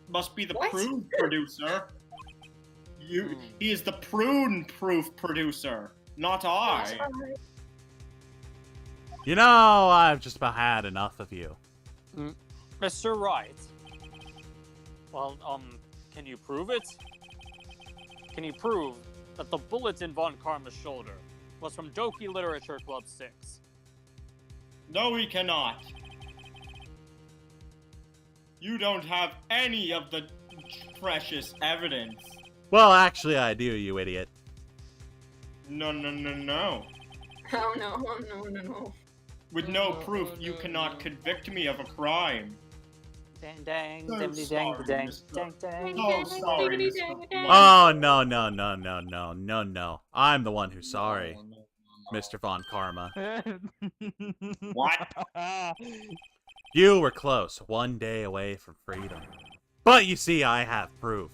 What? proof producer. He is the prune-proof producer, not I. You know, I've just about had enough of you. Mr. Wright. Well, can you prove it? Can you prove that the bullet in Von Karma's shoulder was from Doki Literature Club 6? No, he cannot. You don't have any of the precious evidence. Well, actually, I do, you idiot. No. Oh no, oh no. With no proof, you cannot convict me of a crime. Dang, dang, So dang, sorry, dang, Mr. dang, dang. Oh, sorry, Mr. Oh, no. I'm the one who's sorry, Mr. Von Karma. What? You were close, one day away from freedom. But you see, I have proof.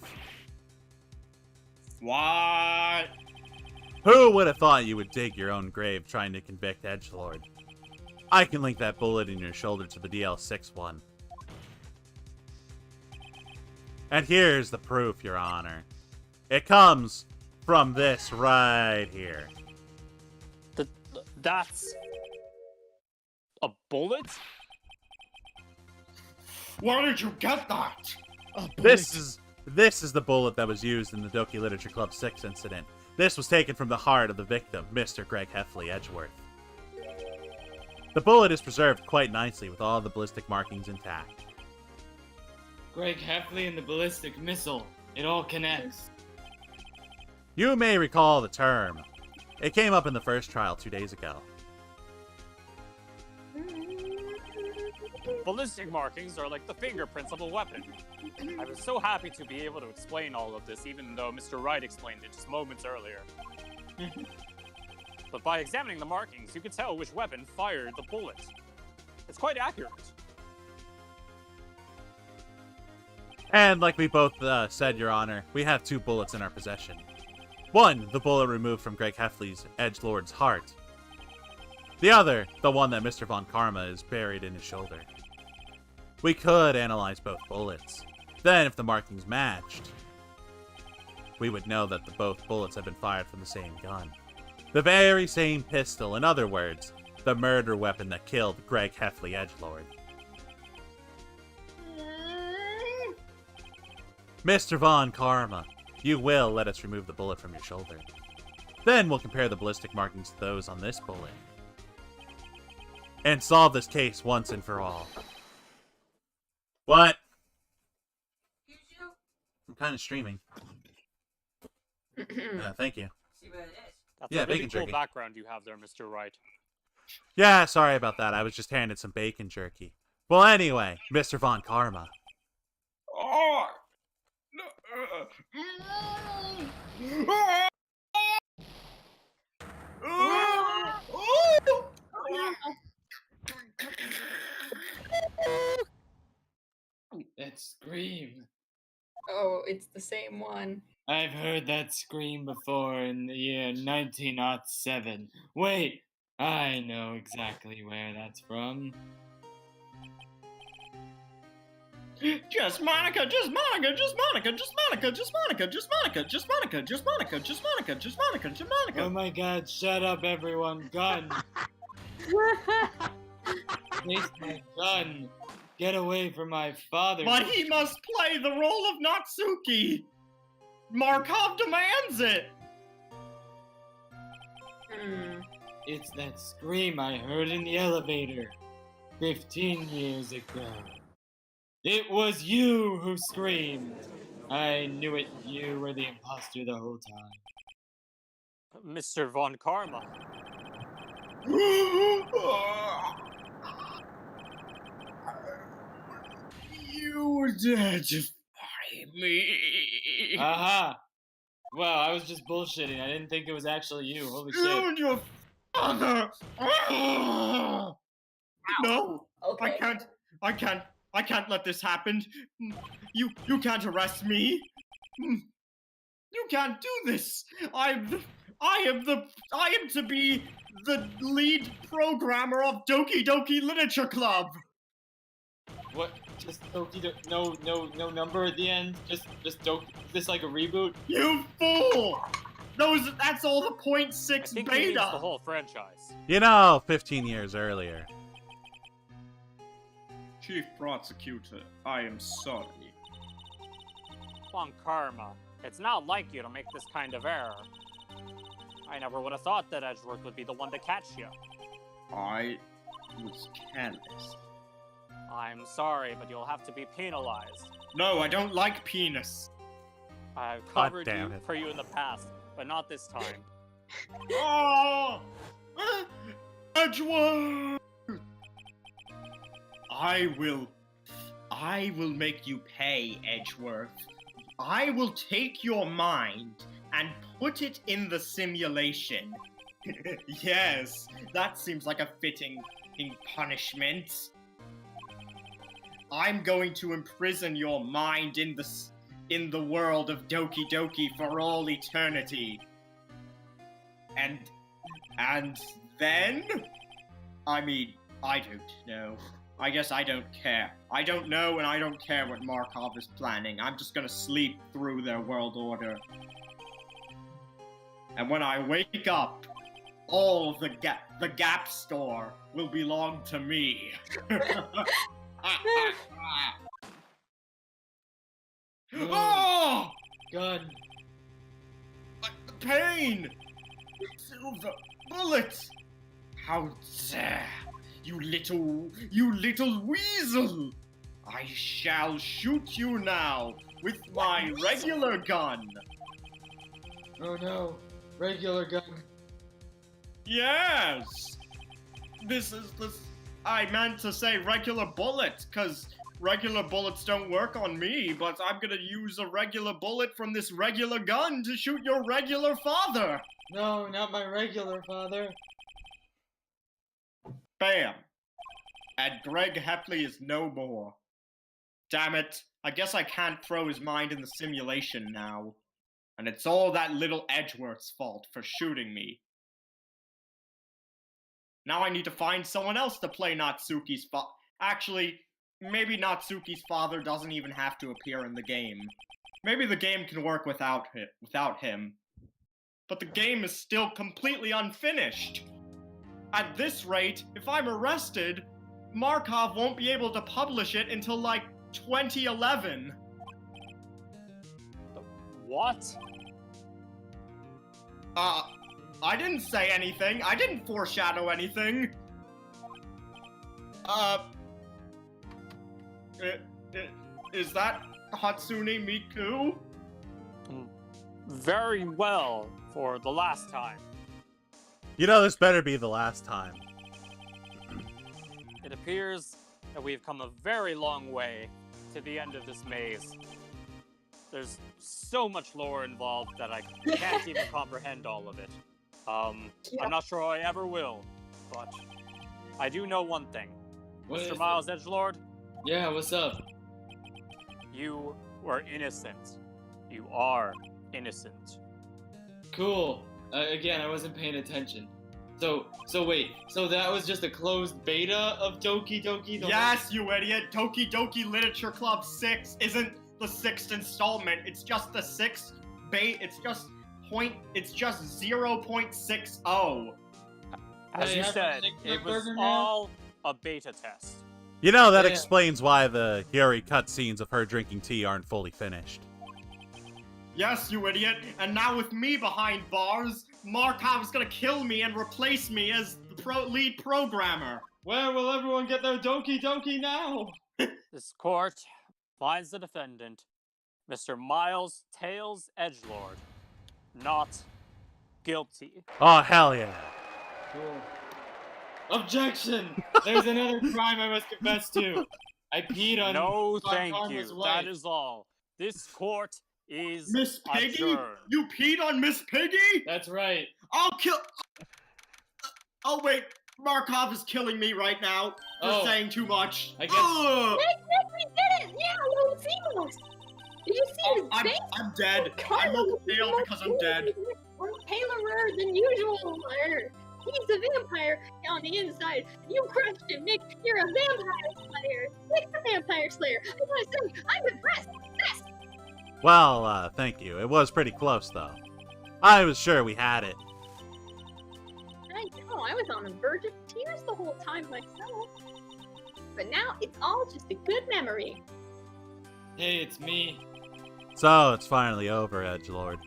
What? Who would have thought you would dig your own grave trying to convict Edgelord? I can link that bullet in your shoulder to the DL6 one. And here's the proof, Your Honor. It comes from this right here. That's a bullet? Where did you get that? This is the bullet that was used in the Doki Literature Club 6 incident. This was taken from the heart of the victim, Mr. Greg Heffley Edgeworth. The bullet is preserved quite nicely with all the ballistic markings intact. Greg Heffley and the ballistic missile. It all connects. You may recall the term. It came up in the first trial 2 days ago. Ballistic markings are like the fingerprints of a weapon. I was so happy to be able to explain all of this, even though Mr. Wright explained it just moments earlier. But by examining the markings, you can tell which weapon fired the bullet. It's quite accurate. And like we both said, Your Honor, we have 2 bullets in our possession. One, the bullet removed from Greg Heffley's Edgelord's heart. The other, the one that Mr. Von Karma is buried in his shoulder. We could analyze both bullets. Then, if the markings matched, we would know that both bullets had been fired from the same gun. The very same pistol, in other words, the murder weapon that killed Greg Heffley Edgelord. Mr. Von Karma, you will let us remove the bullet from your shoulder. Then we'll compare the ballistic markings to those on this bullet. And solve this case once and for all. What? I'm kind of streaming. Thank you. That's Yeah, a really bacon cool jerky. background you have there, Mr. Wright. Yeah, sorry about that. I was just handed some bacon jerky. Well, anyway, Mr. Von Karma. Oh. That scream. Oh, it's the same one. I've heard that scream before in the year 1907. Wait, I know exactly where that's from. Just Monica, just Monica, just Monica, just Monica, just Monica, just Monica, just Monica, just Monica, just Monica, just Monica, just Monica. Oh my god, shut up everyone. Gun. Chase my gun. Get away from my father. But he must play the role of Natsuki. Markov demands it. It's that scream I heard in the elevator 15 years ago. It was you who screamed. I knew it. You were the imposter the whole time. Mr. Von Karma. You did find me. Aha! Well, I was just bullshitting. I didn't think it was actually you. Holy You shit. and your father. No, Okay. I can't let this happen. You can't arrest me. You can't do this. I am to be the lead programmer of Doki Doki Literature Club. What? Just no number at the end? Just Doki? Is this like a reboot? You fool! That's all the I 0.6 think he means beta. the whole franchise. 15 years earlier. Chief Prosecutor, I am sorry. Von Karma, it's not like you to make this kind of error. I never would have thought that Edgelord would be the one to catch you. I was careless. I'm sorry, but you'll have to be penalized. No, I don't like penis. I've God covered damn you it. for you in the past, but not this time. Oh! Edgelord! I will make you pay, Edgeworth. I will take your mind and put it in the simulation. Yes, that seems like a fitting punishment. I'm going to imprison your mind in the world of Doki Doki for all eternity. And then? I mean, I don't know. I guess I don't care. I don't know and I don't care what Markov is planning. I'm just gonna sleep through their world order. And when I wake up, all the Gap store will belong to me. Oh! God. Pain! Silver bullets! How dare you little weasel! I shall shoot you now with my regular gun. Oh no. Regular gun. Yes! I meant to say regular bullet, cause regular bullets don't work on me, but I'm gonna use a regular bullet from this regular gun to shoot your regular father! No, not my regular father. Bam! And Greg Hepley is no more. Damn it, I guess I can't throw his mind in the simulation now. And it's all that little Edgeworth's fault for shooting me. Now I need to find someone else to play Natsuki's father. Actually, maybe Natsuki's father doesn't even have to appear in the game. Maybe the game can work without him. But the game is still completely unfinished. At this rate, if I'm arrested, Markov won't be able to publish it until like 2011. What? I didn't say anything. I didn't foreshadow anything. Is that Hatsune Miku? Very well for the last time. You know, this better be the last time. It appears that we've come a very long way to the end of this maze. There's so much lore involved that I can't even comprehend all of it. I'm not sure I ever will, but I do know one thing. What is Mr. it? Miles Edgelord, Yeah, what's up? you were innocent. You are innocent. Cool. Again, I wasn't paying attention. So wait. So that was just a closed beta of Doki Doki? Yes, you idiot! Doki Doki Literature Club 6 isn't the 6th installment. It's just the 6th It's just 0.60. As you said, it was all a beta test. You know, that Yeah. explains why the Yuri cutscenes of her drinking tea aren't fully finished. Yes, you idiot! And now with me behind bars, Markov's gonna kill me and replace me as the lead programmer. Where will everyone get their Doki Doki now? This court finds the defendant, Mr. Miles Tails Edgelord, not guilty. Oh, hell yeah. Cool. Objection! There's another crime I must confess to. I peed on No, Von thank Karma's you. wife. That is all. This court is Miss Piggy? adjourned. You peed on Miss Piggy? That's right. I'll kill. Oh wait, Markov is killing me right now for Oh. saying too much. I guess- Ugh. Nick, we did it! Yeah, Lord Seamus! Did you see his face? I'm dead. I look pale because I'm dead. Or paler than usual. He's a vampire on the inside. You crushed him, Nick. You're a vampire slayer. Nick's a vampire slayer. I gotta say, I'm impressed. Yes. Well, thank you. It was pretty close, though. I was sure we had it. I know. I was on the verge of tears the whole time myself. But now it's all just a good memory. Hey, it's me. So, it's finally over, Edgelord.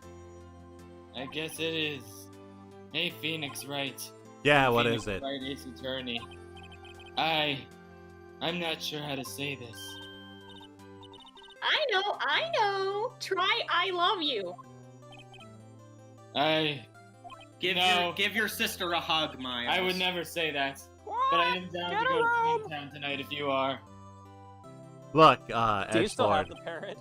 I guess it is. Hey, Phoenix Wright. Yeah, what Phoenix is it? Wright, Ace Attorney. I'm not sure how to say this. I know. Try I love you. Give your sister a hug, Miles. I would never say that. What? But I am down to go to Queenstown tonight if you are. Look, Do you still have Edgelord. the parrot?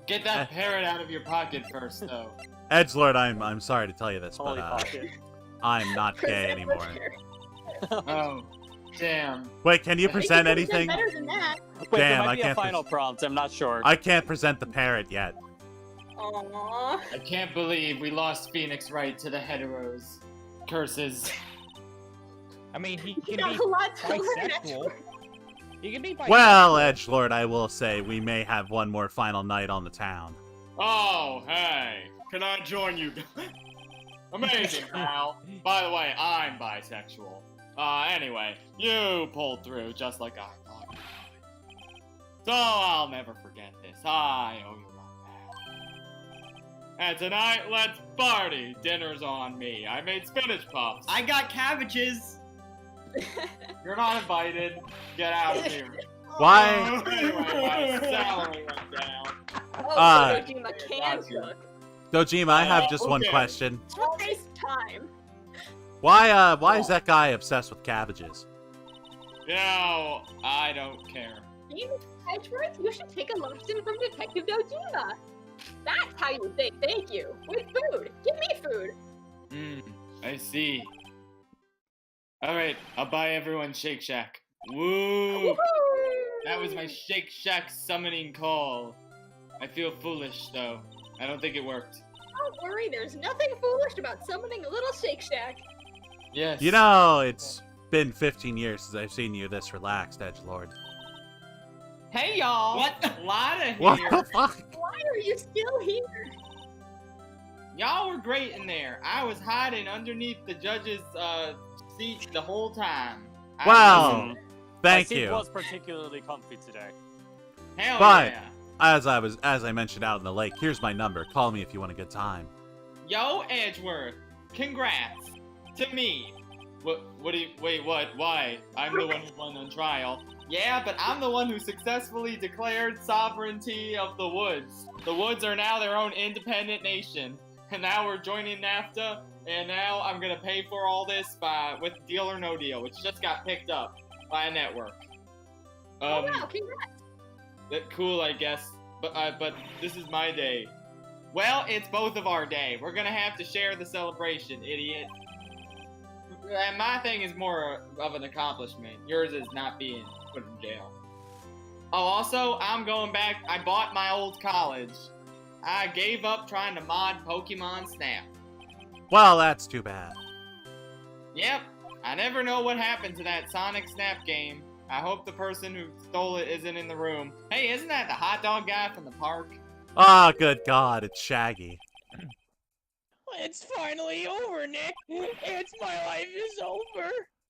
Get that parrot out of your pocket first, though. Edgelord, I'm sorry to tell you this, Holy but pocket. I'm not gay anymore. Oh, damn. Wait, can you present anything? Better than that. Wait, Damn, there I might be a can't final prompt. I'm not sure. I can't present the parrot yet. Aww. I can't believe we lost Phoenix Wright to the heteros. Curses. I mean, he You can got be a lot to learn. bisexual. He can be bisexual. Well, Edgelord, I will say we may have one more final night on the town. Oh, hey. Can I join you? Amazing, pal. By the way, I'm bisexual. Anyway, you pulled through just like I thought. So I'll never forget this. I owe you one, pal. And tonight, let's party. Dinner's on me. I made spinach puffs. I got cabbages. You're not invited. Get out of here. Why? Anyway, my salary went down. Oh, Kojima can cook. Dojima, I have just one okay. question. Waste time. Why is that guy obsessed with cabbages? No, I don't care. Edgeworth, you should take a lesson from Detective Dojima. That's how you say thank you. With food. Give me food. I see. Alright, I'll buy everyone Shake Shack. Woo! Woohoo! That was my Shake Shack summoning call. I feel foolish, though. I don't think it worked. Don't worry, there's nothing foolish about summoning a little Shake Shack. Yes. You know, it's been 15 years since I've seen you this relaxed, Edgelord. Hey, y'all! What? Lada What here! the fuck? Why are you still here? Y'all were great in there. I was hiding underneath the judge's, seat the whole time. Wow. My Thank seat you. was particularly comfy today. Hell But- yeah. As I mentioned out in the lake, here's my number. Call me if you want a good time. Yo, Edgeworth, congrats to me. What do you, wait, what, why? I'm the one who won on trial. Yeah, but I'm the one who successfully declared sovereignty of the woods. The woods are now their own independent nation. And now we're joining NAFTA, and now I'm gonna pay for all this with Deal or No Deal, which just got picked up by a network. Oh wow, congrats. That cool, I guess. But this is my day. Well, it's both of our day. We're gonna have to share the celebration, idiot. And my thing is more of an accomplishment. Yours is not being put in jail. Oh, also, I'm going back. I bought my old college. I gave up trying to mod Pokemon Snap. Well, that's too bad. Yep, I never know what happened to that Sonic Snap game. I hope the person who stole it isn't in the room. Hey, isn't that the hot dog guy from the park? Ah, good God, it's Shaggy. It's finally over, Nick. It's my life is over.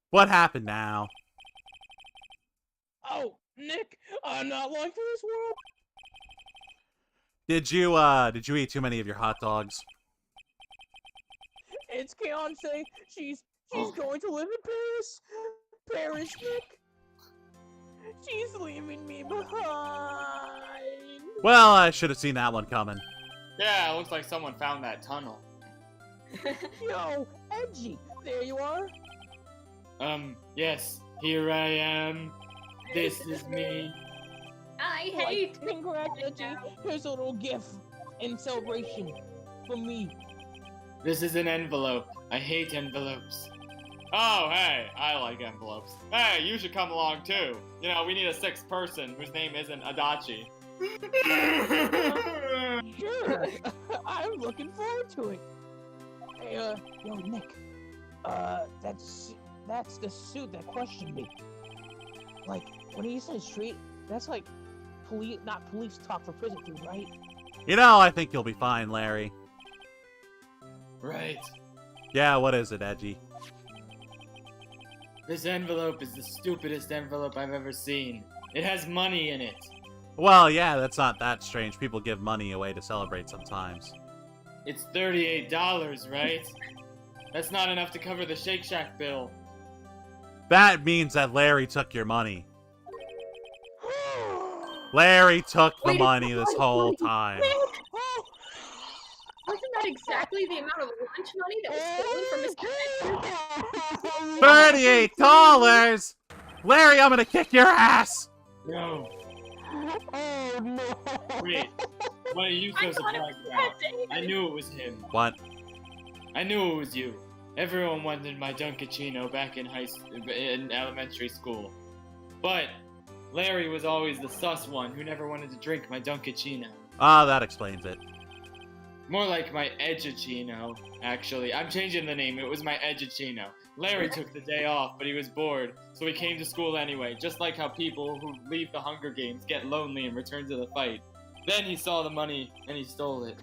What happened now? Oh, Nick, I'm not long for this world. Did you eat too many of your hot dogs? It's Beyonce. She's going to live in Paris. Paris, Nick. She's leaving me behind. Well, I should have seen that one coming. Yeah, it looks like someone found that tunnel. Yo, Edgy, there you are. Yes, here I am. This is me. I Like, hate congrats, Edgy. Here's a little gift in celebration from me. This is an envelope. I hate envelopes. Oh, hey, I like envelopes. Hey, you should come along too. You know, we need a sixth person whose name isn't Adachi. Sure. I'm looking forward to it. Hey, yo, Nick. That's the suit that questioned me. Like, when he says street, that's like not police talk for prison food, right? You know, I think you'll be fine, Larry. Right. Yeah, what is it, Edgy? This envelope is the stupidest envelope I've ever seen. It has money in it. Well, yeah, that's not that strange. People give money away to celebrate sometimes. It's $38, right? That's not enough to cover the Shake Shack bill. That means that Larry took your money. Larry took the money this whole time. Wasn't that exactly the amount of lunch money that was stolen from Mr. $38! Larry, I'm gonna kick your ass! No. Oh no! Wait, what are you so surprised about? I knew it was him. What? I knew it was you. Everyone wanted my Dunkachino back in in elementary school. But Larry was always the sus one who never wanted to drink my Dunkachino. Ah, that explains it. More like my Edgachino, actually. I'm changing the name. It was my Edgachino. Larry took the day off, but he was bored, so he came to school anyway, just like how people who leave the Hunger Games get lonely and return to the fight. Then he saw the money, and he stole it.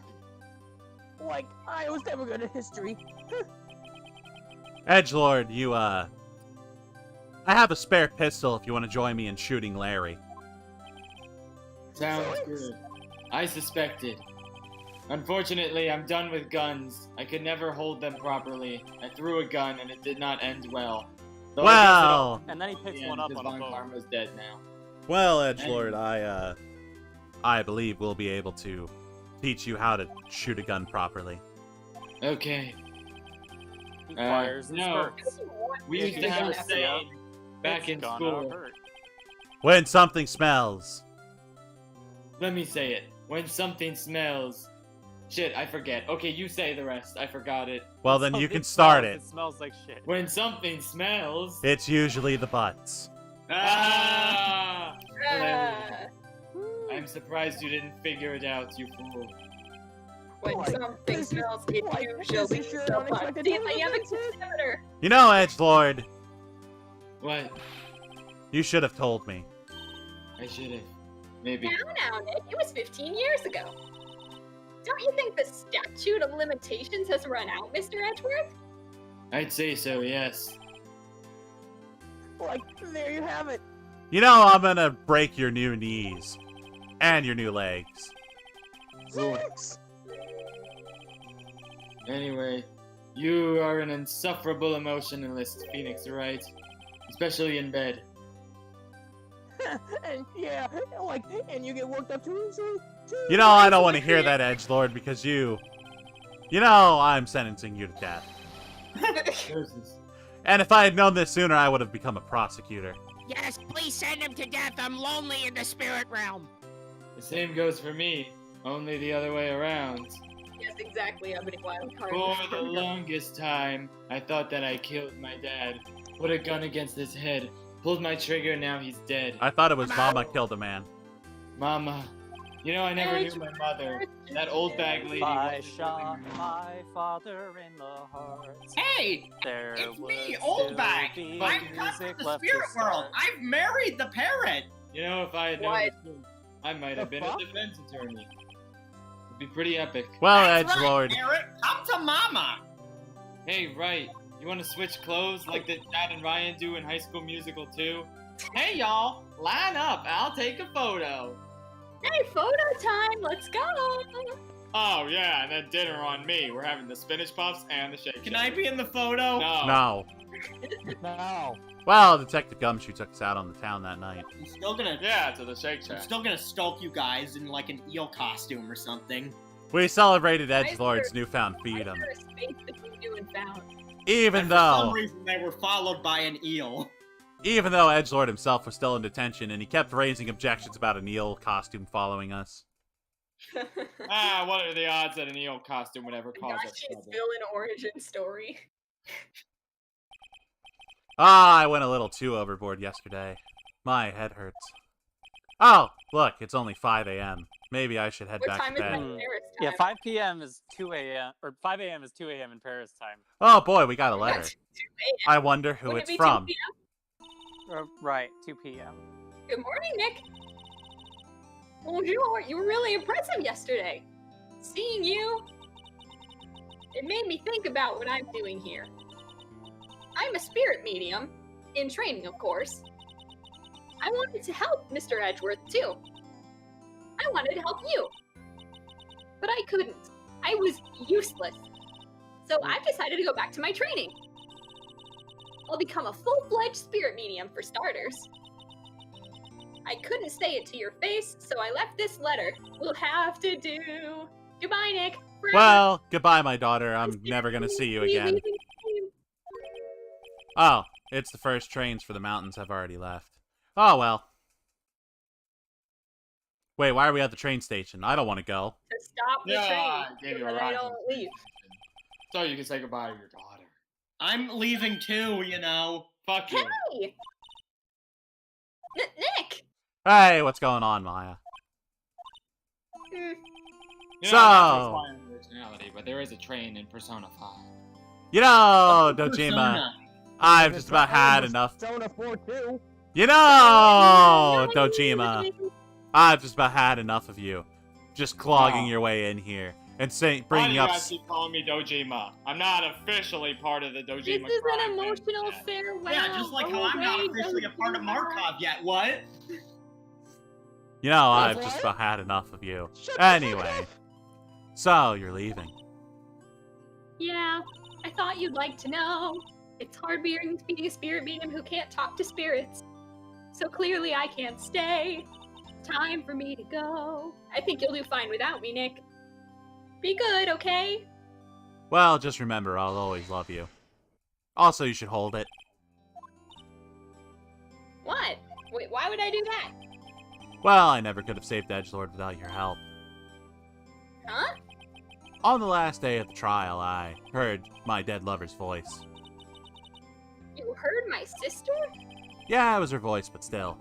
Like, I was never good at history. Edgelord, I have a spare pistol if you want to join me in shooting Larry. Sounds good. I suspected. Unfortunately, I'm done with guns. I could never hold them properly. I threw a gun and it did not end well. Though Well, And then he picks one up on a boat. Karma's dead now. well, Edgelord, I believe we'll be able to teach you how to shoot a gun properly. Okay. He fires and no. spurts. We used to have a saying back in Gonna school. hurt. When something smells. Let me say it. When something smells. Shit, I forget. Okay, you say the rest. I forgot it. Well, then you Something can start smells, it. It smells like shit. When something smells. It's usually the butts. Ah! Ah, I'm surprised you didn't figure it out, you fool. when Like, something this is- smells, it like, usually this is sure the unexpected butt. See, I have a development. consider. You know, Edgelord, What? you should have told me. I should have. Maybe. Now, Nick, it was 15 years ago. Don't you think the statute of limitations has run out, Mr. Edgeworth? I'd say so, yes. Like, there you have it. You know, I'm gonna break your new knees. And your new legs. Thanks. Anyway, you are an insufferable emotionalist, Phoenix, right? Especially in bed. And yeah, like, and you get worked up too easily. You know, I don't want to hear that, Edgelord, because you know, I'm sentencing you to death. Curses. And if I had known this sooner, I would have become a prosecutor. Yes, please send him to death. I'm lonely in the spirit realm. The same goes for me, only the other way around. Yes, exactly. How many wild cards? For the longest time, I thought that I killed my dad. Put a gun against his head. Pulled my trigger, now he's dead. I thought it was Mama killed a man. Mama. You know, I never knew my mother. That old bag lady. I wasn't shot killing me. my father in the heart. Hey, There it's would me, still Old Bag. be I've come from music the left to spirit world. start. I've married the parrot. You know, if I had known What? the truth, I might have The been fuck? a defense attorney. It'd be pretty epic. Well, That's Edgelord, right, parrot. Come to mama. Hey, Wright, you want to switch clothes like that Chad and Ryan do in High School Musical 2? Hey, y'all, line up. I'll take a photo. Hey, photo time. Let's go. Oh, yeah, and then dinner on me. We're having the spinach puffs and the shake. Can I be in the photo? No. no. No. Well, Detective Gumshoe took us out on the town that night. I'm still gonna. Yeah, to the Shake I'm Shack. still gonna stalk you guys in like an eel costume or something. We celebrated Why is Edgelord's there- newfound Why is freedom. there a space between you and found? Even And for some though reason they were followed by an eel. Edgelord himself was still in detention and he kept raising objections about an eel costume following us. Ah, what are the odds that an eel costume would ever cause us Gashi's trouble? villain origin story. Ah, I went a little too overboard yesterday. My head hurts. Oh, look, it's only 5 a.m. Maybe I should head What back time to is that bed. in Paris time? Yeah, 5 p.m. is 2 a.m. or 5 a.m. is 2 a.m. in Paris time. Oh boy, we got a letter. 2 a.m. I wonder who Wouldn't it's it be 2 from. p.m.? Right, 2 p.m. Good morning, Nick. Bonjour, you were really impressive yesterday. Seeing you, it made me think about what I'm doing here. I'm a spirit medium, in training, of course. I wanted to help Mr. Edgeworth, too. I wanted to help you. But I couldn't. I was useless. So I've decided to go back to my training. I'll become a full-fledged spirit medium, for starters. I couldn't say it to your face, so I left this letter. We'll have to do. Goodbye, Nick. Forever. Well, goodbye, my daughter. I'm never gonna see you again. Oh, it's the first trains for the mountains have already left. Oh, well. Wait, why are we at the train station? I don't want to go. To stop the Yeah, train. I gave you a so ride. they don't leave. So you can say goodbye to your daughter. I'm leaving too, you know. Fuck you. Hey! Nick! Hey, what's going on, Maya? Hmm. You So- know, not to explain originality, but there is a train in Persona 5. You know, Dojima, Persona. I've just about had enough. Persona 4 too. You know, Dojima, I've just about had enough of you. Just clogging Oh. your way in here and Why bringing do you up. guys keep calling me Dojima? I'm not officially part of the Dojima This is crime an emotional yet. farewell. Yeah, just like how I'm not away, officially a part of Dojima. Markov yet. What? You know, I've What? just about had enough of you. Shut the Anyway, fuck up. so you're leaving. Yeah, I thought you'd like to know. It's hard being a spirit medium who can't talk to spirits. So clearly I can't stay. Time for me to go. I think you'll do fine without me, Nick. Be good, okay? Well, just remember, I'll always love you. Also, you should hold it. What? Wait, why would I do that? Well, I never could have saved Edgelord without your help. Huh? On the last day of the trial, I heard my dead lover's voice. You heard my sister? Yeah, it was her voice, but still.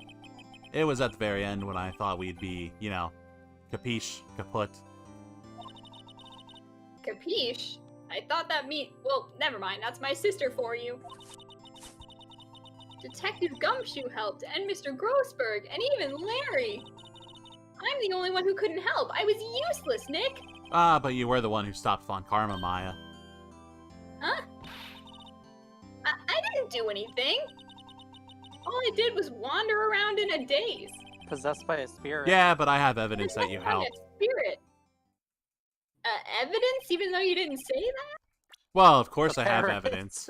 It was at the very end when I thought we'd be, you know, capiche, kaput. Capiche? I thought that well, never mind, that's my sister for you. Detective Gumshoe helped, and Mr. Grossberg, and even Larry. I'm the only one who couldn't help. I was useless, Nick. Ah, but you were the one who stopped Von Karma, Maya. Huh? I didn't do anything. All I did was wander around in a daze. Possessed by a spirit. Yeah, but I have evidence that you I'm helped. a spirit. Evidence, even though you didn't say that? Well, of course The I have parrot. evidence.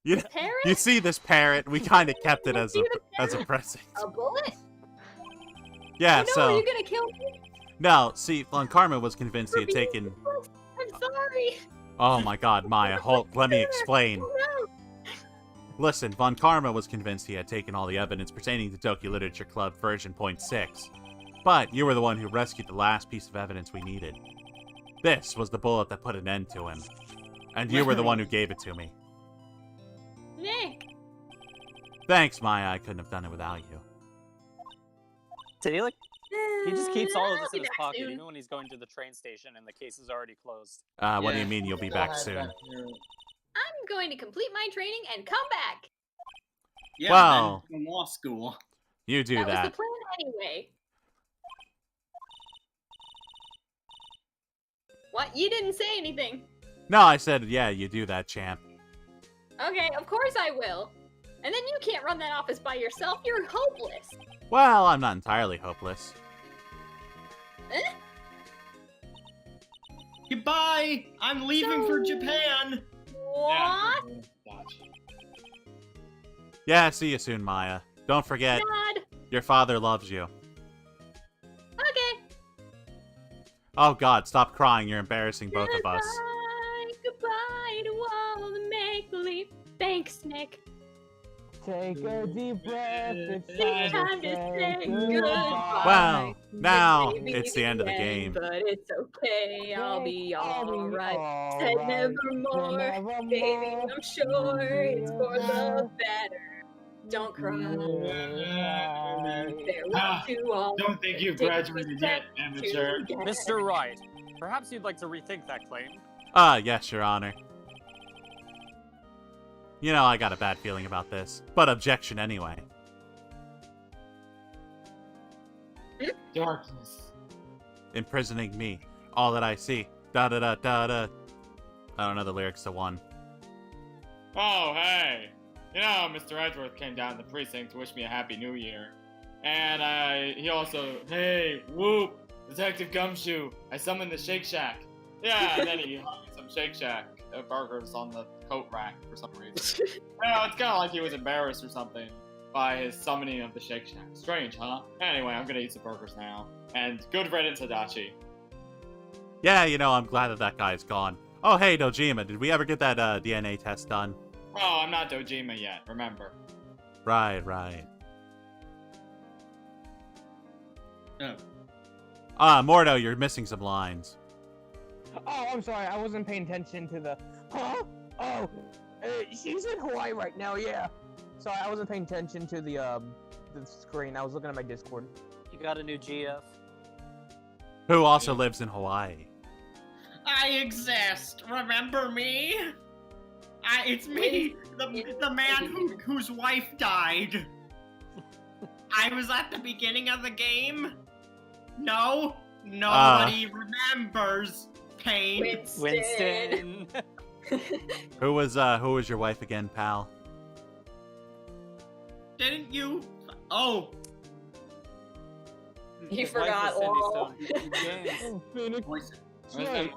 You, Parrot? you see this parrot? We kind of kept it as a present. A bullet? Yeah, Oh no, so are you gonna kill me? no. See, Von Karma was convinced he had taken. I'm sorry. Oh my God, Maya, hold. Let me explain. Oh, no. Listen, Von Karma was convinced he had taken all the evidence pertaining to Tokyo Literature Club version .6. But you were the one who rescued the last piece of evidence we needed. This was the bullet that put an end to him. And you were the one who gave it to me. Nick. Thanks, Maya, I couldn't have done it without you. Did he like? He just keeps all of I'll this be in his back pocket, soon. even when he's going to the train station and the case is already closed. What do Yeah. you mean you'll be Go back ahead, soon? back here. I'm going to complete my training and come back. Yeah, Well- then law school. You do that that. was the plan anyway. What? You didn't say anything. No, I said, yeah, you do that, champ. Okay, of course I will. And then you can't run that office by yourself. You're hopeless. Well, I'm not entirely hopeless. Goodbye. I'm leaving for Japan. What? Gotcha. Yeah, see you soon, Maya. Don't forget, God. your father loves you. Okay. Oh God, stop crying. You're embarrassing both of us. Goodbye to all the make-believe. Thanks, Nick. Take a deep breath. It's It's time to say goodbye. Well, now Maybe it's the end of the end, game. But it's okay. I'll be alright. Said Alright. nevermore. Baby, I'm sure it's for the better. Don't cry. Don't think you've graduated yet, amateur. Mr. Wright, perhaps you'd like to rethink that claim. Yes, Your Honor. You know, I got a bad feeling about this, but objection anyway. Darkness. Imprisoning me, all that I see. Da da da da da. I don't know the lyrics to one. Oh, hey. You know, Mr. Edgeworth came down to the precinct to wish me a happy new year. And he also, hey, whoop, Detective Gumshoe, I summoned the Shake Shack. Yeah, and then he hung some Shake Shack burgers on the coat rack for some reason. You know, it's kind of like he was embarrassed or something by his summoning of the Shake Shack. Strange, huh? Anyway, I'm gonna eat some burgers now. And good riddance, Adachi. Yeah, you know, I'm glad that guy's gone. Oh, hey, Dojima, did we ever get that DNA test done? Oh, I'm not Dojima yet, remember. Right, right. Oh. Mordo, you're missing some lines. Oh, I'm sorry. I wasn't paying attention to the. Huh? Oh, she's in Hawaii right now. Yeah. Sorry, I wasn't paying attention to the screen. I was looking at my Discord. You got a new GF. Who also lives in Hawaii. I exist. Remember me? It's me, the man whose wife died. I was at the beginning of the game. No, nobody remembers. Pain. Winston. Who was your wife again, pal? Didn't you? Oh. You forgot all. Oh, Phoenix. Right.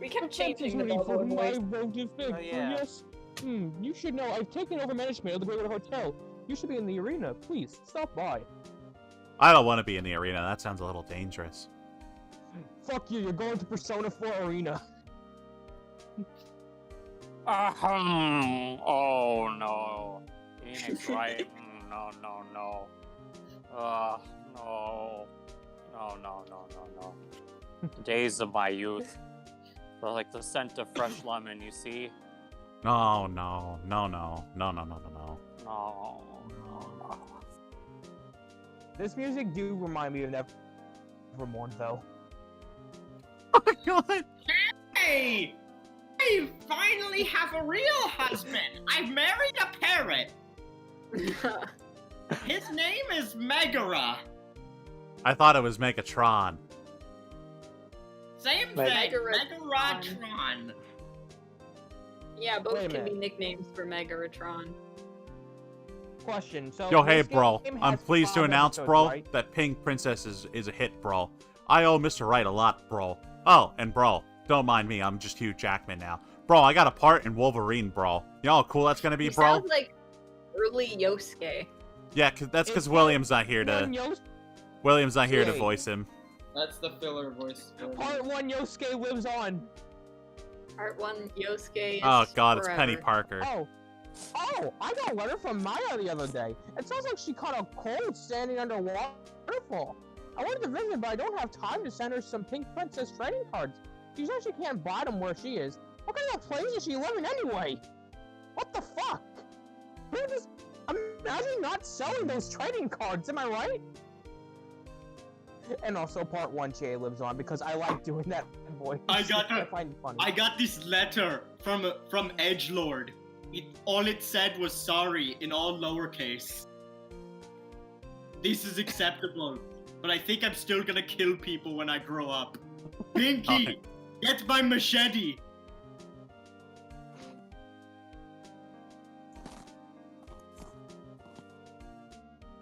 We kept changing the bubble voice. Oh, yeah. Yes. You should know. I've taken over management of the Great Hotel. You should be in the arena. Please stop by. I don't want to be in the arena. That sounds a little dangerous. Fuck you. You're going to Persona 4 Arena. Oh no. Phoenix Wright. No. No. The days of my youth. They're like the scent of fresh lemon, you see? No. No. This music do remind me of Nevermore, though. Oh my god! Hey! I finally have a real husband! I've married a parrot! His name is Megara. I thought it was Megatron. Same thing, Megaratron. Yeah, Wait both a can be minute. nicknames for Megaratron. Question. So Yo, hey, this bro. game I'm has pleased to 5 announce, episodes, bro, right? that Pink Princess is a hit, bro. I owe Mr. Wright a lot, bro. Oh, and bro, don't mind me. I'm just Hugh Jackman now. Bro, I got a part in Wolverine, bro. You know how cool that's gonna be, He bro? sounds like early Yosuke. Yeah, that's because It's William's not here One to... William's not here to Yosuke. voice him. That's the filler voice. Part 1 Yosuke lives on. Part 1 Yosuke is Oh god, it's forever. Penny Parker. Oh, I got a letter from Maya the other day. It sounds like she caught a cold standing under a waterfall. I wanted to visit, but I don't have time to send her some Pink Princess trading cards. She said she can't buy them where she is. What kind of place is she living anyway? What the fuck? Imagine not selling those trading cards, am I right? And also part 1 Che lives on because I like doing that voice. I find it funny. I got this letter from Edgelord. All it said was sorry in all lowercase. This is acceptable, but I think I'm still gonna kill people when I grow up. Pinky, get my machete.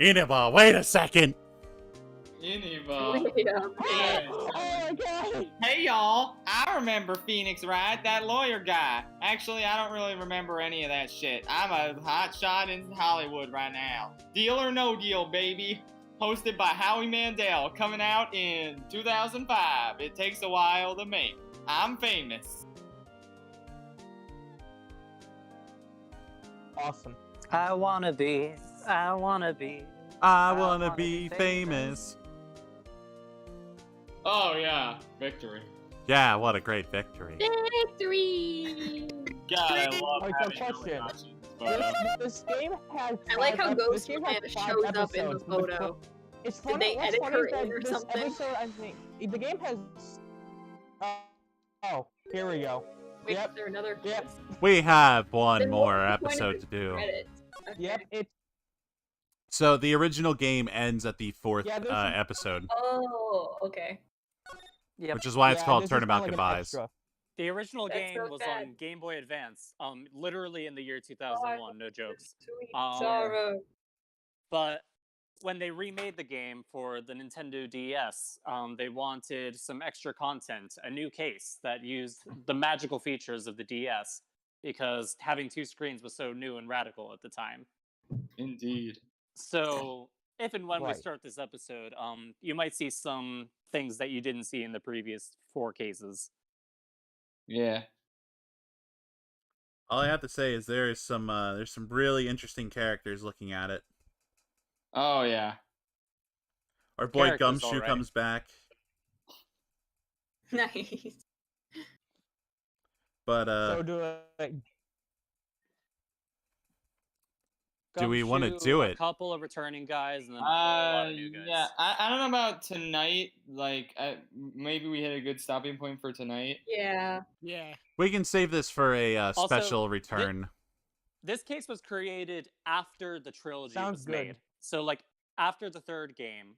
Inaba, wait a second! Iniva. Oh my god! Hey y'all, I remember Phoenix Wright, that lawyer guy. Actually, I don't really remember any of that shit. I'm a hot shot in Hollywood right now. Deal or No Deal, baby. Hosted by Howie Mandel, coming out in 2005. It takes a while to make. I'm famous. Awesome. I wanna be I wanna be famous. Oh yeah, victory. Yeah, what a great victory. Victory! God, I love Alright, so having question. Illuminations. This game has. I like how this game has Ghostman 5 shows up in the episodes, but photo. It's Did funny. they What's edit funny her is that in or this something? episode, I think, the game has. Oh, here we go. Wait, Yep. is there another? Yep. We have one Then more what's the point of episode the to do. credits? Okay. Yep. It's So the original game ends at the 4th Yeah, there's some- episode, Oh, okay. Yep. which is why it's called this is kinda Turnabout like an Goodbyes. extra. The original That's game so was sad. on Game Boy Advance, literally in the year 2001, no jokes. Sweet Um, sorrow. But when they remade the game for the Nintendo DS, they wanted some extra content, a new case that used the magical features of the DS, because having 2 screens was so new and radical at the time. Indeed. So, if and when we Right. start this episode, you might see some things that you didn't see in the previous 4 cases. Yeah. All I have to say is there's some really interesting characters looking at it. Oh yeah. Our boy Characters, Gumshoe alright. comes back, Nice. but So do we wanna Gumshoe, do A it? couple of returning guys, and then a lot of new guys. Yeah. I don't know about tonight. Like, maybe we hit a good stopping point for tonight. Yeah. Yeah. We can save this for a Also, special return. This case was created after the trilogy Sounds was good. made. So, like, after the 3rd game,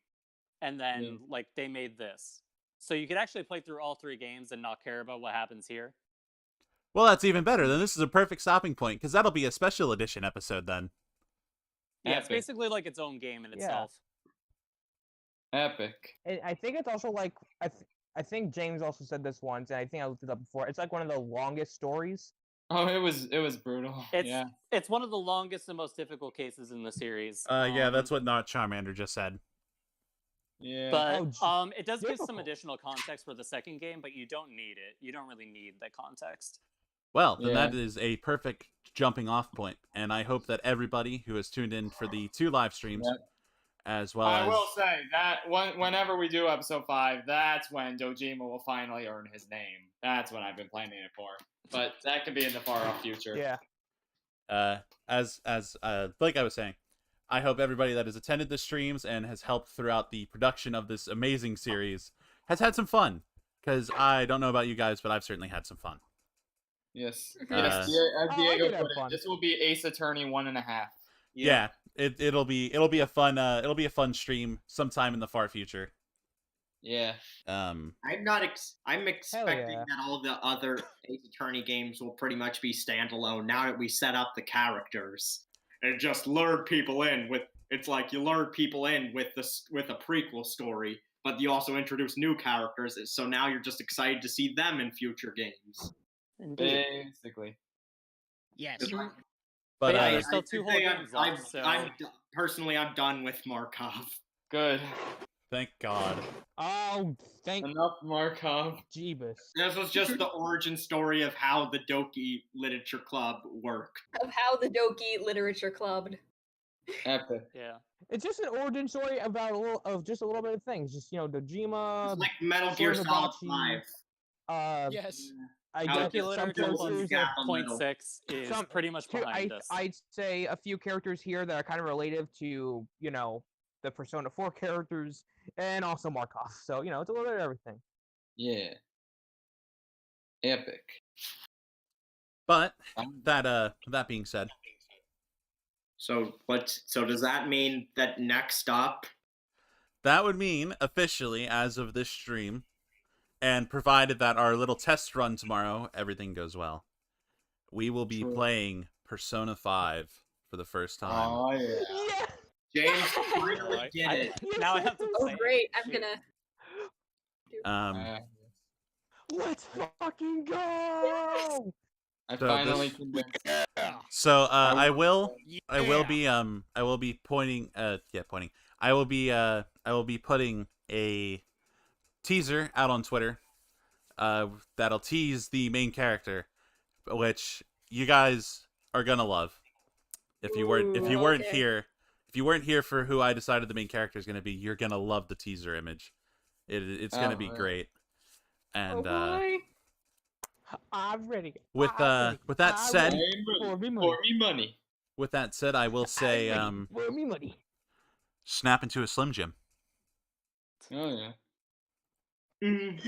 and then, Yeah. like, they made this. So you could actually play through all 3 games and not care about what happens here. Well, that's even better. Then this is a perfect stopping point, because that'll be a special edition episode then. Yeah, it's Epic. basically like its own game in Yeah. itself. Epic. I think it's also like I think James also said this once, and I think I looked it up before. It's like one of the longest stories. Oh, it was brutal. It's Yeah. it's one of the longest and most difficult cases in the series. Yeah, that's what Not Charmander just said. Yeah. But Oh, it does give some difficult. additional context for the 2nd game, but you don't need it. You don't really need that context. Well, then Yeah. that is a perfect jumping off point, and I hope that everybody who has tuned in for the 2 live streams, Yep. as well I as will say that whenever we do episode 5, that's when Dojima will finally earn his name. That's what I've been planning it for. But that could be in the far off future. Yeah. as like I was saying, I hope everybody that has attended the streams and has helped throughout the production of this amazing series has had some fun. Because I don't know about you guys, but I've certainly had some fun. Yes. Uh, Yes. As I Diego did have put it, fun. this will be Ace Attorney 1.5. Yeah, it'll be a fun stream sometime in the far future. Yeah. I'm expecting yeah. that all the other Ace Attorney games will pretty much be standalone now that we set up the characters and just lured people in with. It's like you lured people in with a prequel story, but you also introduce new characters. So now you're just excited to see them in future games. Basically. Yes. It's like- But yeah, uh, there's still 2 whole games I'm left, so personally, I'm done with Markov. Good. thank God. Oh, thank Enough Markov. Jeebus. This was just the origin story of how the Doki Literature Club worked. Of how the Doki Literature Clubbed. Epic. yeah. It's just an origin story about just a little bit of things. Just Dojima. It's like Metal Gear Solid Hirobachi, 5. Yes. I How guess it Doki some Literature fills characters. the gap a little. 0.6 is Some- pretty much behind us. I'd say a few characters here that are kind of relative to the Persona 4 characters and also Markov. So it's a little bit of everything. Yeah. Epic. But that being said, So does that mean that next up? that would mean officially as of this stream, and provided that our little test run tomorrow everything goes well, we will be True. playing Persona 5 for the first time. Oh yeah. Yeah. James finally Alright, did it. now I have to Oh say, great, I'm shoot. gonna Let's fucking go! I So finally this- convinced. So I will Yeah. be pointing I will be putting a teaser out on Twitter that'll tease the main character, which you guys are gonna love. If you weren't okay. here for who I decided the main character is gonna be, you're gonna love the teaser image. It's gonna be yeah. great. And Oh boy. I'm ready. with that said, For For me me money. money. with that said, I will say, Wormy muddy. snap into a Slim Jim. Oh yeah. Mm.